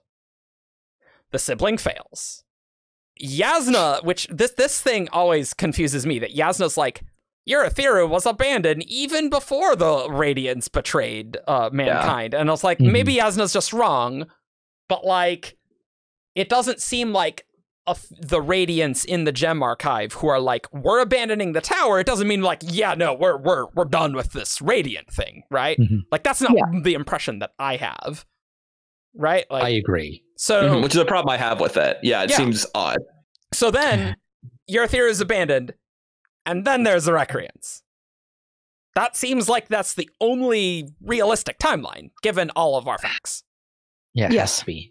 The sibling fails. Yasna, which this thing always confuses me, that Yasna's like, Eurythera was abandoned even before the Radiance betrayed mankind. And I was like, maybe Yasna's just wrong, but like, it doesn't seem like the Radiance in the gem archive who are like, we're abandoning the tower. It doesn't mean like, yeah, no, we're done with this Radiant thing, right? Like that's not the impression that I have, right? Like, I agree. So, Which is a problem I have with it. Yeah, it seems odd. So then, Eurythera is abandoned, and then there's the Recreance. That seems like that's the only realistic timeline, given all of our facts. Yeah, it has to be.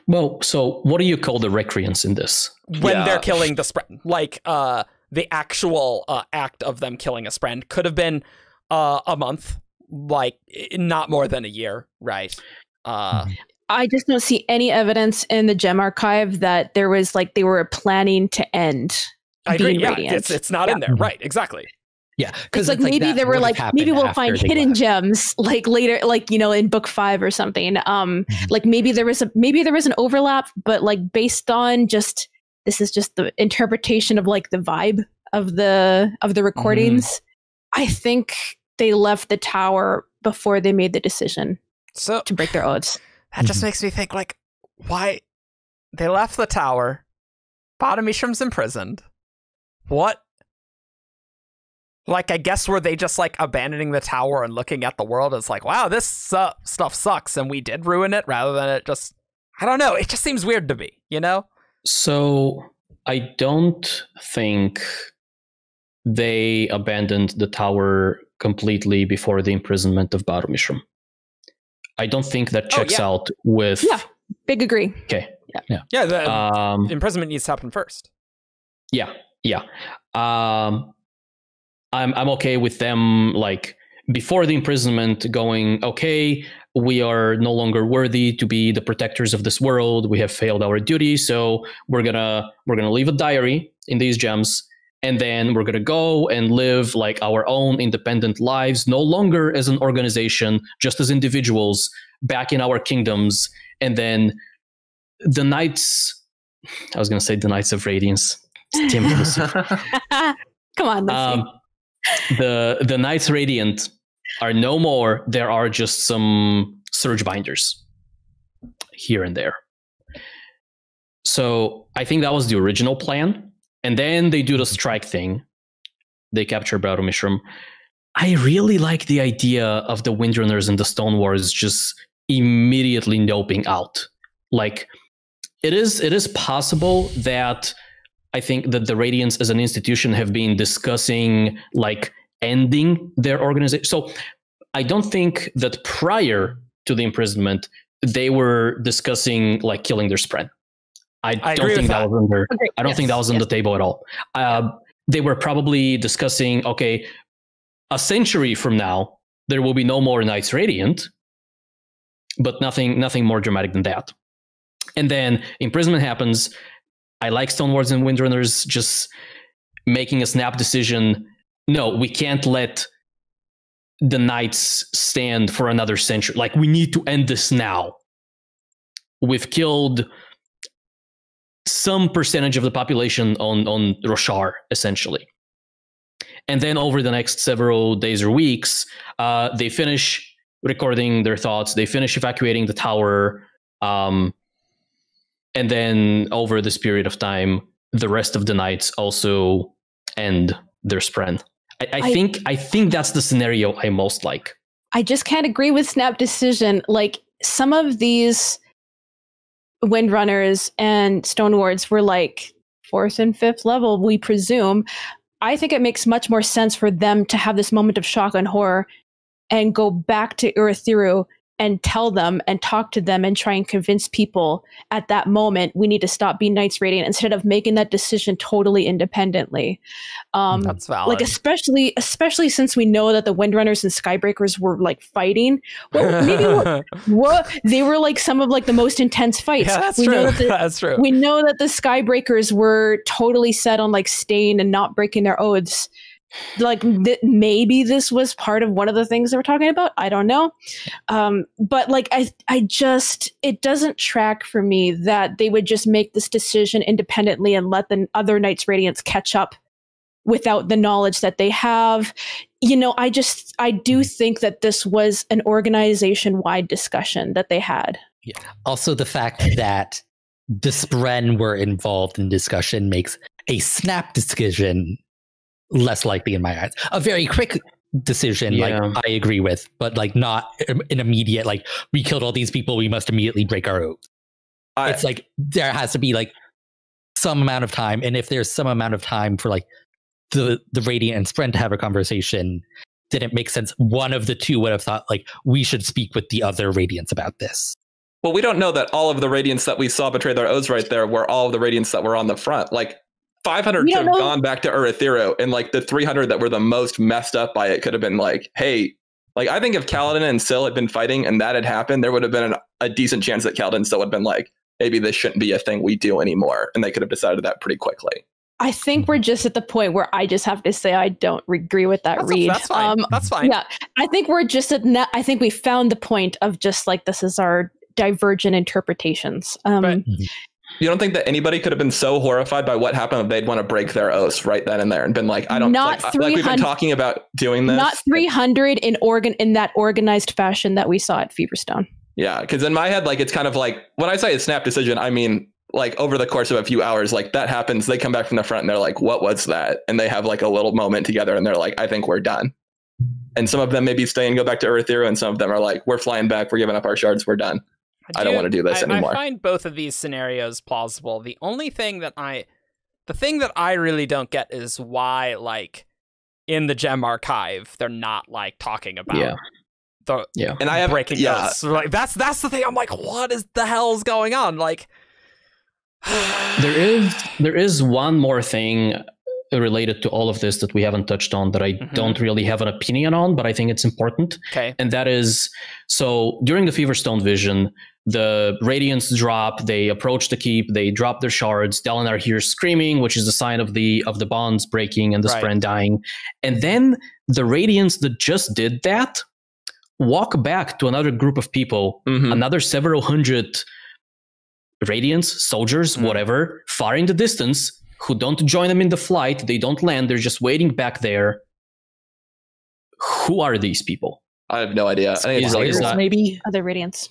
Well, so what do you call the Recreance in this? When they're killing the Spren. Like, the actual act of them killing a Spren could have been a month, like, not more than a year, right? I just don't see any evidence in the gem archive that there was like they were planning to end. I agree. being Yeah, Radiant. it's not in there, right? Exactly. Yeah, It's like maybe that they were would like, have maybe happened we'll find after they hidden left. gems like later, like in book 5 or something. Like maybe there was an overlap, but like based on just this is just the interpretation of like the vibe of the recordings. I think they left the tower before they made the decision So to break their oaths. that just makes me think, like, why they left the tower. Ba-Ado-Mishram's imprisoned. What? Like, I guess were they just like abandoning the tower and looking at the world as like, wow, this stuff sucks and we did ruin it, rather than it just, I don't know. It just seems weird to me, you know? So I don't think they abandoned the tower completely before the imprisonment of Ba-Ado-Mishram. I don't think that checks out with... Yeah, big agree. Okay. Yeah, the imprisonment needs to happen first. Yeah. I'm okay with them, like, before the imprisonment going, okay, we are no longer worthy to be the protectors of this world. We have failed our duty, so we're gonna leave a diary in these gems, and then we're gonna go and live like our own independent lives, no longer as an organization, just as individuals, back in our kingdoms. And then the Knights, I was gonna say the Knights of Radiance. Damn it, Lucy. Come on, Lucy. The Knights Radiant are no more. There are just some surge binders here and there. So I think that was the original plan. And then they do the strike thing. They capture Ba-Ado-Mishram. I really like the idea of the Windrunners and the Stone Wars just immediately noping out. Like, it is possible that I think that the Radiants as an institution have been discussing like ending their organization. So I don't think that prior to the imprisonment, they were discussing like killing their Spren. I don't think that was under. Okay. I don't think that was on the table at all. They were probably discussing, okay, a century from now, there will be no more Knights Radiant, but nothing more dramatic than that. And then imprisonment happens. I like Stonewards and Windrunners just making a snap decision. No, we can't let the Knights stand for another century. Like, we need to end this now. We've killed some percentage of the population on Roshar, essentially. And then over the next several days or weeks, they finish recording their thoughts. They finish evacuating the tower. And then over this period of time, the rest of the Knights also end their Spren. I think that's the scenario I most like. I just can't agree with snap decision. Like, some of these Windrunners and Stonewards were like 4th and 5th level, we presume. I think it makes much more sense for them to have this moment of shock and horror and go back to Urithiru and tell them and talk to them and try and convince people at that moment we need to stop being Knights Radiant instead of making that decision totally independently. That's valid. Like especially since we know that the Windrunners and Skybreakers were like fighting. Well, maybe they were like some of like the most intense fights. Yeah, that's true. That's true. We know that the Skybreakers were totally set on like staying and not breaking their oaths. Like maybe this was part of one of the things they were talking about. I don't know. But like, I just, it doesn't track for me that they would just make this decision independently and let the other Knights Radiants catch up without the knowledge that they have. You know, I do think that this was an organization-wide discussion that they had. Yeah. Also, the fact that the Spren were involved in discussion makes a snap decision less likely in my eyes. A very quick decision, like I agree with, but like not an immediate, like we killed all these people, we must immediately break our oath. It's like there has to be like some amount of time, and if there's some amount of time for like the Radiant and Spren to have a conversation, then it makes sense. One of the two would have thought like we should speak with the other Radiants about this. Well, we don't know that all of the Radiants that we saw betray their oaths right there were all of the Radiants that were on the front. Like 500 could have gone back to Urithiru, and like the 300 that were the most messed up by it could have been like, hey, like I think if Kaladin and Syl had been fighting and that had happened, there would have been a decent chance that Kaladin and Syl would have been like, maybe this shouldn't be a thing we do anymore. And they could have decided that pretty quickly. I think we're just at the point where I just have to say I don't agree with that read. That's fine. That's fine. Yeah, I think we're just I think we found the point of just like this is our divergent interpretations. You don't think that anybody could have been so horrified by what happened that they'd want to break their oaths right then and there and been like, I don't like we've been talking about doing this. Not 300 in that organized fashion that we saw at Feverstone. Yeah, because in my head, like it's kind of like when I say a snap decision, I mean like over the course of a few hours, like that happens. They come back from the front and they're like, what was that? And they have like a little moment together and they're like, I think we're done. And some of them maybe stay and go back to Urithiru, and some of them are like, we're flying back, we're giving up our shards, we're done. I don't want to do this anymore. I find both of these scenarios plausible. The only thing that the thing that I really don't get is why, like, in the gem archive, they're not like talking about and I have breaking oaths. Like that's the thing. I'm like, what is the hell's going on? Like, there is one more thing related to all of this that we haven't touched on that I don't really have an opinion on, but I think it's important. Okay. And that is, so during the Feverstone vision, the Radiants drop, they approach the keep, they drop their shards, Dalinar hears screaming, which is a sign of the bonds breaking and the Spren dying. And then the Radiants that just did that walk back to another group of people, another several hundred Radiants, soldiers, whatever, far in the distance, who don't join them in the flight. They don't land. They're just waiting back there. Who are these people? I have no idea. I think it's maybe other Radiants.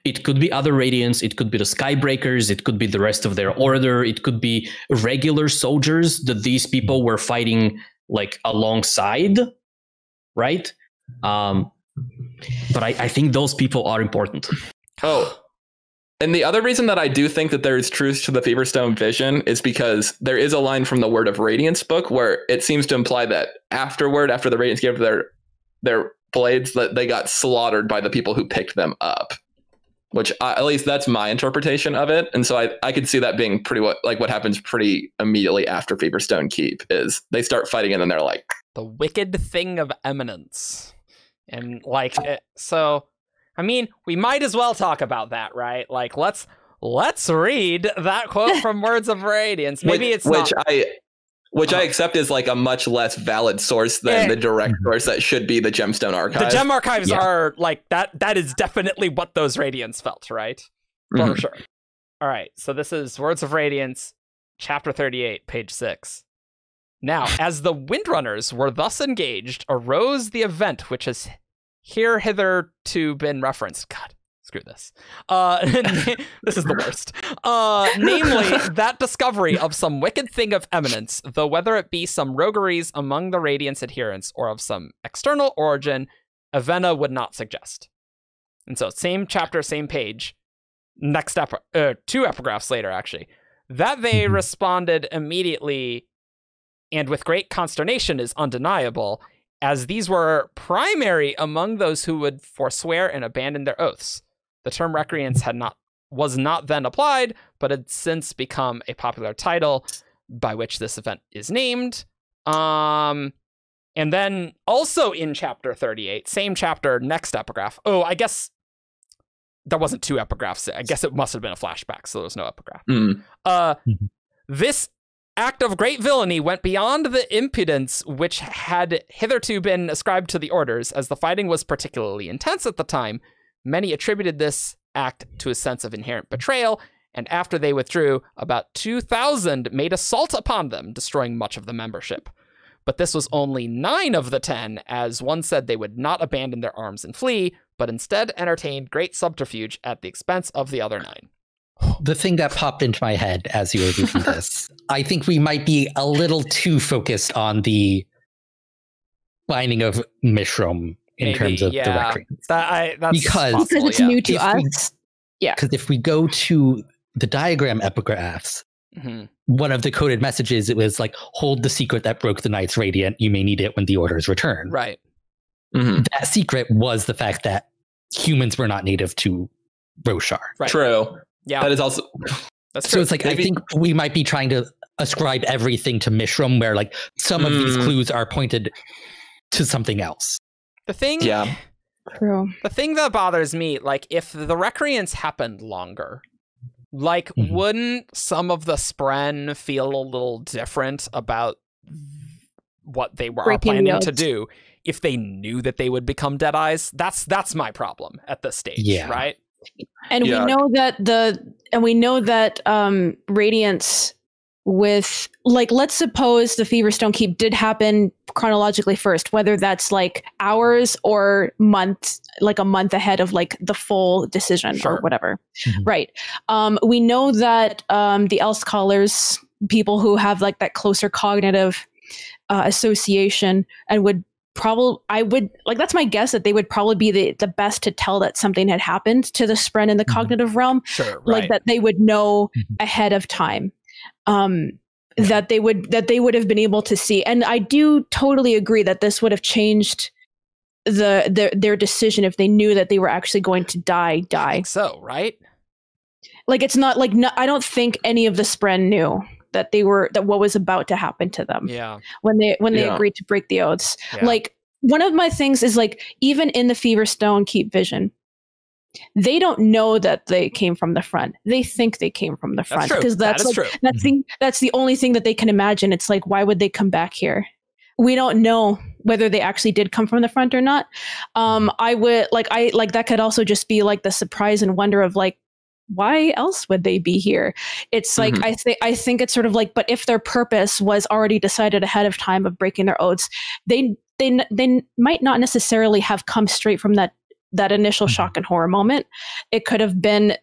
It could be other Radiants. It could be the Skybreakers. It could be the rest of their order. It could be regular soldiers that these people were fighting like alongside, right? But I think those people are important. Oh. And the other reason that I do think that there is truth to the Feverstone vision is because there is a line from the Word of Radiance book where it seems to imply that after the Radiants gave their blades, that they got slaughtered by the people who picked them up, which at least that's my interpretation of it. And so I could see that being pretty what happens pretty immediately after Feverstone Keep is they start fighting and then they're like the wicked thing of eminence. And like, so... I mean, we might as well talk about that, right? Like, let's read that quote from Words of Radiance. Maybe which I accept is like a much less valid source than the direct source that should be the Gemstone Archive. The Gem Archives are like that. That is definitely what those Radiants felt, right? For sure. All right. So this is Words of Radiance, chapter 38, page 6. Now, as the Windrunners were thus engaged, arose the event which has hitherto been referenced. God, screw this. This is the worst. Namely, that discovery of some wicked thing of eminence, though whether it be some rogueries among the Radiant's adherents or of some external origin, Evgeni would not suggest. And so, same chapter, same page. Next two epigraphs later, actually. That they responded immediately and with great consternation is undeniable, as these were primary among those who would forswear and abandon their oaths. The term recreance was not then applied, but had since become a popular title by which this event is named. And then also in chapter 38, same chapter, next epigraph. Oh, I guess there wasn't 2 epigraphs. I guess it must have been a flashback, so there was no epigraph. This act of great villainy went beyond the impudence which had hitherto been ascribed to the orders, as the fighting was particularly intense at the time. Many attributed this act to a sense of inherent betrayal, and after they withdrew, about 2,000 made assault upon them, destroying much of the membership. But this was only 9 of the 10, as one said they would not abandon their arms and flee, but instead entertained great subterfuge at the expense of the other 9. The thing that popped into my head as you were reading this, I think we might be a little too focused on the binding of Mishram in terms of the Recreance. That's because possible, it's new to us. Because if we go to the diagram epigraphs, one of the coded messages, it was like, hold the secret that broke the Night's Radiant. You may need it when the orders return. Right. That secret was the fact that humans were not native to Roshar. Right. True. Yeah. That is also... That's So true. it's like, I think we might be trying to ascribe everything to Mishram, where like some of these clues are pointed to something else. The thing... Yeah. True. The thing that bothers me, like, if the Recreance happened longer, like, wouldn't some of the Spren feel a little different about what they were planning to do if they knew that they would become Deadeyes? That's my problem at this stage, right? And we know that Radiance with, like, let's suppose the Feverstone Keep did happen chronologically first, whether that's like hours or months, like a month ahead of like the full decision or whatever. Right. We know that the Else Callers, people who have like that closer cognitive association and would that's my guess, that they would probably be the best to tell that something had happened to the Spren in the cognitive realm. Sure, right. Like that they would know ahead of time. That they would have been able to see. And I do totally agree that this would have changed their decision if they knew that they were actually going to die. I think so, right? Like, it's not like, I don't think any of the Spren knew that what was about to happen to them. Yeah. When they agreed to break the oaths. Yeah. Like, one of my things is, like, even in the Feverstone Keep vision, they don't know that they came from the front. They think they came from the front, because that's the only thing that they can imagine. It's like, why would they come back here? We don't know whether they actually did come from the front or not. That could also just be like the surprise and wonder of, like, why else would they be here? It's like, I think it's sort of like, but if their purpose was already decided ahead of time of breaking their oaths, they might not necessarily have come straight from that initial shock and horror moment. It could have been,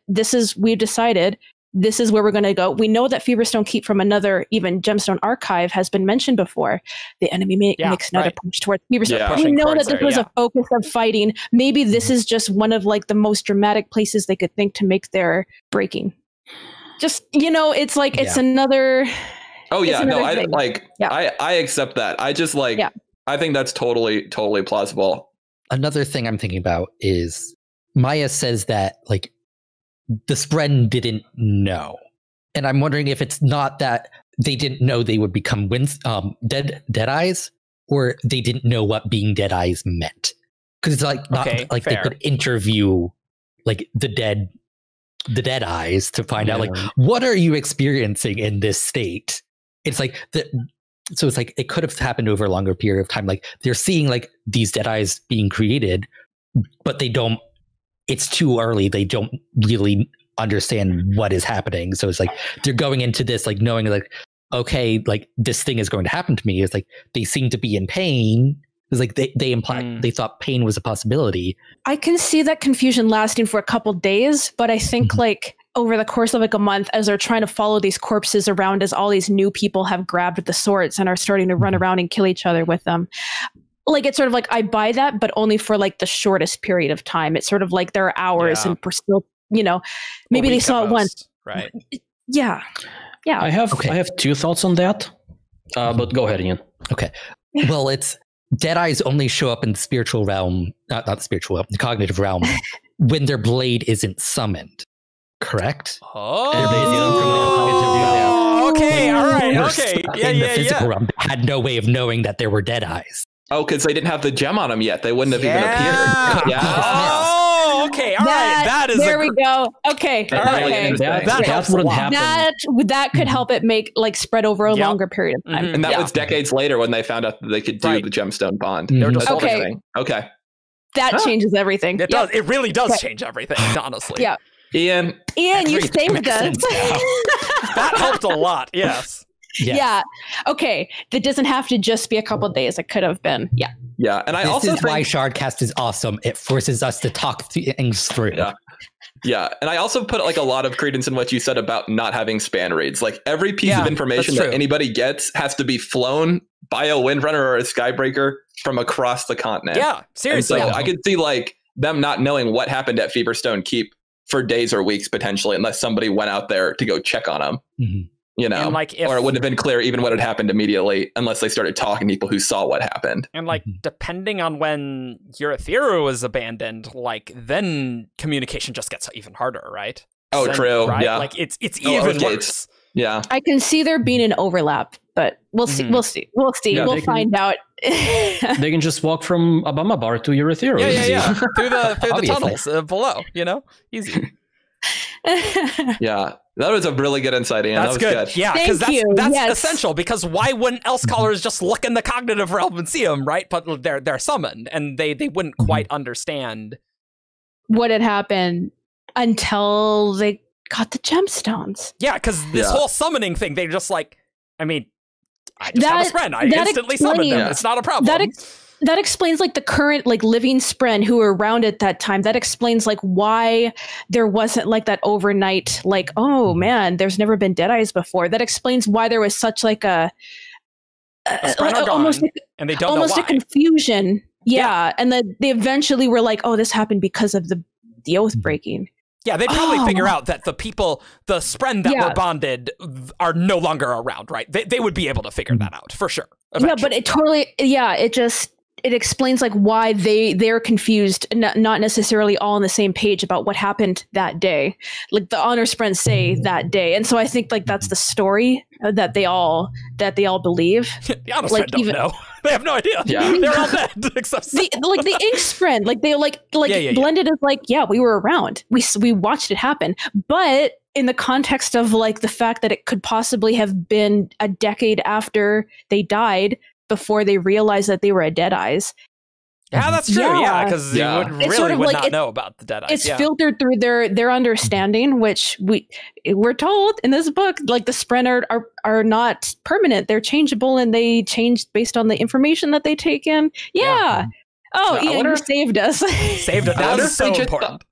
we've decided this is where we're going to go. We know that Feverstone Keep from another even Gemstone archive has been mentioned before. The enemy makes another push towards Feverstone. Yeah. We know that this was a focus of fighting. Maybe this is just one of, like, the most dramatic places they could think to make their breaking. Just, it's like, it's another... Oh yeah, no, I accept that. I just I think that's totally plausible. Another thing I'm thinking about is Maya says that, like, the Spren didn't know. And I'm wondering if it's not that they didn't know they would become Deadeyes, or they didn't know what being Deadeyes meant. Because it's like, not like fair. They could interview, like, the Deadeyes to find out, like, what are you experiencing in this state? It's like so it's like it could have happened over a longer period of time. Like, they're seeing, like, these Deadeyes being created, but they don't. It's too early. They don't really understand what is happening. So it's like they're going into this, like, knowing, like, okay, like, this thing is going to happen to me. It's like they seem to be in pain. It's like they implied they thought pain was a possibility. I can see that confusion lasting for a couple days, but I think like over the course of like a month, as they're trying to follow these corpses around, as all these new people have grabbed the swords and are starting to run around and kill each other with them. Like, it's sort of like, I buy that, but only for like the shortest period of time. It's sort of like there are hours and we're still, maybe they saw it once. Right. Yeah. Yeah. I have two thoughts on that. But go ahead, Ian. Okay. Well, it's Deadeyes only show up in the spiritual realm, not the spiritual realm, the cognitive realm, when their blade isn't summoned. Correct? Oh, okay, all right, okay. Yeah, in the physical realm, they had no way of knowing that there were Deadeyes. Oh, because they didn't have the gem on them yet. They wouldn't have even appeared. Yeah. Oh, okay. All right. That is there we go. Okay. That's really interesting. That wouldn't happen. That could help it make like spread over a longer period of time. And that was decades later when they found out that they could do the gemstone bond. Mhm. They were just Okay. Okay. That changes everything. It does. It really does change everything, honestly. Yeah. Ian, you saved makes us. sense now. That helped a lot. Yes. Yes. Yeah. Okay. That doesn't have to just be a couple of days. It could have been. Yeah. Yeah, and I This also is why think, Shardcast is awesome. It forces us to talk things through. Yeah, and I also put like a lot of credence in what you said about not having span reads. Like every piece of information that anybody gets has to be flown by a Windrunner or a Skybreaker from across the continent. Yeah, seriously. And so I could see like them not knowing what happened at Feverstone Keep for days or weeks potentially, unless somebody went out there to go check on them. Mm-hmm. You know, And, like, if- or it wouldn't have been clear even what had happened immediately unless they started talking to people who saw what happened. And like, depending on when Eurythera was abandoned, like then communication just gets even harder, right? Oh, Then, true. Right? Yeah. Like it's even okay, worse. Yeah. I can see there being an overlap, but we'll see. We'll see. We'll see. Yeah, we'll find out. They can just walk from Abama Bar to Eurythera. Yeah. through the Obviously. tunnels below. You know, easy. Yeah. That was a really good insight, Ian. That's that was good. Yeah, Thank because you. that's Yes. essential. Because why wouldn't else callers just look in the cognitive realm and see them, right? But they're summoned, and they wouldn't quite understand. What had happened until they got the gemstones. Yeah, because this Yeah. whole summoning thing, they're just like, I mean, I just have a Spren. I that instantly summoned them. explains- It's not a problem. That explains like the current like living Spren who were around at that time. That explains like why there wasn't like that overnight like, oh man, there's never been Deadeyes before. That explains why there was such like a Spren are almost gone, and they don't almost know a why. confusion. Yeah. And then they eventually were like, oh, this happened because of the oath breaking. Yeah, they'd probably Oh. figure out that the people, the Spren that were bonded, are no longer around, right? They would be able to figure that out for sure. Yeah, but it totally, it explains like why they're confused, not necessarily all on the same page about what happened that day. Like the honor sprints say that day, and so I think like that's the story that they all believe. The honest like, Spren don't even- know. They have no idea. Yeah. They're all dead except The ink sprint, like they Yeah. blended as like, yeah, we were around, we watched it happen, but in the context of like the fact that it could possibly have been a decade after they died before they realized that they were a Deadeyes. Yeah, that's true. Yeah, because Yeah. you would It's really sort of would like not know about the Deadeyes. It's yeah. filtered through their understanding, which we're told in this book, like the Spren are not permanent. They're changeable, and they change based on the information that they take in. Yeah. Oh, Yeah, I Ian, wonder you if- saved us. Saved it. I That wonder is if they so just important.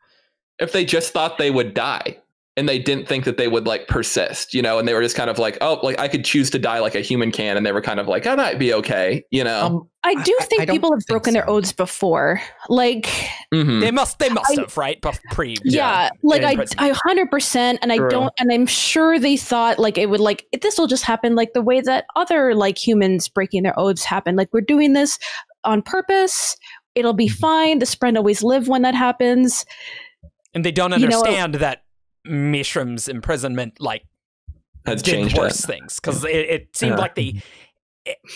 if they just thought they would die and they didn't think that they would like persist, you know, and they were just kind of like, oh, like I could choose to die like a human can, and they were kind of like, oh, that'd be okay, you know. I do think I don't people have think broken their so. oaths before. Like, Mhm. They must have, right? Pre. yeah, like in I prison. 100%, and I True. don't, and I'm sure they thought like it would like this will just happen like the way that other like humans breaking their oaths happen. Like we're doing this on purpose. It'll be fine. The Spren always live when that happens. And they don't You know, understand that Mishram's imprisonment like Has did changed worse it. things because it seemed Yeah. like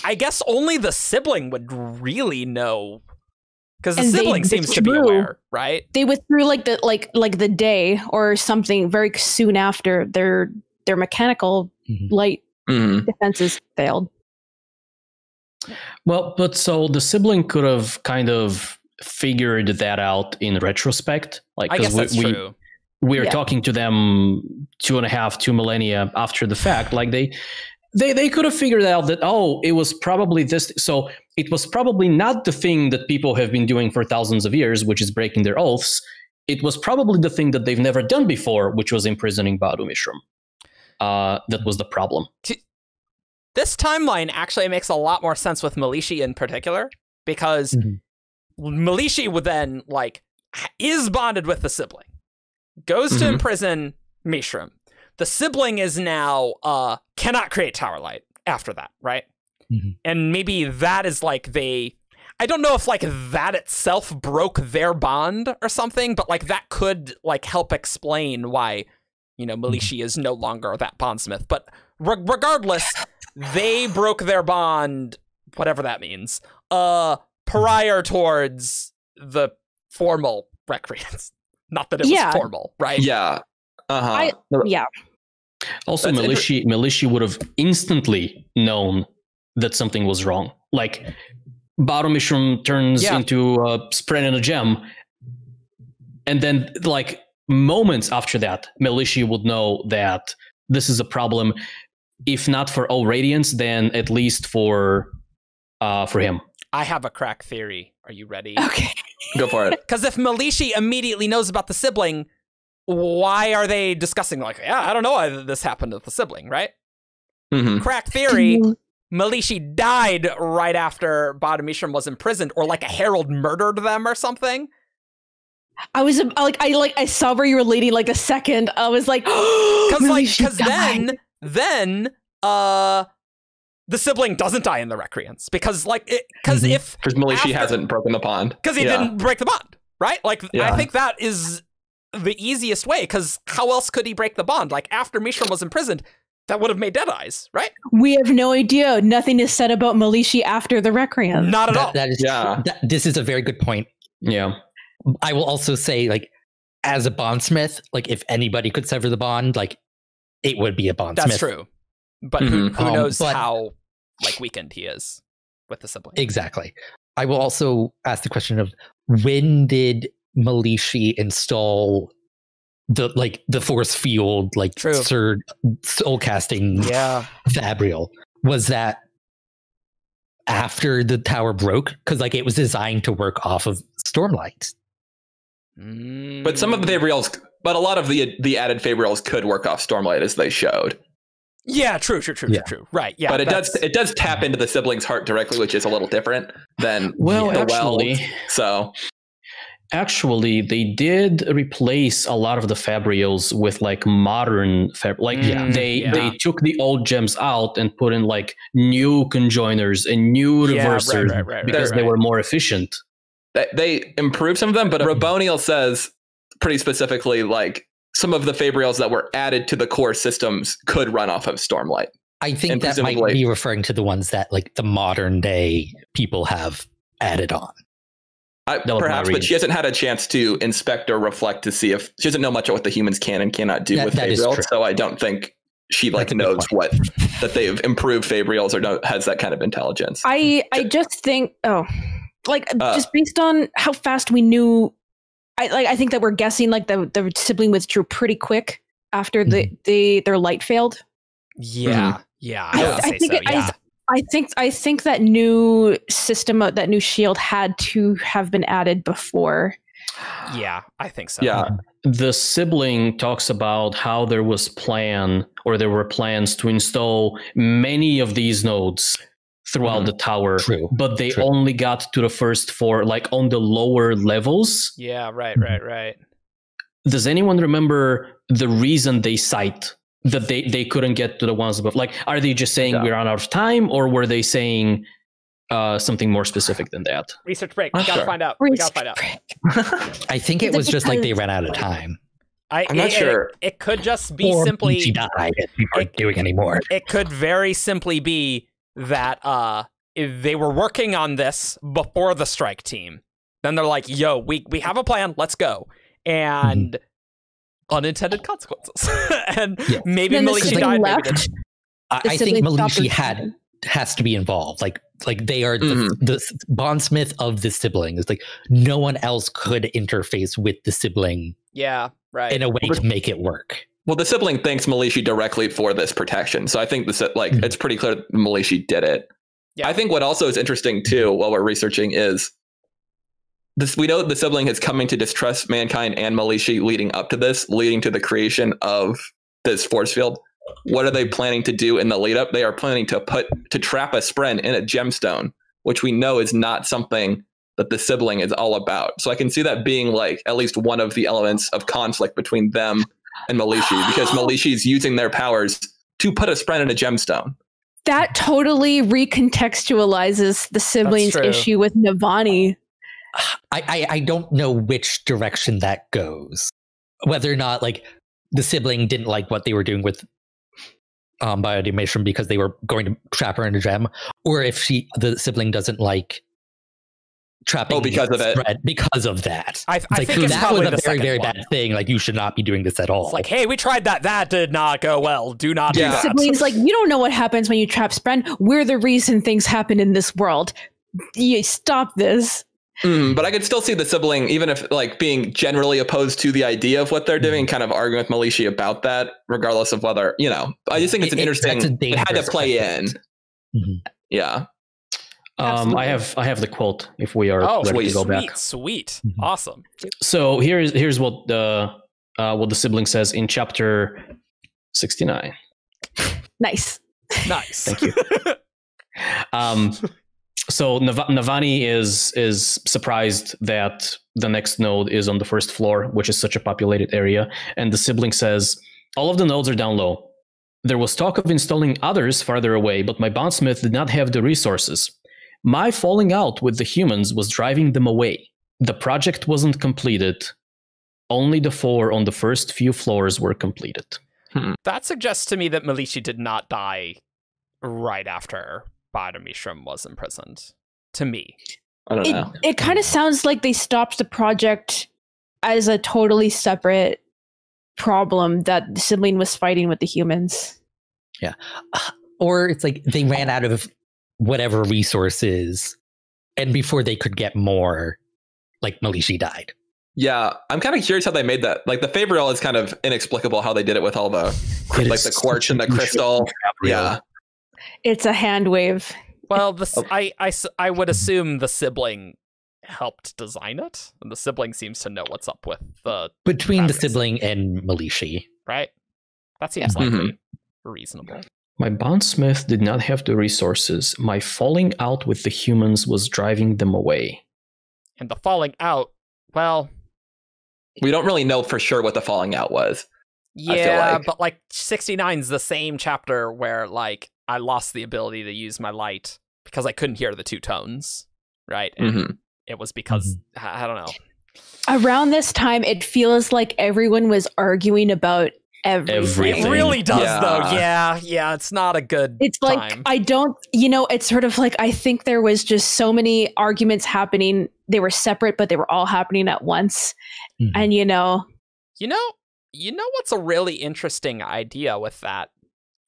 I guess only the sibling would really know because the And they sibling seems to be withdrew. aware, right? They withdrew like the day or something very soon after their mechanical Mhm. light Mhm. defenses failed. Well, but so the sibling could have kind of figured that out in retrospect. Like, I guess 'cause that's true. we're Yeah. talking to them 2 millennia after the fact. Like they could have figured out that, oh, it was probably this. So it was probably not the thing that people have been doing for thousands of years, which is breaking their oaths. It was probably the thing that they've never done before, which was imprisoning Ba-Ado-Mishram. That was the problem. This timeline actually makes a lot more sense with Malishi in particular because Mhm. Malishi would then like is bonded with the sibling, goes to Mhm. imprison Mishram, the sibling is now cannot create tower light after that, right? Mm-hmm. And maybe that is like I don't know if like that itself broke their bond or something, but like that could like help explain why, Malishi is no longer that bondsmith. But regardless, they broke their bond, whatever that means, prior towards the formal Recreance. Not that it was formal, right? Yeah. Uh-huh. Also, Malishi would have instantly known that something was wrong. Like, Ba-Ado-Mishram turns into a spread in a gem, and then, like, moments after that, Malishi would know that this is a problem, if not for all Radiants, then at least for him. I have a crack theory. Are you ready? Okay. Go for it. Because if Malishi immediately knows about the sibling, why are they discussing, like, I don't know why this happened to the sibling, right? Mm-hmm. Crack theory, Malishi died right after Ba-Ado-Mishram was imprisoned, or like a herald murdered them or something. I saw where you were leading like a second. I was like, because then the sibling doesn't die in the Recreance because Malishi hasn't broken the bond, because he didn't break the bond, right? Like I think that is the easiest way, because how else could he break the bond? Like after Mishram was imprisoned, that would have made Dead Eyes, right? We have no idea. Nothing is said about Malishi after the Recreance. Not at all. That is this is a very good point. Yeah. I will also say, like, as a bondsmith, like, if anybody could sever the bond, like, it would be a bondsmith. That's true. But who knows how like weakened he is with the sibling? Exactly. I will also ask the question of, when did Malishi install the force field, like soul casting Fabrial? Was that after the tower broke? Because like it was designed to work off of stormlight. But some of the Fabrials, but a lot of the added Fabrials could work off stormlight, as they showed. Yeah, true. Right, yeah. But it does tap into the sibling's heart directly, which is a little different than So actually, they did replace a lot of the Fabrials with like modern they took the old gems out and put in like new conjoiners and new reversers because they were more efficient. They improved some of them, but Raboniel says pretty specifically, like, some of the Fabrials that were added to the core systems could run off of stormlight. I think that might be referring to the ones that like the modern day people have added on. Perhaps, but she hasn't had a chance to inspect or reflect to see if she doesn't know much of what the humans can and cannot do with Fabrials. So I don't think she knows that they've improved Fabrials or has that kind of intelligence. I just think just based on how fast we knew, I think that we're guessing like the sibling withdrew pretty quick after their light failed. Yeah, I think that new system, that new shield had to have been added before. Yeah, I think so. Yeah. The sibling talks about how there were plans to install many of these nodes throughout the tower, but they only got to the first 4, like on the lower levels. Yeah, right. Does anyone remember the reason they cite that they couldn't get to the ones above? Like, are they just saying we're out of time, or were they saying something more specific than that? Research break. We gotta find out. I think it was just like they ran out of time. I'm not sure. It could just be simply she died and we aren't doing anymore. It could very simply be that if they were working on this before the strike team, then they're like, yo, we have a plan, let's go. And unintended consequences. And maybe Malishi died. I think Malishi has to be involved. Like they are the bondsmith of the sibling. It's like no one else could interface with the sibling. Yeah, right. In a way to make it work. Well, the sibling thanks Malishi directly for this protection. So I think it's pretty clear that Malishi did it. Yeah. I think what also is interesting too, while we're researching, is this. We know that the sibling is coming to distrust mankind and Malishi leading up to this, leading to the creation of this force field. What are they planning to do in the lead up? They are planning to trap a Spren in a gemstone, which we know is not something that the sibling is all about. So I can see that being like at least one of the elements of conflict between them and Malishi, because Malishi's using their powers to put a Spren in a gemstone. That totally recontextualizes the siblings issue with Navani. I don't know which direction that goes. Whether or not like the sibling didn't like what they were doing with Ba-Ado-Mishram because they were going to trap her in a gem, or if the sibling doesn't like trapping because of it. Because of that. I like, think it's that was probably a very, very bad thing. Like, you should not be doing this at all. It's like, hey, we tried that. That did not go well. Do not do that. Siblings like, you don't know what happens when you trap Spren. We're the reason things happen in this world. You stop this. But I could still see the sibling, even if like being generally opposed to the idea of what they're doing, kind of arguing with Malishi about that, regardless of whether, you know, I just think it's an interesting, it had to play in. Yeah. I have the quote if we are ready to go back. Sweet. Awesome. So here's what the sibling says in chapter 69. Nice. Thank you. So Navani is surprised that the next node is on the first floor, which is such a populated area. And the sibling says, all of the nodes are down low. There was talk of installing others farther away, but my bondsmith did not have the resources. My falling out with the humans was driving them away. The project wasn't completed. Only the 4 on the first few floors were completed. That suggests to me that Malishi did not die right after Ba-Ado-Mishram was imprisoned. To me. I don't know. It kind of sounds like they stopped the project as a totally separate problem that the sibling was fighting with the humans. Yeah. Or it's like they ran out of whatever resources, and before they could get more, like Malishi died. Yeah, I'm kind of curious how they made that. Like the Fabrial is kind of inexplicable how they did it with all the like the quartz and the crystal. Yeah. It's a hand wave. Well, I would assume the sibling helped design it, and the sibling seems to know what's up with the between the sibling and Malishi, right? That seems likely reasonable. My bondsmith did not have the resources. My falling out with the humans was driving them away. And the falling out, well, we don't really know for sure what the falling out was. Yeah, but like 69 is the same chapter where like I lost the ability to use my light because I couldn't hear the 2 tones, right? And it was because, I don't know. Around this time, it feels like everyone was arguing about everything. It really does, though. Yeah, it's not a good It's like, time. It's sort of like, I think there was just so many arguments happening. They were separate, but they were all happening at once. And, You know what's a really interesting idea with that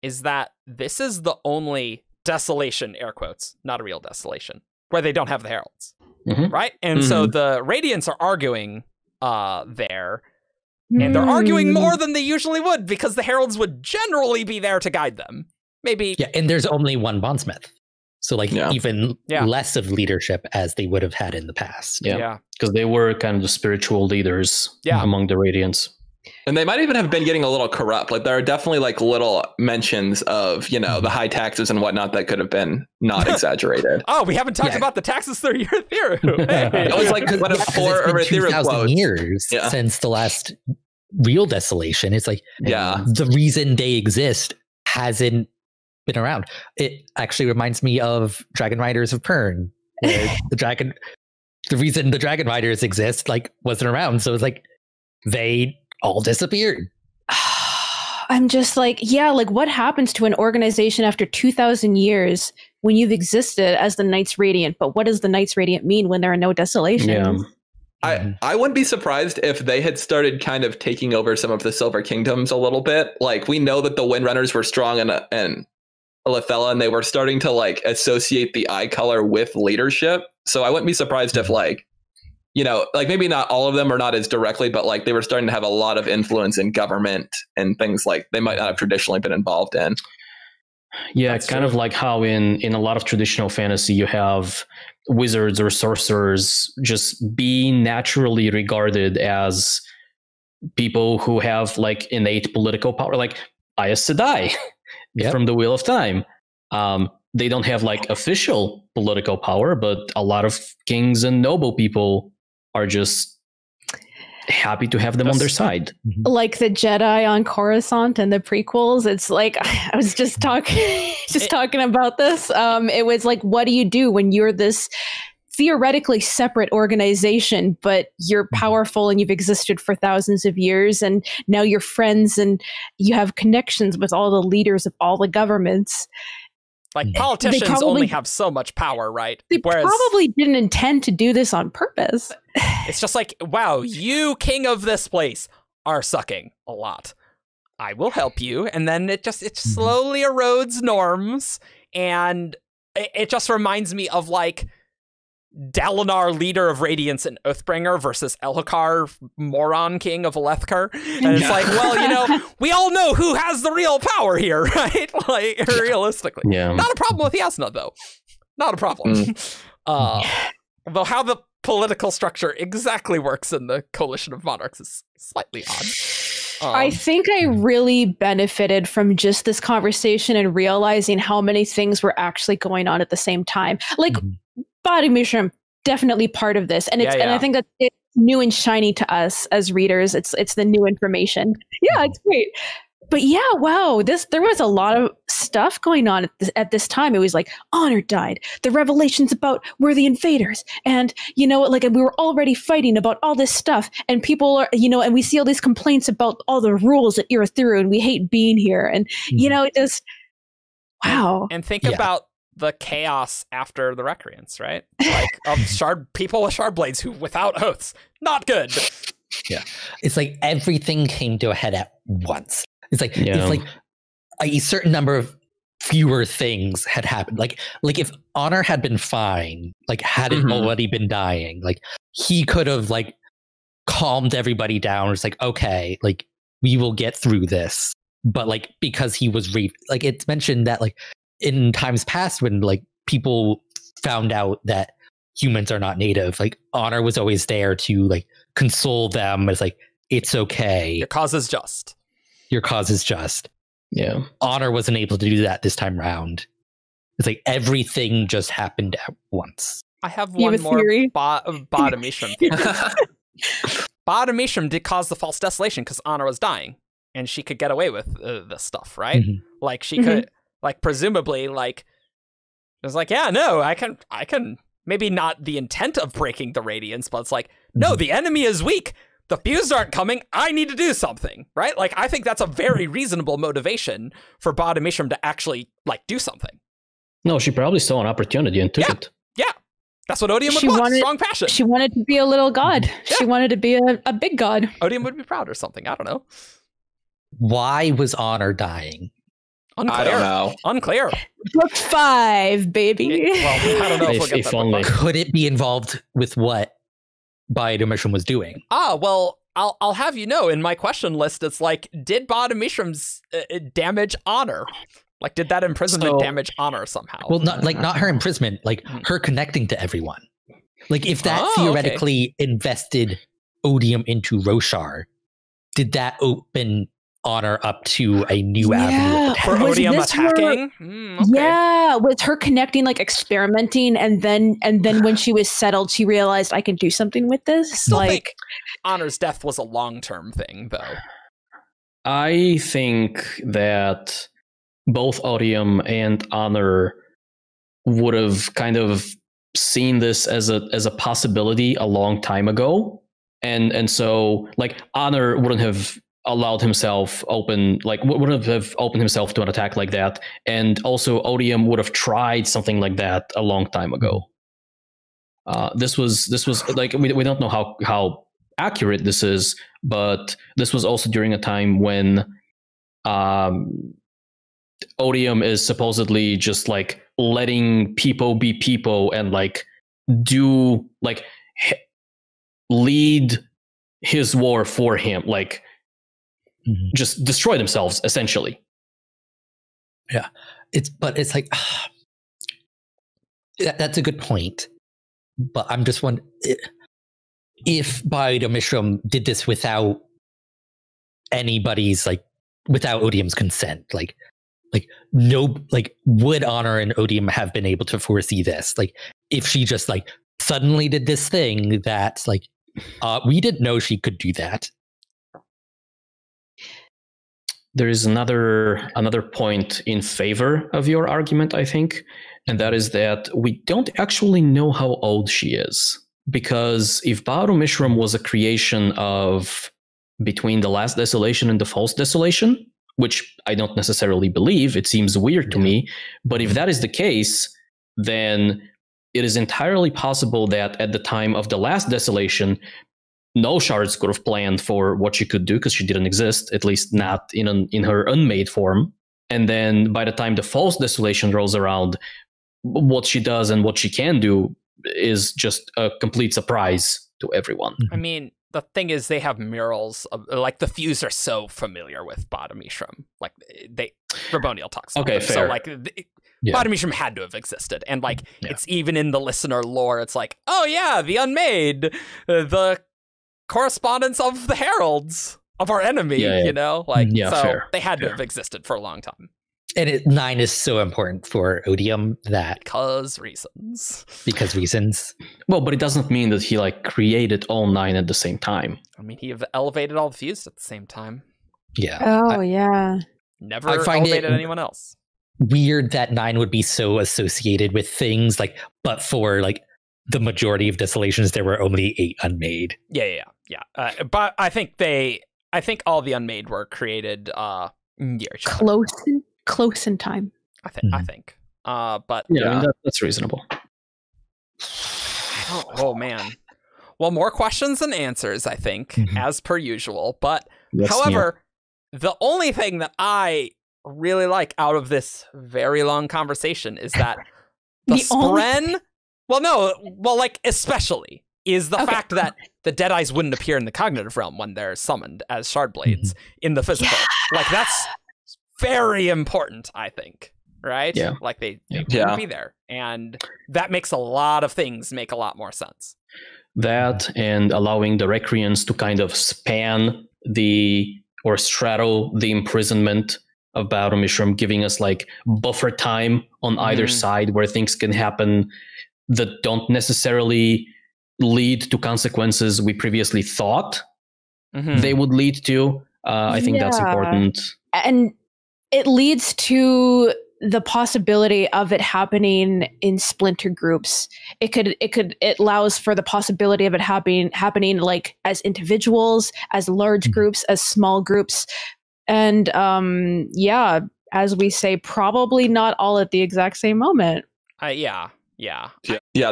is that this is the only desolation, air quotes, not a real desolation, where they don't have the heralds, right? And so the Radiants are arguing there, and they're arguing more than they usually would because the heralds would generally be there to guide them. Maybe. Yeah, and there's only one bondsmith. So like even less of leadership as they would have had in the past. Yeah. Because they were kind of the spiritual leaders among the Radiants. And they might even have been getting a little corrupt. Like there are definitely like little mentions of, the high taxes and whatnot that could have been not exaggerated. Oh, we haven't talked about the taxes through your theory. It was like one of 4 Ethereal 2,000 years since the last real desolation. It's like the reason they exist hasn't been around. It actually reminds me of Dragon Riders of Pern. The reason the Dragon Riders exist wasn't around. So it's like they all disappeared. I'm just like, what happens to an organization after 2,000 years when you've existed as the Knights Radiant? But what does the Knights Radiant mean when there are no desolations? Yeah. I wouldn't be surprised if they had started kind of taking over some of the Silver Kingdoms a little bit. Like we know that the Windrunners were strong in Alethela, and they were starting to associate the eye color with leadership. So I wouldn't be surprised if maybe not all of them are not as directly, but they were starting to have a lot of influence in government and things they might not have traditionally been involved in. Yeah, it's kind of like how in a lot of traditional fantasy, you have wizards or sorcerers just being naturally regarded as people who have innate political power, like Aes Sedai from the Wheel of Time. They don't have official political power, but a lot of kings and noble people are just happy to have them on their side. Like the Jedi on Coruscant and the prequels, it's like I was just talking about this. It was like, what do you do when you're this theoretically separate organization, but you're powerful and you've existed for thousands of years, and now you're friends and you have connections with all the leaders of all the governments. Like, politicians only have so much power, right? They probably didn't intend to do this on purpose. It's just like, wow, you, king of this place, are sucking a lot. I will help you. And then it slowly erodes norms. And it just reminds me of, like, Dalinar, leader of Radiance and Oathbringer, versus Elhokar, moron king of Alethkar. And it's like, well, we all know who has the real power here, right? Like, realistically. Yeah. Not a problem with Yasna, though. Not a problem. Though how the political structure exactly works in the Coalition of Monarchs is slightly odd. I think I really benefited from just this conversation and realizing how many things were actually going on at the same time. Like, Ba-Ado-Mishram, definitely part of this, and and I think that it's new and shiny to us as readers. It's the new information. Yeah, it's great. But yeah, wow, there was a lot of stuff going on at this time. It was like Honor died, the revelations about we're the invaders, and like we were already fighting about all this stuff, and people are and we see all these complaints about all the rules that you're through, and we hate being here, and it just wow. And think about the chaos after the Recreance, right? Like, of people with shard blades who without oaths, not good. Yeah, it's like everything came to a head at once. It's like a certain number of fewer things had happened. Like if Honor had been fine, like hadn't already been dying, like he could have like calmed everybody down. It's like, okay, like we will get through this. But like because he was like it's mentioned that like in times past when like people found out that humans are not native, like Honor was always there to like console them as like, it's okay. Your cause is just. Your cause is just. Yeah. Honor wasn't able to do that this time around. It's like everything just happened at once. I have one more Ba-Ado-Mishram theory. Ba-Ado-Mishram did cause the false desolation because Honor was dying, and she could get away with this stuff, right? Like she could, like presumably, like it was like, yeah, no, I can. Maybe not the intent of breaking the Radiance, but it's like, no, the enemy is weak. The fused aren't coming. I need to do something, right? Like, I think that's a very reasonable motivation for Ba-Ado-Mishram to actually, like, do something. No, she probably saw an opportunity and took it. Yeah, that's what Odium would want. Strong passion. She wanted to be a little god. Yeah. She wanted to be a big god. Odium would be proud or something. I don't know. Why was Honor dying? Unclear. I don't know. Unclear. Book 5, baby. Well, I don't know if we'll get that only. Could it be involved with what Ba-Ado-Mishram was doing? Well, I'll have you know, in my question list, it's like, did Ba-Ado-Mishram's damage Honor? Like, did that imprisonment damage Honor somehow? Well, not her imprisonment, like her connecting to everyone. Like, if that theoretically invested Odium into Roshar, did that open Honor up to a new avenue for Odium attacking? Yeah, with her connecting, like experimenting, and then when she was settled, she realized I can do something with this. I still think Honor's death was a long-term thing, though. I think that both Odium and Honor would have kind of seen this as a possibility a long time ago, and so like Honor wouldn't have allowed himself wouldn't have opened himself to an attack like that, and also Odium would have tried something like that a long time ago. This was like we don't know how accurate this is, but this was also during a time when Odium is supposedly just like letting people be people and like do like lead his war for him, like just destroy themselves essentially. Yeah, it's like that's a good point, but I'm just wondering if Ba-Ado-Mishram did this without anybody's without Odium's consent, like no, like would Honor and Odium have been able to foresee this? Like if she just like suddenly did this thing that like We didn't know she could do that. There is another point in favor of your argument, I think, and that is that we don't actually know how old she is. Because if Ba-Ado-Mishram was a creation of between the last desolation and the false desolation, which I don't necessarily believe, it seems weird to me, but if that is the case, then it is entirely possible that at the time of the last desolation, no shards could have planned for what she could do because she didn't exist, at least not in her unmade form. And then by the time the false desolation rolls around, what she does and what she can do is just a complete surprise to everyone. I mean, the thing is, they have murals of, like, the Fuse are so familiar with Ba-Ado-Mishram. Like, Raboniel talks about it. Fair. So, like, Ba-Ado-Mishram had to have existed. And, like, it's even in the listener lore, it's like, oh, yeah, the Unmade, the correspondence of the heralds of our enemy, you know? Like, so fair. they had to have existed for a long time. And 9 is so important for Odium that... Because reasons. Well, but it doesn't mean that he, like, created all 9 at the same time. I mean, he elevated all the Fuse at the same time. Yeah. Oh, yeah. Never I find elevated anyone else. Weird that 9 would be so associated with things, like, but for, like, the majority of desolations, there were only 8 unmade. Yeah. But I think all the unmade were created near each other. Close in time. I think. But yeah, I mean, that's reasonable. Oh man. Well, more questions than answers, I think, as per usual. But however, the only thing that I really like out of this very long conversation is that the Spren. Especially is the fact that the Deadeyes wouldn't appear in the cognitive realm when they're summoned as Shardblades in the physical. Like, that's very important, I think. Right? Yeah. Like, they wouldn't be there. And that makes a lot of things make a lot more sense. That and allowing the Recreance to kind of span or straddle the imprisonment of Ba-Ado-Mishram, giving us, like, buffer time on either side where things can happen that don't necessarily lead to consequences we previously thought they would lead to. I think that's important. And it leads to the possibility of it happening in splinter groups. It allows for the possibility of it happening like as individuals, as large groups, as small groups. And as we say, probably not all at the exact same moment. Yeah,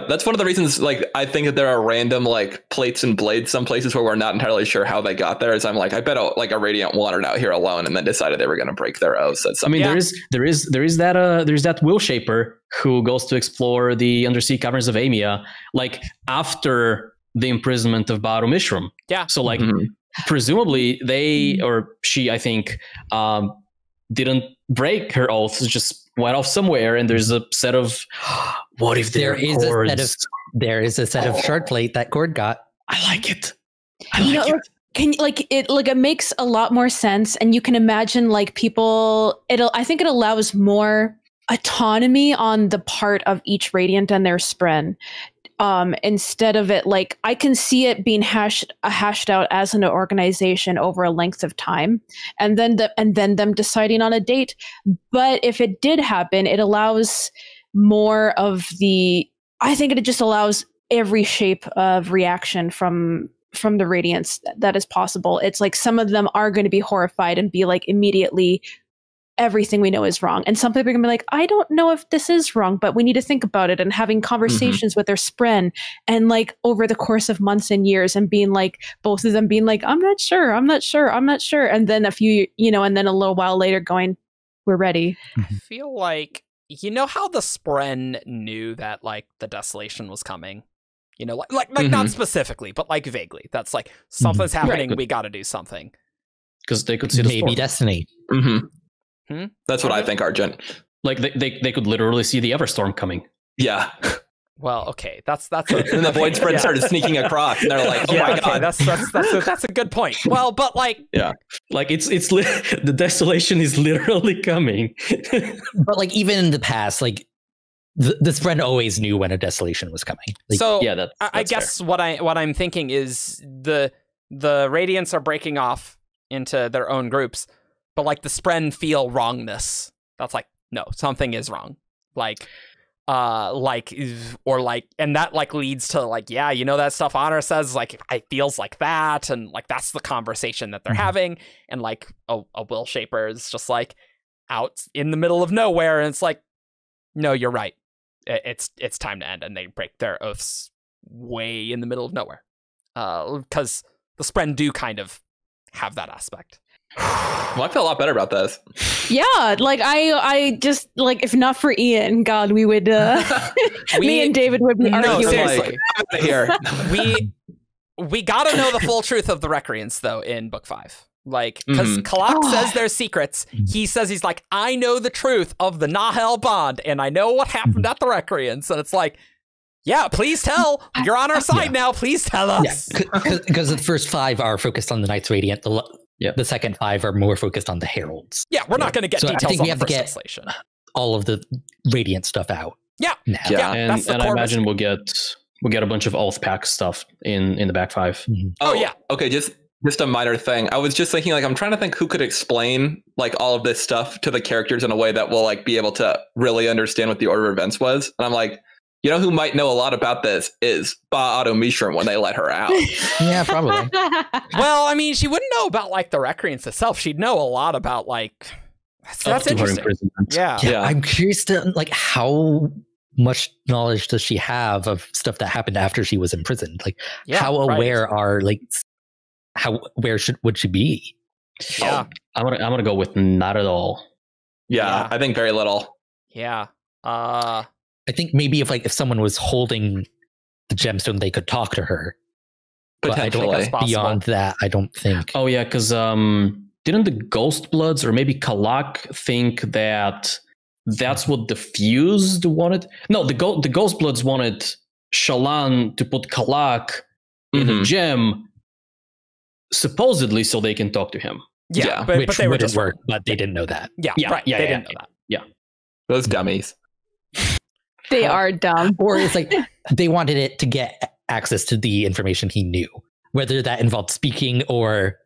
that's one of the reasons, like, I think that there are random, like, plates and blades some places where we're not entirely sure how they got there. Is I'm like, I bet a Radiant wandered out here alone and then decided they were going to break their oaths. I mean, there is that Will Shaper who goes to explore the undersea caverns of Amia, like, after the imprisonment of Ba-Ado-Mishram. Yeah. So, like, presumably they or she, I think, didn't break her oaths, just went off somewhere, and there's a set of what if there is a set of shard plate that Cord got. I like it. It makes a lot more sense, and you can imagine, like, people. I think it allows more autonomy on the part of each Radiant and their Spren. Instead of it, like, I can see it being hashed out as an organization over a length of time, and then them deciding on a date. But if it did happen, it allows more of I think it just allows every shape of reaction from the Radiants that is possible. It's like some of them are going to be horrified and be like, immediately, everything we know is wrong. And some people are going to be like, I don't know if this is wrong, but we need to think about it, and having conversations with their Spren, and, like, over the course of months and years, and being like, both of them being like, I'm not sure. And then and then a little while later going, we're ready. I feel like, you know how the Spren knew that, like, the desolation was coming? You know, like not specifically, but, like, vaguely. That's like, something's happening, we got to do something. Because they could see the maybe storm. destiny. That's what I think, Argent. Like, they could literally see the Everstorm coming. Yeah. Well, okay, that's a, and the Void Spread started sneaking acrock, and they're like, "Oh my god, that's a good point." Well, but, like, like it's the desolation is literally coming. But, like, even in the past, like, this friend always knew when a desolation was coming. Like, so Yeah, that's I guess what I'm thinking is the Radiants are breaking off into their own groups, but like the Spren feel wrongness. That's like, no, something is wrong. And that like leads to like, yeah, you know, that stuff Honor says, like, it feels like that, and like that's the conversation that they're having, and like a Will Shaper is just like out in the middle of nowhere, and it's like, no, you're right, it's time to end, and they break their oaths way in the middle of nowhere, because the Spren do kind of have that aspect. Well, I feel a lot better about this. Yeah, like I just like, if not for Ian, God, we would me and David would be No, arguing. seriously. Like, here. we gotta know the full truth of the Recreance though in book 5. Like, because Kalak says there's secrets. He says, he's like, I know the truth of the Nahel bond, and I know what happened at the Recreance. And it's like, yeah, please tell. You're on our side now. Please tell us. Because the first 5 are focused on the Knights Radiant. The second 5 are more focused on the Heralds. Yeah, we're not going to get So I details think on we the have to first get translation. all of the Radiant stuff out. Yeah. Now. Yeah. That's the And I core imagine mystery. we'll get a bunch of Oath Pack stuff in the back 5. Oh, yeah. Okay, just a minor thing. I was just thinking, like, I'm trying to think who could explain like all of this stuff to the characters in a way that will like be able to really understand what the order of events was. And I'm like, you know who might know a lot about this is Ba-Ado-Mishram when they let her out. Yeah, probably. Well, I mean, she wouldn't know about like the Recreance itself. She'd know a lot about like. That's To her interesting. imprisonment. Yeah. Yeah, I'm curious to like how much knowledge does she have of stuff that happened after she was imprisoned? Like, Yeah, how right. aware are like would she be? Yeah. I'm gonna go with not at all. Yeah, Yeah. I think very little. Yeah. I think maybe if someone was holding the gemstone, they could talk to her. But I don't Potentially. That's possible. beyond that. I don't think. Oh yeah, because didn't the Ghost Bloods or maybe Kalak think that that's what the Fused wanted? No, the Ghost Bloods wanted Shallan to put Kalak in a gem, supposedly so they can talk to him. Yeah. Yeah. But they were wouldn't just work, but they didn't know that. Yeah. Yeah, Right. yeah, They yeah, didn't know that. Those dummies. They are dumb. Or it's like they wanted it to get access to the information he knew, whether that involved speaking or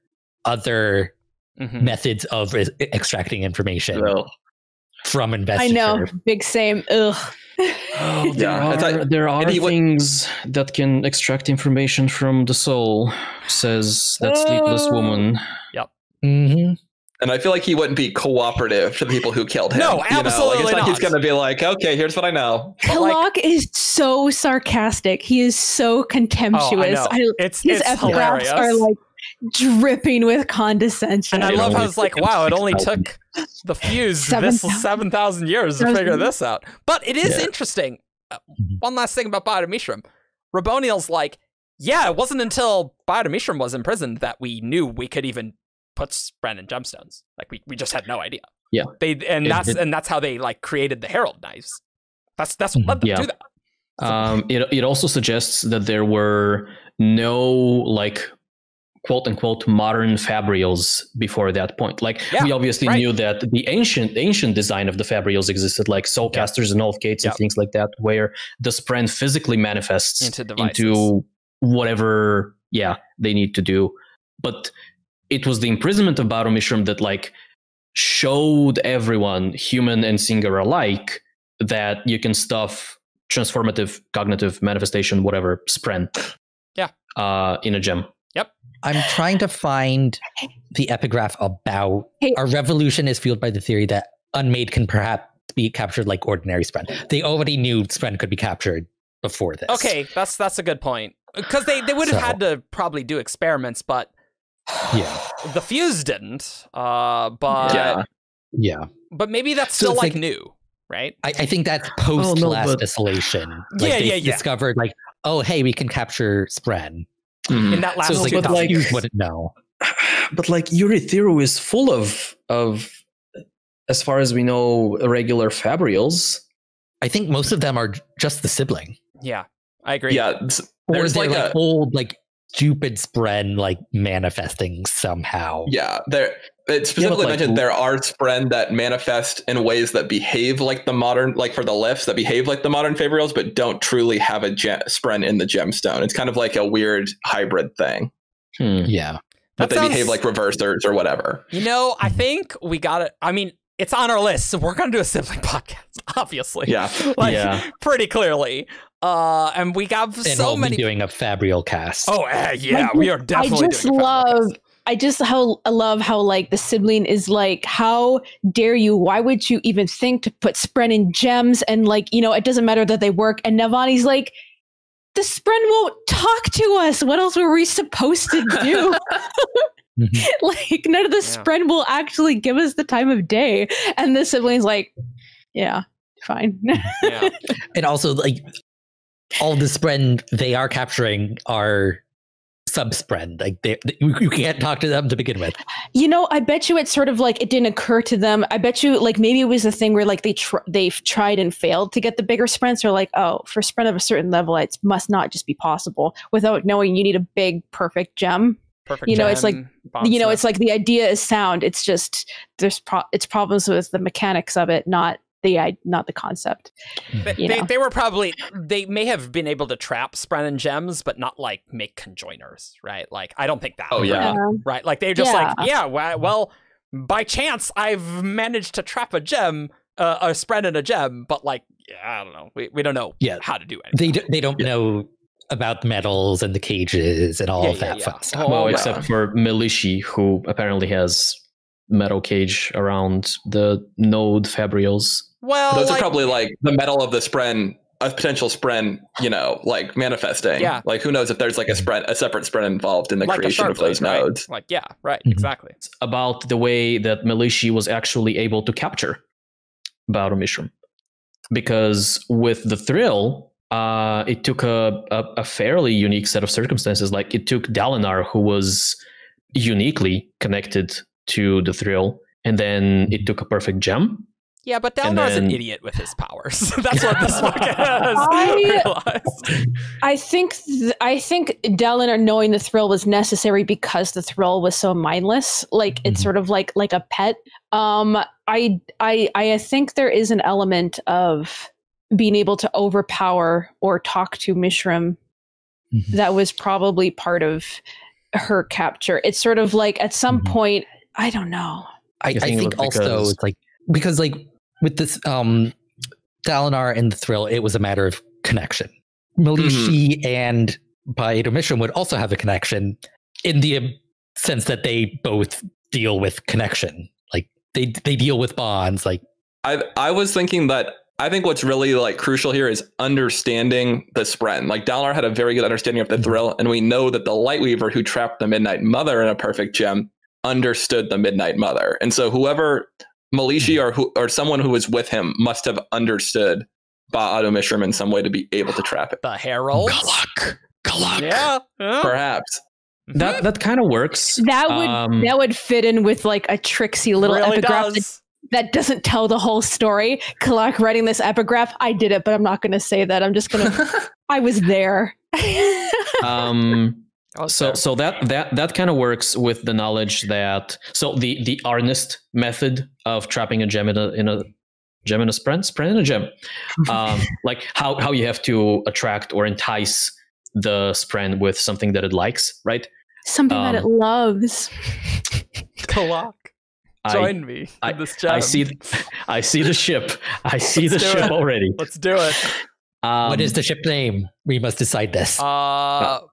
other Mhm. methods of extracting information Well, from I investiture. know. Big same. Ugh. Oh, Yeah, it's like- there are and he would- things that can extract information from the soul, says that sleepless woman. Mm-hmm. and I feel like he wouldn't be cooperative to the people who killed him. No, you know? Like, absolutely it's like he's not. going to be like, okay, here's what I know. But, like- Kalak is so sarcastic. He is so contemptuous. Oh, I know. His It's epigraphs hilarious. are like dripping with condescension. And I It love how only it's like, took wow, it only 6,000. took the Fused 7,000 7,000 years to figure this out. But it is Yeah. interesting. One last thing about Ba-Ado-Mishram. Raboniel's like, yeah, it wasn't until Ba-Ado-Mishram was imprisoned that we knew we could even put Spren in gemstones. Like we just had no idea. Yeah. That's how they like created the Herald knives. That's what led them Yeah. to that. It also suggests that there were no like quote unquote modern fabrials before that point. Like Yeah, we obviously right. knew that the ancient design of the fabrials existed, like soulcasters and oath gates and things like that, where the Spren physically manifests Into devices. into whatever they need to do. But it was the imprisonment of Ba-Ado-Mishram that like showed everyone, human and Singer alike, that you can stuff transformative, cognitive, manifestation, whatever, Spren in a gem. I'm trying to find the epigraph about our revolution is fueled by the theory that unmade can perhaps be captured like ordinary Spren. They already knew Spren could be captured before this. Okay, that's a good point. Because they would have had to probably do experiments, but Yeah. the Fuse didn't. But Yeah. but maybe that's So still it's like like- new, right? I think that's post last but- desolation. Yeah, they yeah. discovered like, oh, hey, we can capture Spren. In that last So it's like, but the like- Fuse wouldn't know. But like Yuri Thiru is full of as far as we know, irregular fabrials. I think most of them are just the sibling. Yeah, I agree. Yeah, Or there's they're like like a old, like stupid spren like manifesting somehow. Yeah, it specifically mentioned there are spren that manifest in ways that behave like the modern, like for the lifts that behave like the modern favorials, but don't truly have a spren in the gemstone. It's kind of like a weird hybrid thing. Yeah, but they behave like reversers or whatever. I think we got it. I mean, it's on our list, so we're gonna do a sibling podcast, obviously. Yeah, pretty clearly. And we got so many doing a Fabrial cast. Oh yeah, we are definitely. I just love how like the sibling is like, how dare you? Why would you even think to put spren in gems? And like, it doesn't matter that they work. And Navani's like, the spren won't talk to us. What else were we supposed to do? Like, none of the spren will actually give us the time of day. And the sibling's like, yeah, fine. And also, like, all the spren they are capturing are sub-spren. Like, you can't talk to them to begin with. I bet you it's sort of like it didn't occur to them. I bet you, like, maybe it was a thing where like they've tried and failed to get the bigger sprents. They're like, oh, for spren of a certain level, it must not just be possible without knowing you need a big, perfect gem. It's like, it's like the idea is sound. It's just it's problems with the mechanics of it, not the concept. They were probably, they may have been able to trap spren and gems, but not like make conjoiners, right? Like, I don't think that. Right. Like, they're just like, well, by chance I've managed to trap a gem, a spren and a gem, but like, I don't know. We don't know how to do anything. They don't know about metals and the cages and all of that fun stuff. Well, except for Melishi, who apparently has metal cage around the node fabrials. Well, those are probably like the metal of the spren, a potential spren, like manifesting. Yeah. Like, who knows if there's like a separate spren involved in the creation of those nodes. Like, exactly. It's about the way that Melishi was actually able to capture Ba-Ado-Mishram. Because with the Thrill, it took a fairly unique set of circumstances. Like, it took Dalinar, who was uniquely connected to the Thrill, and then it took a perfect gem. Yeah, but Dalinar's an idiot with his powers. That's what this book has. I think Dalinar knowing the Thrill was necessary because the Thrill was so mindless. Like, it's sort of like a pet. I think there is an element of being able to overpower or talk to Mishram that was probably part of her capture. It's sort of like at some point, I don't know. I think also it's like, because like with this Dalinar and the Thrill, it was a matter of connection. Melishi and Ba-Ado-Mishram would also have a connection in the sense that they both deal with connection. Like, they deal with bonds. Like, I was thinking that I think what's really like crucial here is understanding the spren. Like, Dalinar had a very good understanding of the Thrill, and we know that the Lightweaver who trapped the Midnight Mother in a perfect gem understood the Midnight Mother. And so whoever Melishi or someone who was with him must have understood Ba-Ado-Mishram in some way to be able to trap it. The Herald. Galak. Yeah. Perhaps. That kind of works. That would fit in with like a tricksy little epigraph that doesn't tell the whole story. Kalak writing this epigraph, I did it, but I'm not going to say that. I'm just going to. I was there. So that kind of works with the knowledge that the Arnest method of trapping a gem in a spren in a gem, like how you have to attract or entice the spren with something that it likes, right? Something that it loves. Kalak. Join me in this gem. I see the ship. I see the ship already. Let's do it. What is the ship name? We must decide this. Kalak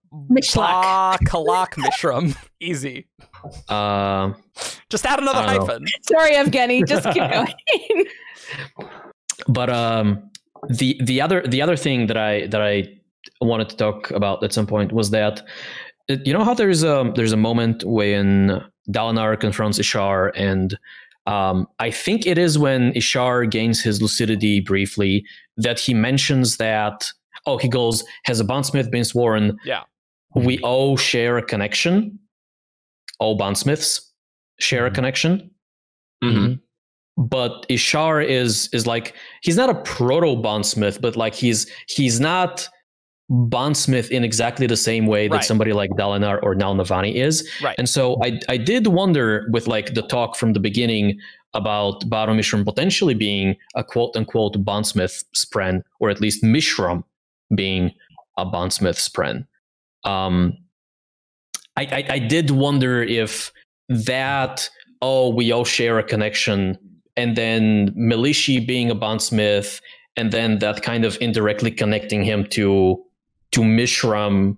Mishram. Easy. Just add another hyphen. Sorry, Evgeni. Just keep going. But the other thing that I wanted to talk about at some point was that, you know how there's a moment when Dalinar confronts Ishar, and I think it is when Ishar gains his lucidity briefly that he mentions that, he goes, has a bondsmith been sworn? Yeah. We all share a connection. All bondsmiths share a connection. But Ishar is like, he's not a proto bondsmith, but like he's not bondsmith in exactly the same way that Right. somebody like Dalinar or Nalnavani is. Right. And so I did wonder with like the talk from the beginning about Ba-Ado-Mishram potentially being a quote unquote bondsmith spren, or at least Mishram being a bondsmith spren. I did wonder if that, we all share a connection, and then Melishi being a bondsmith, and then that kind of indirectly connecting him to Mishram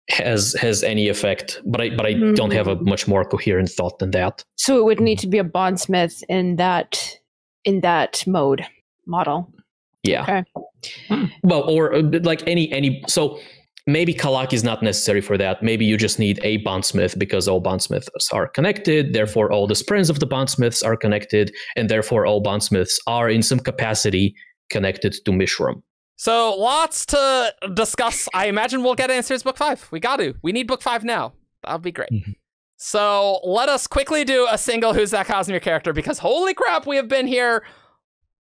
has any effect. But I don't have a much more coherent thought than that. So it would need to be a bondsmith in that model. Yeah. Okay. Well, or like any. So maybe Kalak is not necessary for that. Maybe you just need a bondsmith because all bondsmiths are connected. Therefore, all the sprens of the bondsmiths are connected, and therefore all bondsmiths are in some capacity connected to Mishram. So lots to discuss. I imagine we'll get answers book 5. We need book 5 now. That'll be great. So let us quickly do a single Who's That Cosmere character, because holy crap, we have been here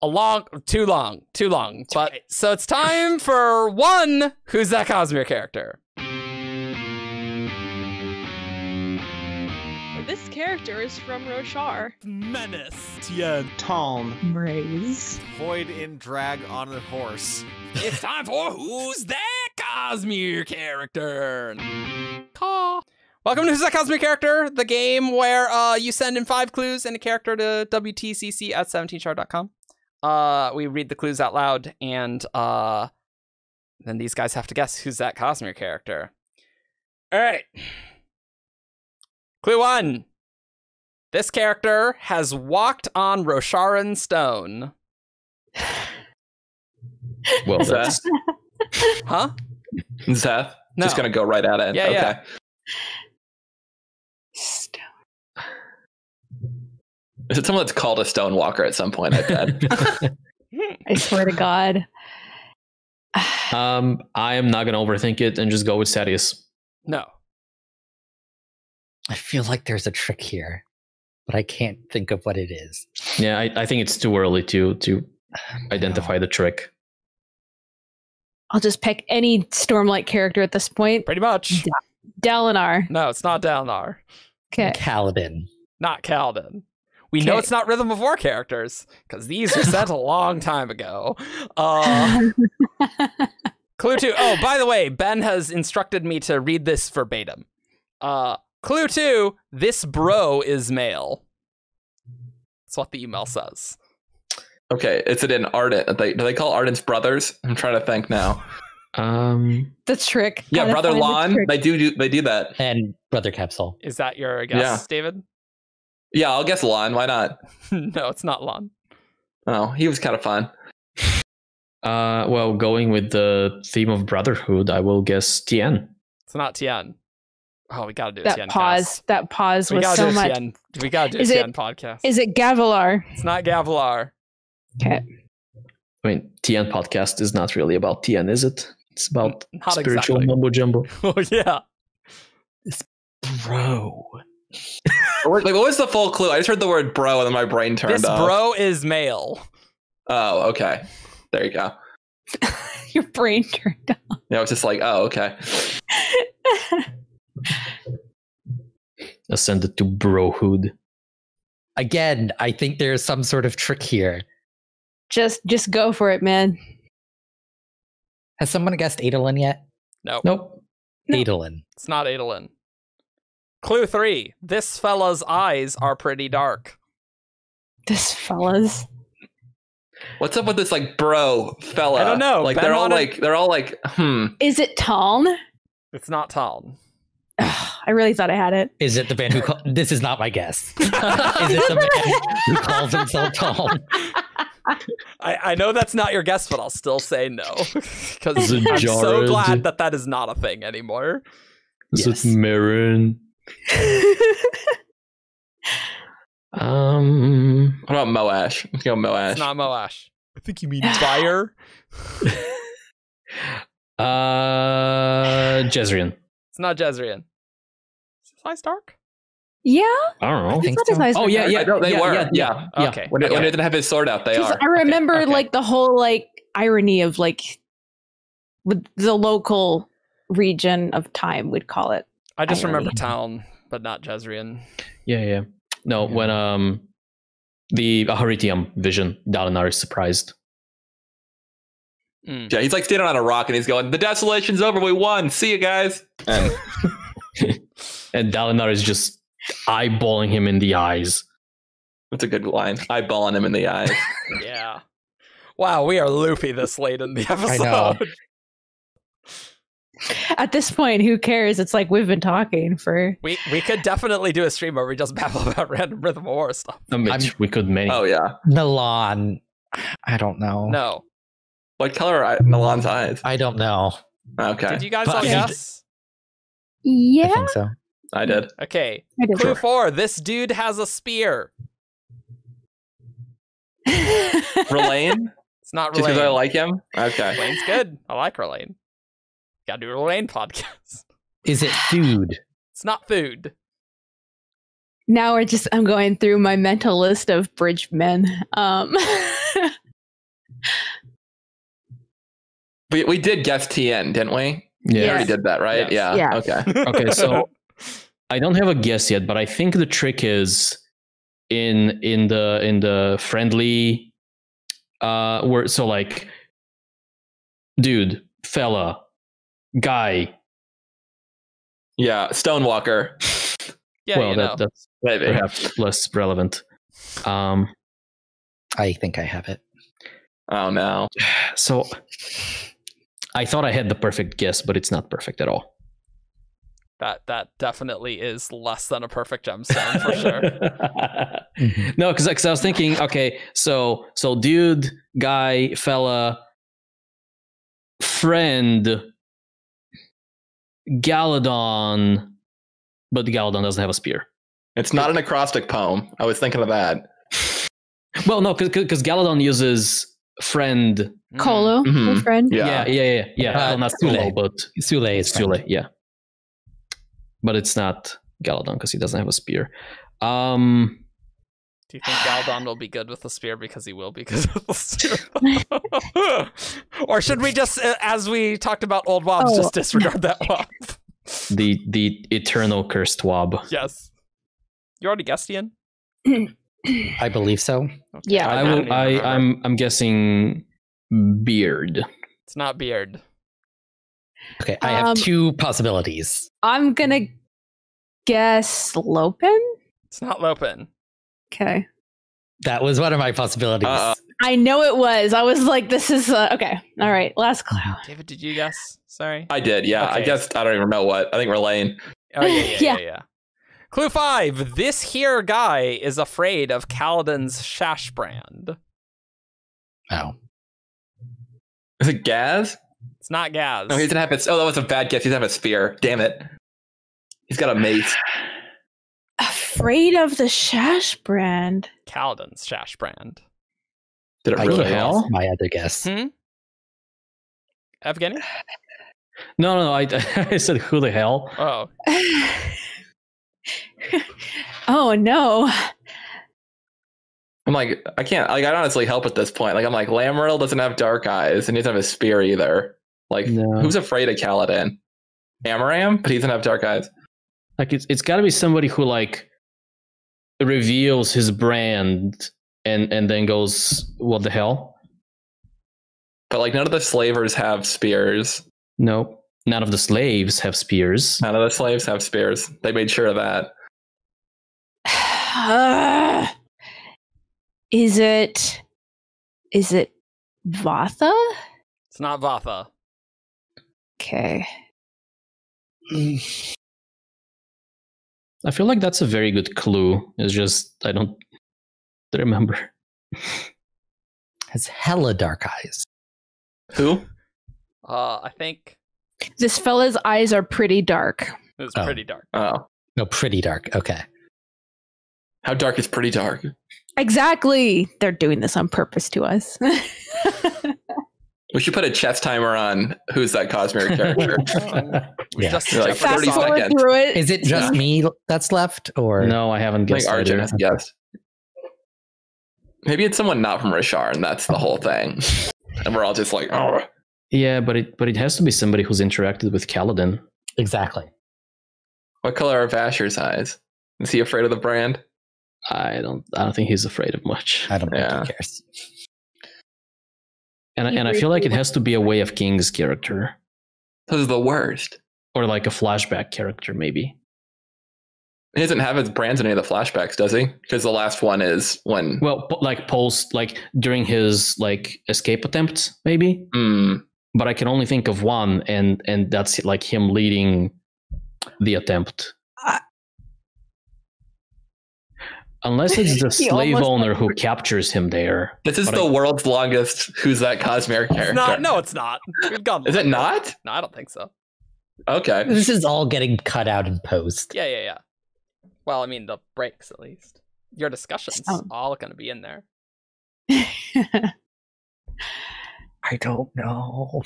too long. But so it's time for one Who's That Cosmere character. This character is from Roshar. Menace, Tien, Talm, Braze. Void in drag on a horse. It's time for Who's That Cosmere character. Caw. Welcome to Who's That Cosmere character, the game where you send in 5 clues and a character to wtcc at 17shard.com. We read the clues out loud, and then these guys have to guess who's that Cosmere character. All right. Clue 1. This character has walked on Rosharan stone. Well, Zeth? Huh? Zeth? No. Just gonna go right at it. Yeah, okay. yeah. Stone. Is it someone that's called a Stonewalker at some point, I bet? I swear to God. I am not gonna overthink it and just go with Sadius. No. I feel like there's a trick here, but I can't think of what it is. Yeah, I think it's too early to identify the trick. I'll just pick any Stormlight character at this point. Pretty much. Dalinar. No, it's not Dalinar. Okay. Kaladin. Not Kaladin. We know it's not Rhythm of War characters, because these were sent a long time ago. Clue 2. Oh, by the way, Ben has instructed me to read this verbatim. Clue 2, this bro is male. That's what the email says. Okay, is it in Argent? Do they call Argent's brothers? I'm trying to think now. The trick. Yeah, Gotta Brother find the Lon. trick. They do that. And Brother Capsule. Is that your guess, Yeah. David? Yeah, I'll guess Lon. Why not? No, it's not Lon. Oh, he was kind of fun. Well, going with the theme of brotherhood, I will guess Tien. It's not Tien. Oh, we gotta do a That Tien pause. cast. That pause We was gotta so do a much. Tien. We gotta do a Is it- Tien podcast. Is it Gavilar? It's not Gavilar. Okay. I mean, Tien podcast is not really about Tien, is it? It's about Not spiritual exactly. mumbo jumbo. Oh yeah. Bro. Like, what was the full clue? I just heard the word bro and then my brain turned This off. bro is male. Oh, okay. There you go. Your brain turned off. Yeah, I was just like, oh, okay. Ascended to brohood. Again, I think there's some sort of trick here. Just go for it, man. Has someone guessed Adolin yet? No, Nope. No. Adolin. it's not Adolin. Clue 3. This fella's eyes are pretty dark. This fella's. What's up with this like bro fella? I don't know. Like Ben they're wanted- all like, Is it Taln? It's not Talon. I really thought I had it. Is it the man who this is not my guess. Is it the man who calls himself Tom? I know that's not your guess, but I'll still say no. Because Is it I'm so Jared? glad that is not a thing anymore. Is Yes. it Marin? What about Moash? Let's go Moash. It's not Moash. I think you mean fire. Jezrien. It's not Jezrien. Is his eyes dark? Yeah? I don't know. I think thought his so. eyes Oh were yeah, dark. yeah. I know they yeah, were. Yeah. Yeah. Okay. When Okay. he didn't have his sword out, they 'Cause are. I remember okay. like the whole like irony of like with the local region of time would call it. I just Irony. remember town, but not Jezrien. Yeah. No, when the Aharitium vision, Dalinar is surprised. Yeah, he's like standing on a rock and he's going, "The desolation's over. We won. See you guys." And And Dalinar is just eyeballing him in the eyes. that's a good line. Eyeballing him in the eyes. Yeah. Wow, we are loopy this late in the episode. know. At this point, who cares? It's like we've been talking for. We could definitely do a stream where we just babble about random Rhythm of War stuff. I mean, we could make. Oh yeah. Milan. I don't know. No. What color are Milan's eyes? I don't know. Okay, Did you guys But all I- guess? I Yeah, think so. I did. Okay. I did. Clue 4. This dude has a spear. Relaine? It's not Just because I Relaine. like him? Okay. Relaine's good. I like Relaine. Gotta do a Relaine podcast. Is it food? It's not food. Now I'm going through my mental list of bridge men. We did guess TN, didn't we? Yeah. We already did that, right? Yes. Yeah. Yeah. Okay. Okay, so I don't have a guess yet, but I think the trick is in the friendly word. So like, dude, fella, guy. Yeah. Stonewalker. Yeah, well, you know. that's Maybe. perhaps less relevant. I think I have it. Oh no. So I thought I had the perfect guess, but it's not perfect at all. That definitely is less than a perfect gemstone for sure. Mhm. No, because I was thinking, okay, so dude, guy, fella, friend, Galadon, but Galadon doesn't have a spear. It's not an acrostic poem. I was thinking of that. Well, no, because Galadon uses friend. Colo, my Mhm. friend. Yeah. Yeah. Well, not Sule. Sule, but Sule is it's Sule, yeah. But it's not Galadon because he doesn't have a spear. Do you think Galdon will be good with the spear because he will be good with the spear? Or should we just, as we talked about old wobs, just disregard that wob? the eternal cursed wob. Yes. You already guessed, Ian? I believe so. Okay. Yeah. I don't will. even remember. I'm guessing beard. It's not beard. Okay, I have two possibilities. I'm gonna guess Lopen. It's not Lopin. Okay. That was one of my possibilities. I know it was. I was like, this is okay. All right. Last clue. David, did you guess? Sorry. I did. Yeah. I Okay. guessed. I don't even know what. I think Relaine. Oh, yeah. Yeah. Clue 5. This here guy is afraid of Kaladin's Shashbrand. Oh. Is it Gaz? It's not Gaz. No, he doesn't have it. Oh, that was a bad guess. He doesn't have a spear. Damn it. He's got a mace. Afraid of the Shashbrand. Kaladin's Shashbrand. Did it I really can't help? help my other guess. Evgeni? No. I said who the hell? Oh. Oh no. I'm like, I can't. Like, I'd honestly help at this point. Like, I'm like, Lamaril doesn't have dark eyes, and he doesn't have a spear either. Like, No. who's afraid of Kaladin? Amaram, but he doesn't have dark eyes. Like it's got to be somebody who like reveals his brand and then goes, what the hell? But like, none of the slavers have spears. No, none of the slaves have spears. None of the slaves have spears. They made sure of that. Is it Vatha? It's not Vatha. Okay. I feel like that's a very good clue. It's just I don't remember. Has hella dark eyes. Who? I think This fella's eyes are pretty dark. it was Oh. pretty dark. Oh, No, pretty dark. Okay. how dark is pretty dark? Exactly. They're doing this on purpose to us. We should put a chess timer on who's that Cosmere character. Yeah. Just You're like, Jefferson Fast 30 Sonic. forward seconds. through it. Is it just me that's left, or No, I haven't I think guessed. Argent either. has guessed. Maybe it's someone not from Roshar, and that's the whole thing. And we're all just like, oh. Yeah, but it has to be somebody who's interacted with Kaladin. Exactly. What color are Vasher's eyes? Is he afraid of the brand? I don't think he's afraid of much. I don't think Yeah. he cares. And I feel like it has to be a Way of Kings character. Those are the worst. Or like a flashback character, maybe. He doesn't have his brands in any of the flashbacks, does he? Because the last one is when. Well, like post, like during his like escape attempt, maybe. But I can only think of one, and that's like him leading the attempt. Unless it's the slave owner who captures him there. This is the world's longest Who's That Cosmere character. It's not. No, it's not. We've gone. Is it not? No, I don't think so. Okay. This is all getting cut out in post. Yeah. Well, I mean, the breaks at least. Your discussions all going to be in there. I don't know.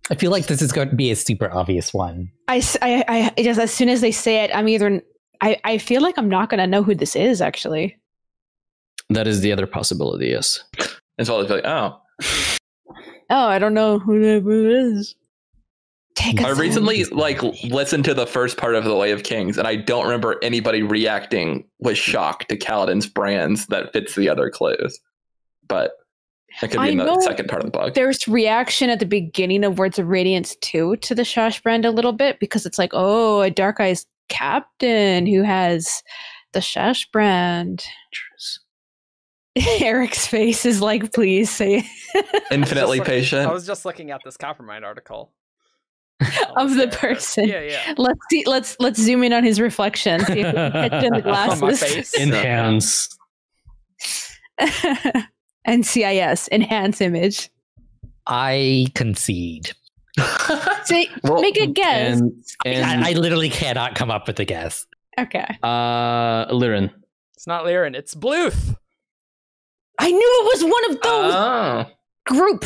I feel like this is going to be a super obvious one. I just, as soon as they say it, I'm either. I feel like I'm not going to know who this is, actually. That is the other possibility, yes. As well as like, oh, I don't know who that is. I recently listened to the first part of The Way of Kings, and I don't remember anybody reacting with shock to Kaladin's brands that fits the other clues. But it could be in the second part of the book. There's reaction at the beginning of Words of Radiance 2 to the Shash brand a little bit, because it's like, oh, a Dark Eyes captain who has the Shash brand. Eric's face is like, please say Infinitely patient. I was just looking at this Coppermind article of the person. Yeah. Let's see. Let's zoom in on his reflection. See if we can catch it in the On my glasses. face. Enhance. NCIS, enhance image. I concede. See, make a guess. I literally cannot come up with a guess. Okay. Liren. It's not Liren. It's Bluth. I knew it was one of those group.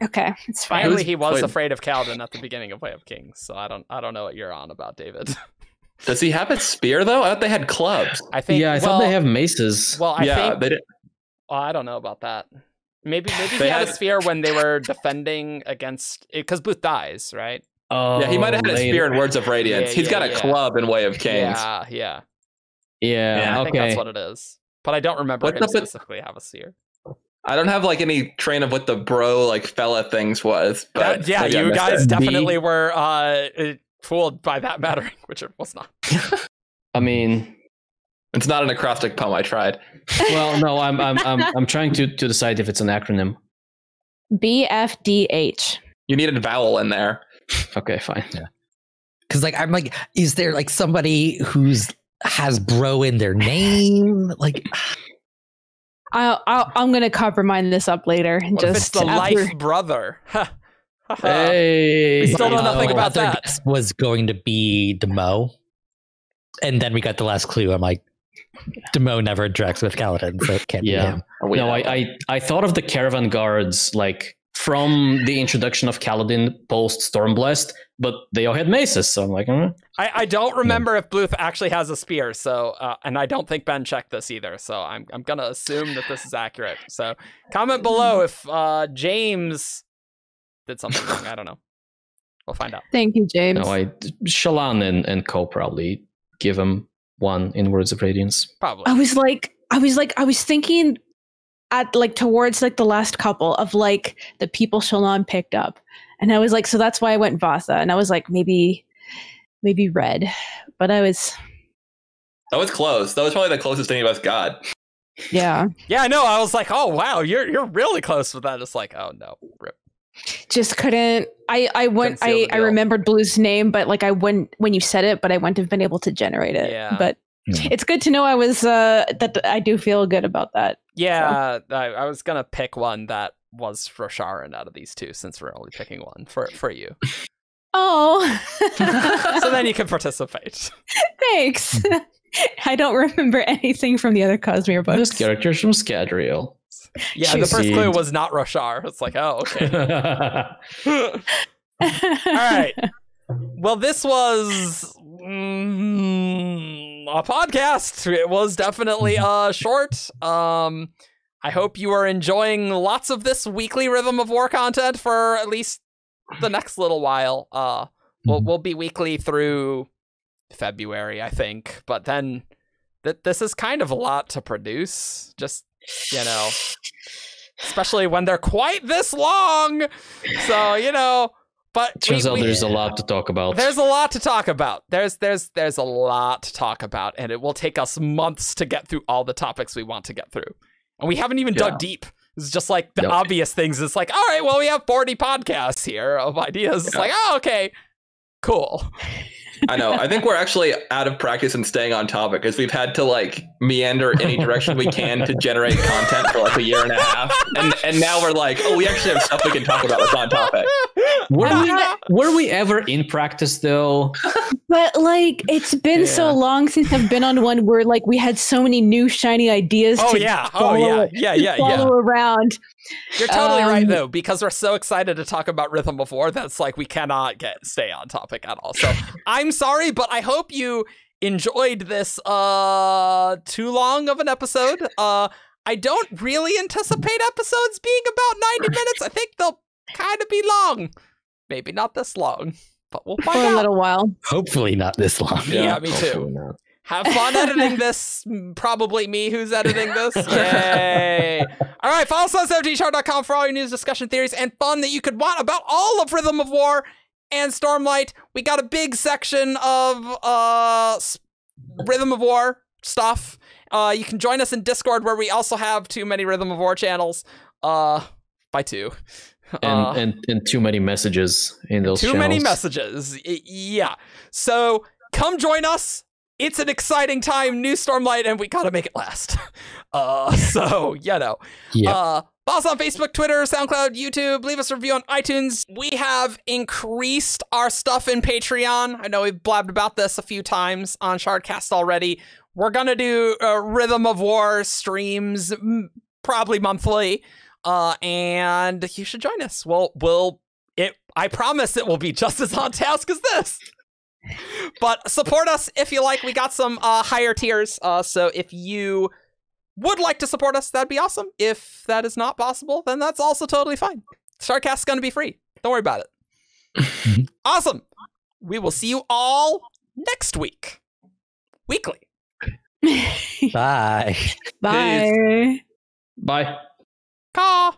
Okay, it's fine. Finally, he was afraid of Kaladin at the beginning of Way of Kings, so I don't know what you're on about, David. Does he have a spear though? I thought they had clubs. I think. Yeah, I thought they have maces. Well, I think they did. Well, I don't know about that. Maybe he had a spear when they were defending against it, because Bluth dies, right? Oh, yeah, he might have had a spear in Words of Radiance. He's got a club in Way of Kings. Yeah. I think that's what it is. But I don't remember him specifically have a spear. I don't have like any train of what the bro like fella things was, but you guys definitely were fooled by that mattering, which it was not. I mean, it's not an acrostic poem. I tried. Well, no, I'm trying to decide if it's an acronym. BFDH. You needed a vowel in there. Okay, fine. Yeah. Because I'm like, is there like somebody who's has bro in their name? Like, I'm gonna Coppermind this up later. What if it's the life brother? Hey, we still know nothing about that. that. Guess was going to be Demo, and then we got the last clue. I'm like, Demo never interacts with Kaladin, so it can't be him. No, I thought of the caravan guards like from the introduction of Kaladin post Stormblast, but they all had maces, so I'm like, I don't remember if Bluth actually has a spear, so and I don't think Ben checked this either, so I'm gonna assume that this is accurate. So comment below if James did something wrong. I don't know. We'll find out. Thank you, James. No, Shallan and Co probably give him one in Words of Radiance. Probably. I was thinking at like towards like the last couple of like the people Shallan picked up, and I was like, so that's why I went Vasa, and I was like, maybe Red, but that was close. That was probably the closest any of us got. Yeah. Yeah, I know. I was like, oh wow, you're really close with that. It's like, oh no, rip. Just couldn't. I remembered Blue's name, but like I wouldn't when you said it, but I wouldn't have been able to generate it. Yeah. But it's good to know I was that I do feel good about that. Yeah, so. I was gonna pick one that was Rosharan out of these two, since we're only picking one for you. Oh. So then you can participate. Thanks. I don't remember anything from the other Cosmere books. This character's from Scadrial. Yeah, the first clue was not Roshar. It's like, oh, okay. All right. Well, this was a podcast. It was definitely short. I hope you are enjoying lots of this weekly Rhythm of War content for at least the next little while. We'll be weekly through February, I think, but then this is kind of a lot to produce. Just, especially when they're quite this long. So, but turns out there's a lot to talk about. There's a lot to talk about. There's a lot to talk about, and it will take us months to get through all the topics we want to get through. And we haven't even dug deep. It's just like the obvious things. It's like, all right, well, we have 40 podcasts here of ideas. It's like, oh, okay, cool. I know. I think we're actually out of practice in staying on topic because we've had to like meander any direction we can to generate content for like a year and a half. And now we're like, oh, we actually have stuff we can talk about that's on topic. Were we ever in practice though? But like, it's been so long since I've been on one where like we had so many new shiny ideas to follow around. You're totally right though, because we're so excited to talk about Rhythm of War that's like we cannot stay on topic at all. So I'm sorry, but I hope you enjoyed this too long of an episode. I don't really anticipate episodes being about 90 minutes. I think they'll kind of be long. Maybe not this long, but we'll find out. For a little while. Hopefully not this long. Yeah, me too. Have fun editing this. Probably me who's editing this. Yay. All right, follow us on wtcc.com for all your news, discussion, theories, and fun that you could want about all of Rhythm of War and Stormlight. We got a big section of Rhythm of War stuff. You can join us in Discord, where we also have too many Rhythm of War channels. By two. And too many messages in those channels. Too many messages. Yeah. So come join us. It's an exciting time, new Stormlight, and we gotta make it last. Follow us on Facebook, Twitter, SoundCloud, YouTube. Leave us a review on iTunes. We have increased our stuff in Patreon. I know we've blabbed about this a few times on Shardcast already. We're gonna do Rhythm of War streams, probably monthly, and you should join us. I promise it will be just as on task as this. But support us if you like. We got some higher tiers, so if you would like to support us, that'd be awesome. If that is not possible, then that's also totally fine. Shardcast is going to be free. Don't worry about it. Awesome. We will see you all next week. Weekly. Bye. Bye. Bye. Caw.